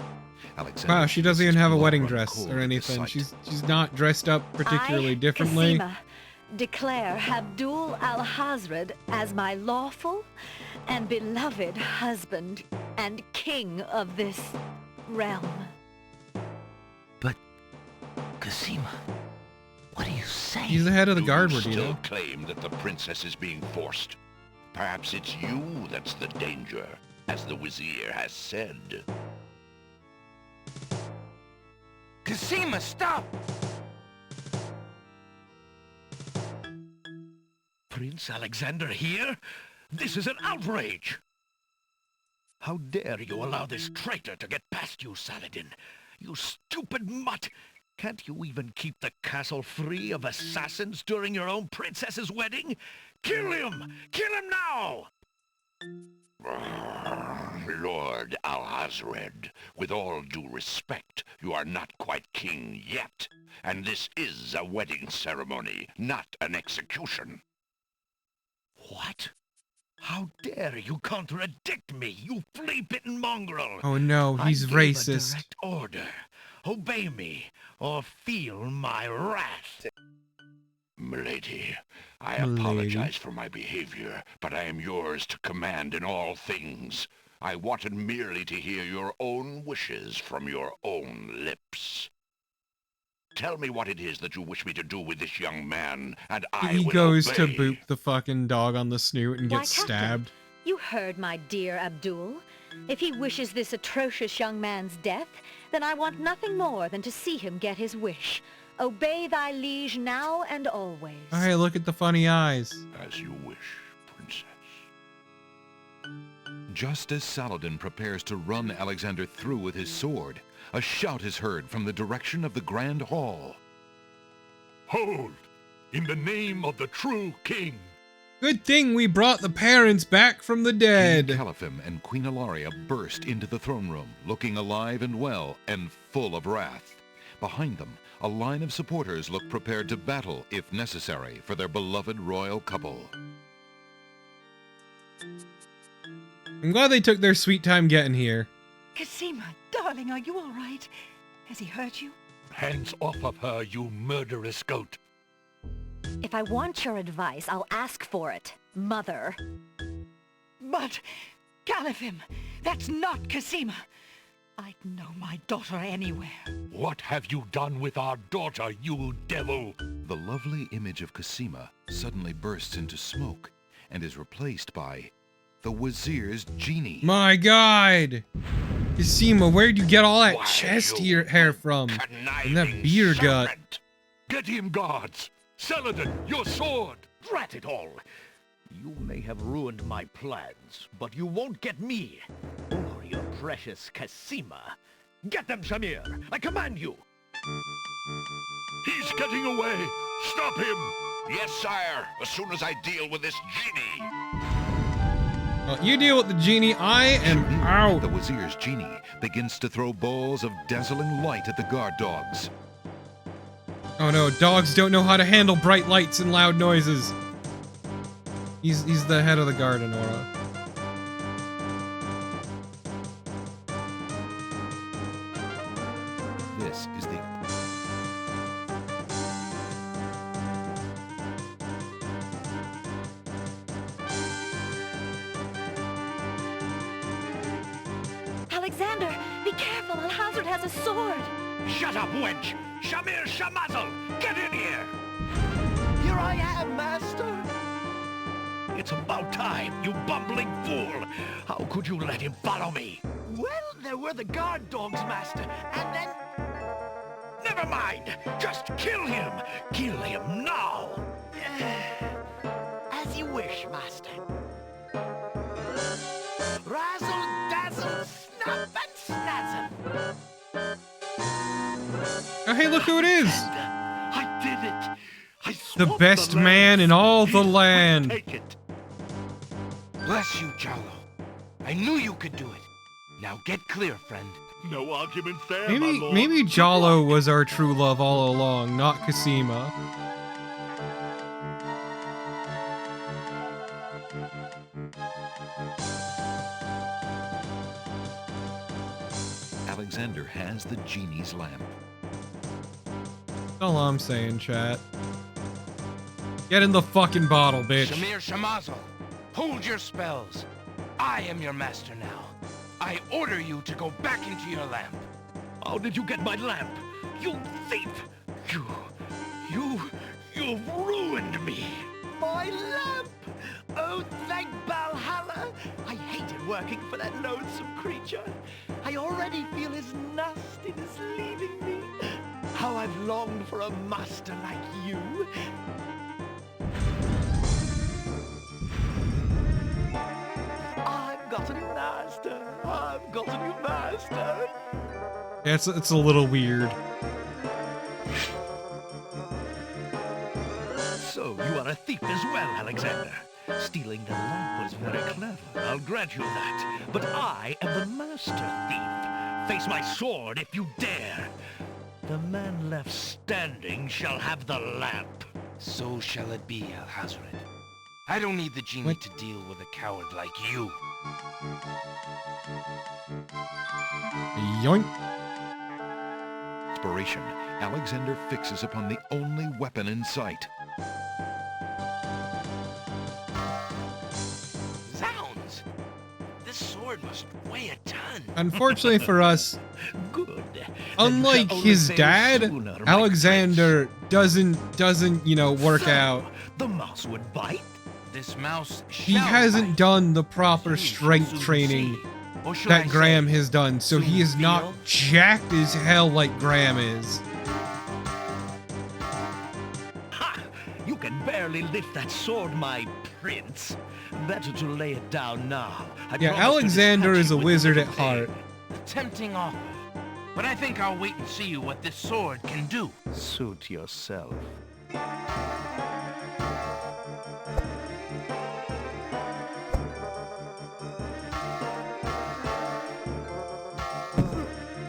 S2: Alexander
S1: Wow, she doesn't
S2: feels
S1: even
S2: his
S1: have a
S2: blood
S1: wedding
S2: run
S1: dress
S2: cold
S1: or
S2: at the
S1: anything.
S2: sight.
S1: She's not dressed up particularly differently.
S9: Cosima, declare Abdul al-Hazred as my lawful and beloved husband and king of this realm.
S4: But, Cosima, what are you saying?
S1: He's the head of the
S3: Do
S1: guard,
S3: you still
S1: Mordino.
S3: claim that the princess is being forced? Perhaps it's you that's the danger, as the Wazir has said.
S4: Cosima, stop!
S7: Prince Alexander here? This is an outrage! How dare you allow this traitor to get past you, Saladin? You stupid mutt! Can't you even keep the castle free of assassins during your own princess's wedding? Kill him! Kill him now!
S3: Lord Al-Hazred, with all due respect, you are not quite king yet. And this is a wedding ceremony, not an execution.
S7: What? How dare you contradict me, you flea-bitten mongrel!
S1: Oh no, he's
S7: I gave a
S1: racist.
S7: direct order.
S3: Obey me, or feel my wrath. Milady, I apologize for my behavior, but I am yours to command in all things. I wanted merely to hear your own wishes from your own lips. Tell me what it is that you wish me to do with this young man, and I
S1: He
S3: will
S1: goes
S3: obey.
S1: to boop the fucking dog on the snoot and
S9: Why,
S1: gets
S9: Captain,
S1: stabbed.
S9: You heard my dear Abdul. If he wishes this atrocious young man's death, then I want nothing more than to see him get his wish. Obey thy liege now and always.
S1: Alright, look at the funny eyes.
S3: As you wish, princess.
S2: Just as Saladin prepares to run Alexander through with his sword, a shout is heard from the direction of the Grand Hall.
S13: Hold! In the name of the true king!
S1: Good thing we brought the parents back from the dead.
S2: King Caliphim and Queen Ilaria burst into the throne room, looking alive and well and full of wrath. Behind them, a line of supporters look prepared to battle, if necessary, for their beloved royal couple.
S1: I'm glad they took their sweet time getting here.
S5: Cosima, darling, are you all right? Has he hurt you?
S13: Hands off of her, you murderous goat!
S9: If I want your advice, I'll ask for it, Mother.
S5: But, Caliphim, that's not Cosima. I'd know my daughter anywhere.
S13: What have you done with our daughter, you devil?
S2: The lovely image of Cosima suddenly bursts into smoke and is replaced by the Wazir's genie.
S1: My God! Cosima, where'd you get all that chest hair from? And that beer gut?
S13: Get him, guards! Saladin, your sword!
S11: Drat it all! You may have ruined my plans, but you won't get me, or your precious Cosima. Get them, Shamir! I command you!
S13: He's getting away! Stop him!
S3: Yes, sire, as soon as I deal with this genie.
S1: Well, you deal with the genie, I am out.
S2: The Wazir's genie begins to throw balls of dazzling light at the guard dogs.
S1: Oh no, dogs don't know how to handle bright lights and loud noises. He's the head of the guard, Anora.
S2: This is the...
S9: Alexander, be careful, Alhazred has a sword.
S3: Shut up, wench! Shamir Shamazel, get in here!
S11: Here I am, master!
S3: It's about time, you bumbling fool! How could you let him follow me?
S11: Well, there were the guard dogs, master, and then...
S3: Never mind! Just kill him! Kill him now!
S11: As you wish, master. Razzle, dazzle, snap and snazzle!
S1: Oh, hey, look who it is!
S7: I did it! I
S1: The
S7: swapped
S1: best
S7: land.
S1: man in all the
S7: He would
S1: land.
S7: Take it.
S4: Bless you, Jalo. I knew you could do it. Now get clear, friend.
S7: No arguments there, my lord.
S1: Maybe Jalo was our true love all along, not Cosima.
S2: Alexander has the genie's lamp.
S1: That's all I'm saying, chat. Get in the fucking bottle, bitch.
S4: Shamir Shamazel, hold your spells. I am your master now. I order you to go back into your lamp.
S11: How did you get my lamp? You thief! You've ruined me! My lamp! Oh, thank Valhalla! I hated working for that loathsome creature. I already feel his nastiness leaving me. How I've longed for a master like you. I've got a new master. I've got a new master.
S1: Yeah, it's a little weird.
S3: So, you are a thief as well, Alexander. Stealing the lamp was very clever, I'll grant you that. But I am the master thief. Face my sword if you dare. The man left standing shall have the lamp.
S4: So shall it be, Alhazred. I don't need the genie to deal with a coward like you.
S1: Yoink.
S2: desperation, Alexander fixes upon the only weapon in sight.
S4: Zounds! This sword must weigh a ton.
S1: Unfortunately for us,
S14: Good.
S1: unlike
S14: Then
S1: his
S14: only fail
S1: dad,
S14: sooner, my
S1: Alexander doesn't, you know, work
S14: So,
S1: out.
S14: The mouse would bite?
S4: This mouse
S1: He
S4: shall
S1: hasn't
S4: bite.
S1: done the proper
S4: You shall
S1: strength
S4: soon
S1: training
S4: see. Or should I
S1: that Graham
S4: say,
S1: has done, so he
S4: soon
S1: is not
S4: feel?
S1: jacked as hell like Graham is.
S14: Ha! You can barely lift that sword, my prince. Better to lay it down now. I
S1: Yeah,
S14: promise to
S1: Alexander
S14: dispatch
S1: is a
S14: you with
S1: wizard at
S14: little
S1: heart.
S14: pain.
S4: A tempting offer. But I think I'll wait and see you what this sword can do.
S14: Suit yourself.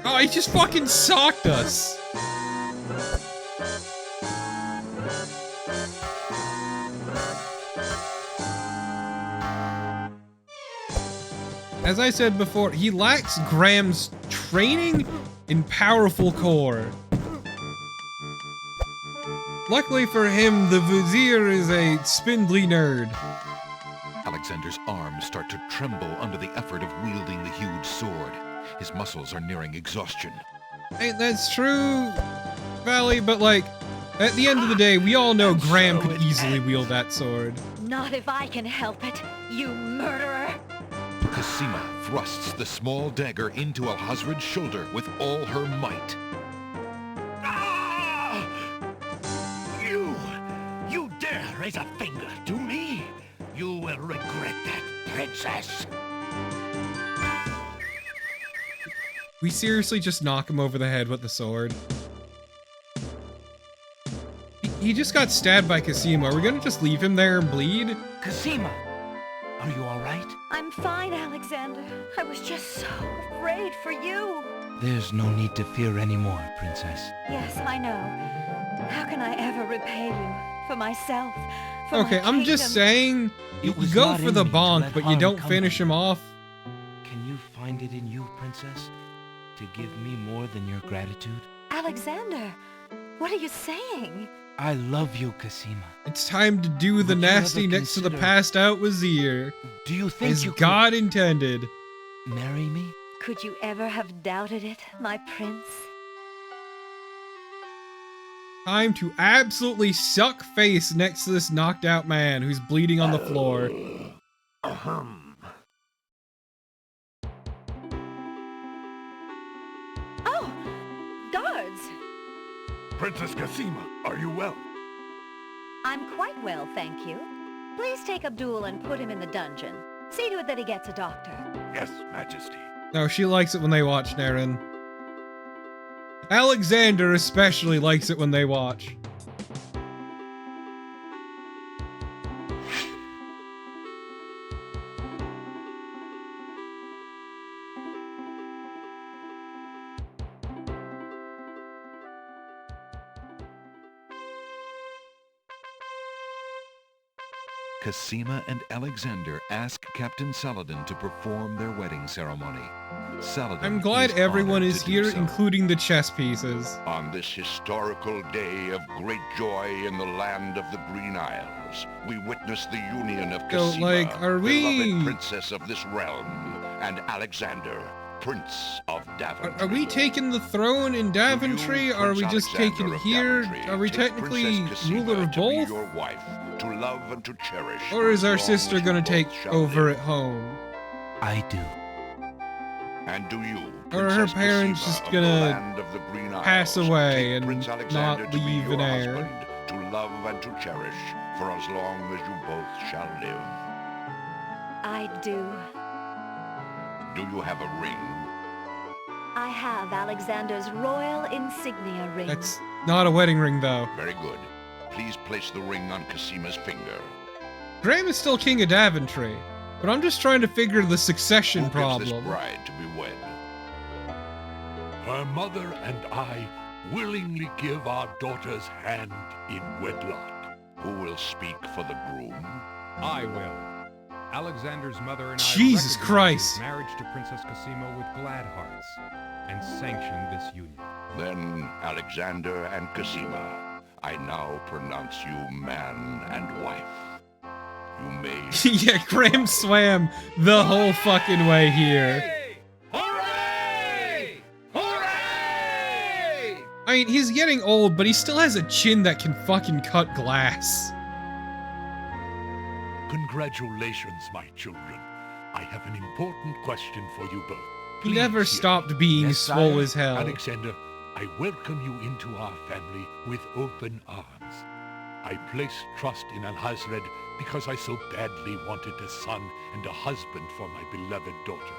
S1: Oh, he just fucking socked us. As I said before, he lacks Graham's training in powerful core. Luckily for him, the Vizier is a spindly nerd.
S2: Alexander's arms start to tremble under the effort of wielding the huge sword. His muscles are nearing exhaustion.
S1: Hey, that's true, Valley, but like, at the end of the day, we all know Graham could easily wield that sword.
S9: Not if I can help it, you murderer!
S2: Cosima thrusts the small dagger into Alhazred's shoulder with all her might.
S11: Ah! You dare raise a finger to me? You will regret that, princess.
S1: We seriously just knock him over the head with the sword. He just got stabbed by Cosima. Are we gonna just leave him there and bleed?
S4: Cosima, are you all right?
S9: I'm fine, Alexander. I was just so afraid for you.
S4: There's no need to fear anymore, princess.
S9: Yes, I know. How can I ever repay you? For myself? For
S1: Okay,
S9: my
S1: I'm just
S9: kingdom?
S1: saying, you
S4: It was
S1: go
S4: not
S1: for
S4: in
S1: the
S4: me to
S1: bonk,
S4: let
S1: but you
S4: harm
S1: don't
S4: come
S1: finish
S4: to
S1: him
S4: you.
S1: off.
S4: Can you find it in you, princess, to give me more than your gratitude?
S9: Alexander, what are you saying?
S4: I love you, Cosima.
S1: It's time to do the
S4: Would you ever
S1: nasty next to the
S4: consider-
S1: passed out Vizier.
S4: Do you think
S1: As
S4: you could
S1: God intended.
S4: marry me?
S9: Could you ever have doubted it, my prince?
S1: Time to absolutely suck face next to this knocked out man who's bleeding on the floor.
S11: Ahem.
S9: Oh! Guards!
S13: Princess Cosima, are you well?
S9: I'm quite well, thank you. Please take Abdul and put him in the dungeon. See to it that he gets a doctor.
S13: Yes, Majesty.
S1: No, she likes it when they watch Naren. Alexander especially likes it when they watch.
S2: Cosima and Alexander ask Captain Saladin to perform their wedding ceremony. Saladin
S1: I'm glad
S2: is
S1: everyone
S2: honored
S1: is
S2: to do
S1: here,
S2: so.
S1: including the chess pieces.
S3: On this historical day of great joy in the land of the Green Isles, we witness the union of
S1: So,
S3: Cosima,
S1: like, are we-
S3: beloved princess of this realm, and Alexander, Prince of Daventry.
S1: Are we taking the throne in Daventry?
S3: You,
S1: Are we
S3: Prince
S1: just taking it
S3: Alexander of
S1: here?
S3: Daventry,
S1: Are we
S3: take
S1: technically
S3: Princess Cosima
S1: ruler of
S3: to be
S1: both?
S3: your wife, to love and to cherish,
S1: Or is
S3: for
S1: our
S3: as long
S1: sister
S3: as
S1: gonna
S3: you
S1: take
S3: both shall
S1: over
S3: live.
S1: at home?
S4: I do.
S3: And do you,
S1: Or are her
S3: Princess
S1: parents
S3: Cosima
S1: just
S3: of the
S1: gonna
S3: land of the Green
S1: pass
S3: Isles,
S1: away
S3: take
S1: and
S3: Prince Alexander
S1: not
S3: to be
S1: leave
S3: your
S1: an heir?
S3: husband, to love and to cherish, for as long as you both shall live.
S9: I do.
S3: Do you have a ring?
S9: I have Alexander's royal insignia ring.
S1: That's not a wedding ring, though.
S3: Very good. Please place the ring on Cosima's finger.
S1: Graham is still king of Daventry, but I'm just trying to figure the succession
S3: Who gives this
S1: problem.
S3: bride to be wed?
S13: Her mother and I willingly give our daughter's hand in wedlock.
S3: Who will speak for the groom?
S12: I will. Alexander's mother and I
S1: Jesus
S12: recognize
S1: Christ.
S12: his marriage to Princess Cosima with glad hearts and sanction this union.
S3: Then, Alexander and Cosima, I now pronounce you man and wife. You may...
S1: Yeah, Graham swam the whole fucking way here.
S11: Hooray! Hooray!
S1: I mean, he's getting old, but he still has a chin that can fucking cut glass.
S13: Congratulations, my children. I have an important question for you both.
S1: He
S13: Please
S1: never
S13: hear
S1: stopped
S13: me.
S1: being
S13: Yes,
S1: swole
S13: sire.
S1: as hell.
S13: Alexander, I welcome you into our family with open arms. I place trust in Alhazred because I so badly wanted a son and a husband for my beloved daughter.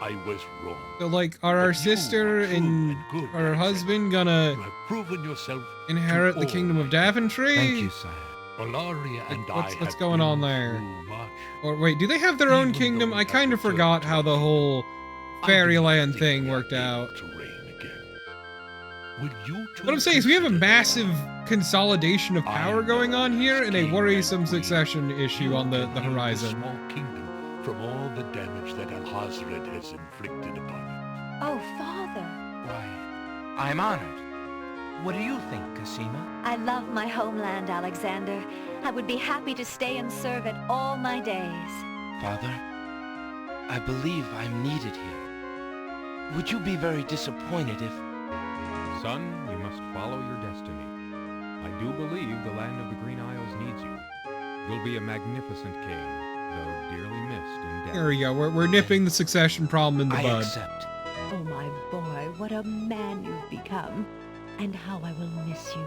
S13: I was wrong.
S1: So, like, are our sister and our husband gonna
S13: You have proven yourself
S1: inherit
S13: to
S1: the
S13: all
S1: kingdom of Daventry?
S4: Thank you, sire.
S13: Valaria and
S1: What's
S13: I have
S1: going on
S13: been
S1: there?
S13: through much.
S1: Or wait, do they have their own
S13: Even
S1: kingdom?
S13: though we
S1: I kind of
S13: have
S1: forgot how the whole
S13: I do not
S1: fairyland
S13: think
S1: thing
S13: we are
S1: worked
S13: able
S1: out.
S13: to reign again. Will you two
S1: What I'm saying is we have a
S13: consider
S1: massive consolidation of power going on here and a
S13: king
S1: worrisome
S13: and queen?
S1: succession issue on the
S13: You can heal
S1: horizon.
S13: This small kingdom from all the damage that Alhazred has inflicted upon it.
S9: Oh, Father.
S4: Why, I'm honored. What do you think, Cosima?
S9: I love my homeland, Alexander. I would be happy to stay and serve it all my days.
S4: Father, I believe I'm needed here. Would you be very disappointed if...
S12: Son, you must follow your destiny. I do believe the land of the Green Isles needs you. You'll be a magnificent king, though dearly missed in death.
S1: There we go. We're nipping the succession problem in the
S4: I
S1: bud.
S4: accept.
S5: Oh, my boy, what a man you've become. And how I will miss you.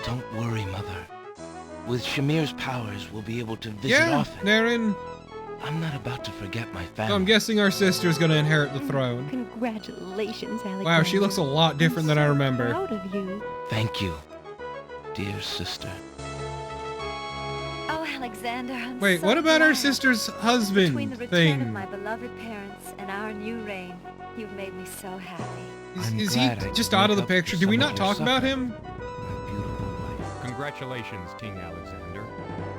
S4: Don't worry, Mother. With Shamir's powers, we'll be able to visit
S1: Yeah,
S4: often.
S1: Naren.
S4: I'm not about to forget my family.
S1: So I'm guessing our sister's gonna inherit the throne.
S5: Congratulations, Alexander.
S1: Wow, she looks a lot different than I remember.
S5: Proud of you.
S4: Thank you, dear sister.
S9: Oh, Alexander, I'm
S1: Wait,
S9: so
S1: what about our
S9: glad.
S1: sister's
S9: Between
S1: husband
S9: the return of
S1: thing?
S9: my beloved parents and our new reign, you've made me so happy.
S4: I'm
S1: Is he
S4: glad I
S1: just
S4: could
S1: out of
S4: make
S1: the
S4: up
S1: picture?
S4: for
S1: Did we
S4: some
S1: not
S4: of your
S1: talk about
S4: suffering.
S1: him?
S4: My beautiful wife.
S12: Congratulations, King Alexander.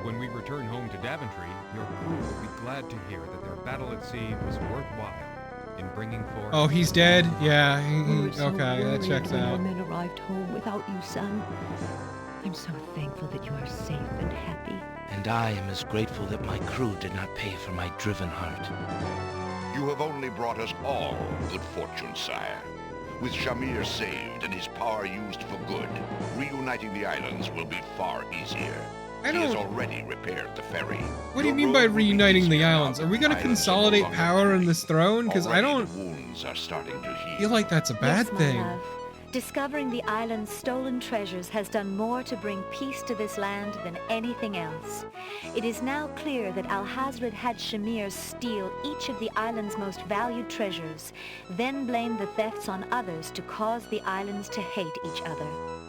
S12: When we return home to Daventry, your crew will be glad to hear that their battle at sea was worthwhile in bringing forth...
S1: Oh, he's dead? Yeah,
S5: We were so
S1: okay, that
S5: worried
S1: checks
S5: when our
S1: out.
S5: men arrived home without you, son. I'm so thankful that you are safe and happy.
S4: And I am as grateful that my crew did not pay for my driven heart.
S3: You have only brought us all good fortune, sire. With Shamir saved and his power used for good, reuniting the islands will be far easier.
S1: I
S3: He has
S1: don't-
S3: already repaired the ferry.
S1: What do you
S3: Your
S1: mean by
S3: road will be
S1: reuniting the
S3: easier now
S1: islands?
S3: that
S1: Are we
S3: the
S1: gonna
S3: islands are no
S1: consolidate
S3: longer
S1: power in
S3: free.
S1: this throne? Because I
S3: Already
S1: don't
S3: the wounds are starting to heal.
S1: feel like that's a bad
S9: Yes, my
S1: thing.
S9: love. Discovering the island's stolen treasures has done more to bring peace to this land than anything else. It is now clear that Alhazred had Shamir steal each of the island's most valued treasures, then blame the thefts on others to cause the islands to hate each other.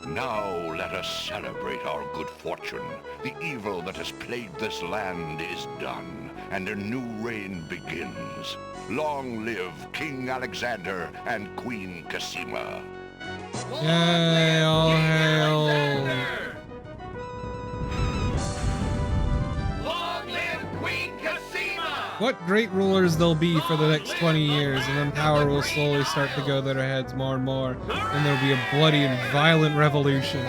S3: Now let us celebrate our good fortune. The evil that has plagued this land is done, and a new reign begins. Long live King Alexander and Queen Cosima.
S1: Yay, all hail.
S11: Long live Queen Cosima!
S1: What great rulers they'll be for the next 20 years, and then power will slowly start to go to their heads more and more, and there'll be a bloody and violent revolution.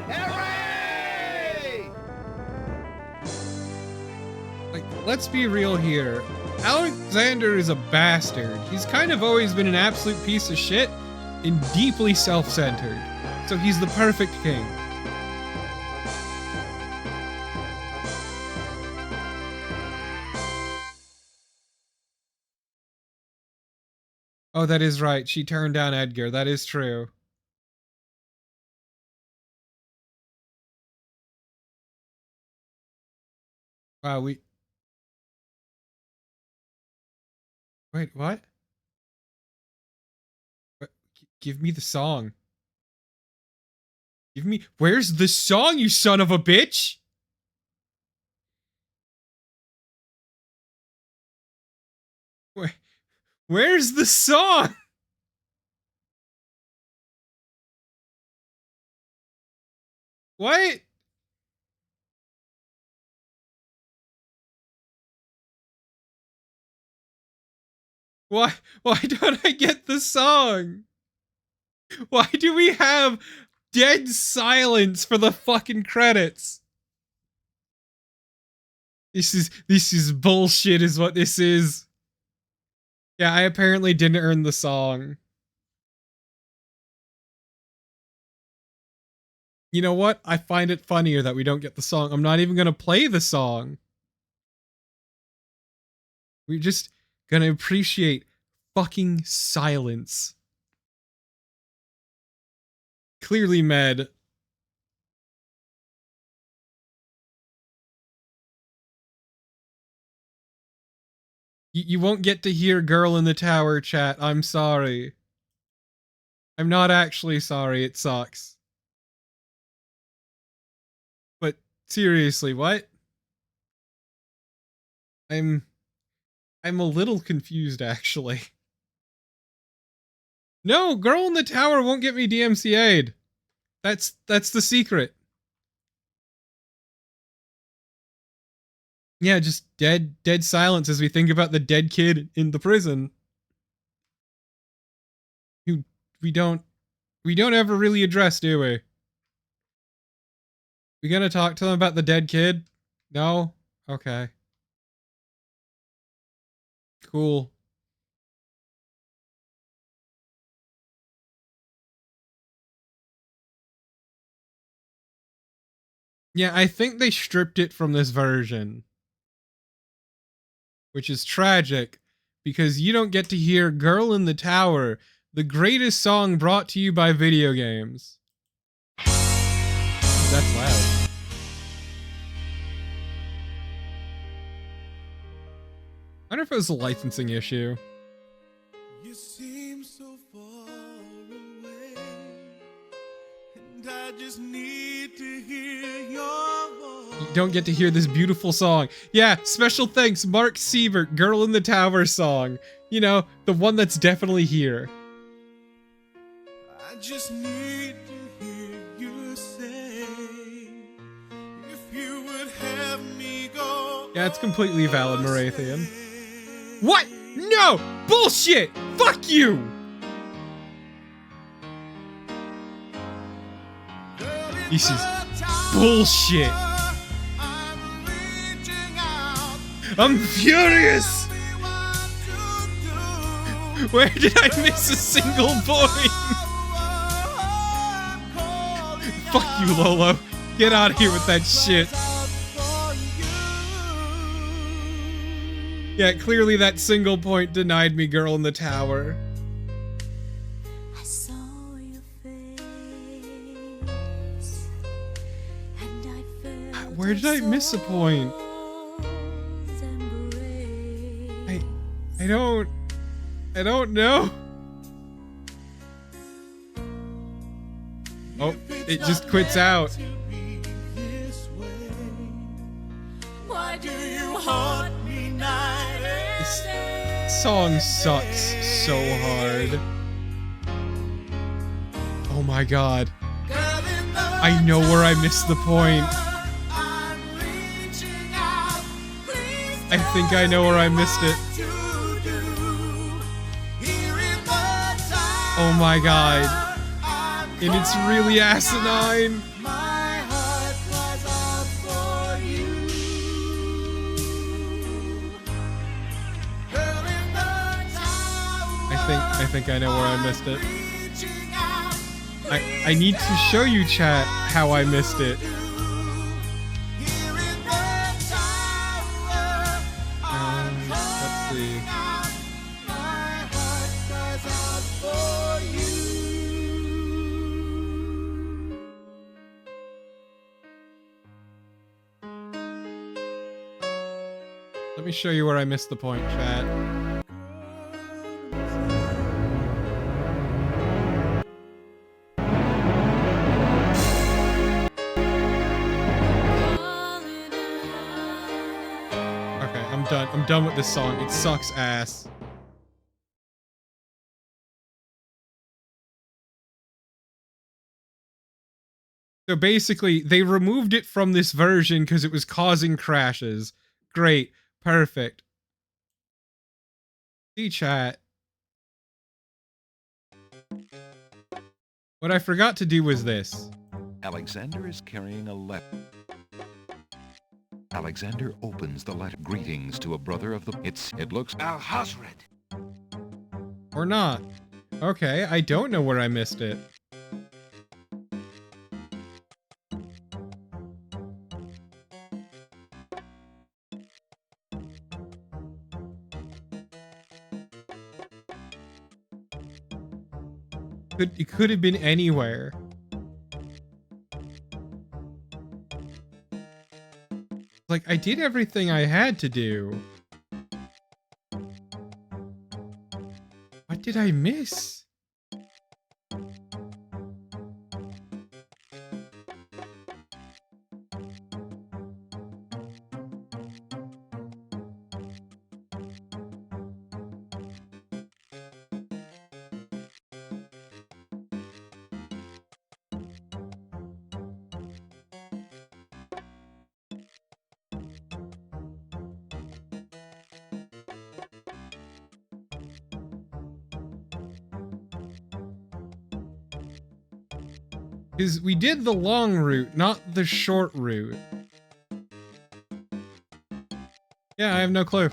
S11: Hooray!
S1: Like, let's be real here. Alexander is a bastard. He's kind of always been an absolute piece of shit and deeply self-centered. So he's the perfect king. Oh, that is right. She turned down Edgar. That is true. Wow, we... Wait, what? What? Give me the song. Give me... Where's the song, you son of a bitch? Where's the song? What? Why don't I get the song? Why do we have dead silence for the fucking credits? This is bullshit is what this is. Yeah, I apparently didn't earn the song. You know what? I find it funnier that we don't get the song. I'm not even gonna play the song. We're just gonna appreciate fucking silence. Clearly med. You won't get to hear Girl in the Tower, chat. I'm sorry. I'm not actually sorry. It sucks. But seriously, what? I'm a little confused, actually. No, Girl in the Tower won't get me DMCA'd. That's the secret. Yeah, just dead silence as we think about the dead kid in the prison. Who we don't ever really address, do we? We gonna talk to them about the dead kid? No? Okay. Cool. Yeah, I think they stripped it from this version. Which is tragic, because you don't get to hear Girl in the Tower, the greatest song brought to you by video games. That's loud. I wonder if it was a licensing issue.
S16: You seem so far away, and I just need to hear your voice.
S1: You don't get to hear this beautiful song. Yeah, special thanks, Mark Siebert, Girl in the Tower song. You know, the one that's definitely here.
S16: I just need to hear you say, if you would have me go.
S1: Yeah, it's completely valid, Morathian. What? No! Bullshit! Fuck you! This is bullshit. I'm furious! Where did I miss a single point? Fuck you, Lolo. Get out of here with that shit. Yeah, clearly that single point denied me Girl in the Tower.
S16: I saw your face, and I felt
S1: Where did I miss a point? I don't know. Oh, it just quits out.
S16: Why do you haunt me night and
S1: This song sucks so hard. Oh my god. I know where I missed the point. I think I know where I missed it. Oh my god. And it's really asinine. I think I know where I missed it. I need to show you, chat, how I missed it. Let's see. Let me show you where I missed the point, chat. I'm done with this song. It sucks ass. So basically, they removed it from this version because it was causing crashes. Great. Perfect. See chat. What I forgot to do was this.
S2: Alexander is carrying a letter. Alexander opens the letter. Greetings to a brother of the... It looks...
S10: Alhazred.
S1: Or not. Okay, I don't know where I missed it. It could have been anywhere. Like, I did everything I had to do. What did I miss? Because we did the long route, not the short route. Yeah, I have no clue.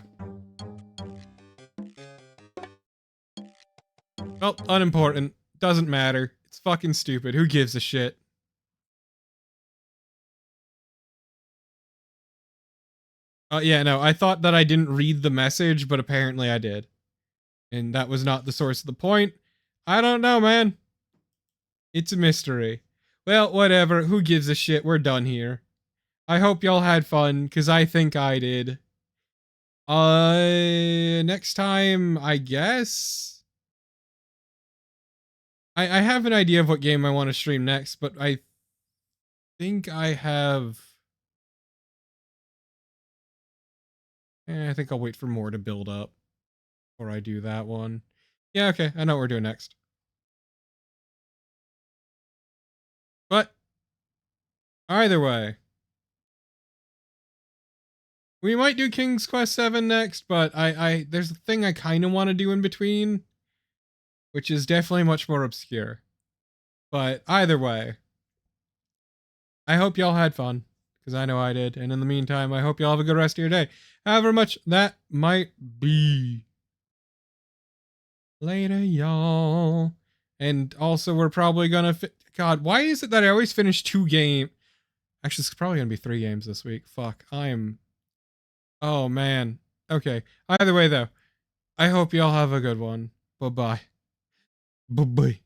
S1: Well, unimportant. Doesn't matter. It's fucking stupid. Who gives a shit? Yeah, no, I thought that I didn't read the message, but apparently I did. And that was not the source of the point. I don't know, man. It's a mystery. Well, whatever. Who gives a shit? We're done here. I hope y'all had fun, because I think I did. Next time, I guess? I have an idea of what game I want to stream next, but I think I have... I think I'll wait for more to build up before I do that one. Yeah, okay. I know what we're doing next. But either way, we might do King's Quest VII next, but there's a thing I kind of want to do in between, which is definitely much more obscure. But either way, I hope y'all had fun, because I know I did. And in the meantime, I hope y'all have a good rest of your day, however much that might be. Later, y'all. And also, we're probably gonna God, why is it that I always finish 2 games? Actually, it's probably gonna be 3 games this week. Fuck, I am... Oh, man. Okay, either way, though, I hope y'all have a good one. Bye-bye. Bye-bye.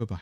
S1: Bye-bye.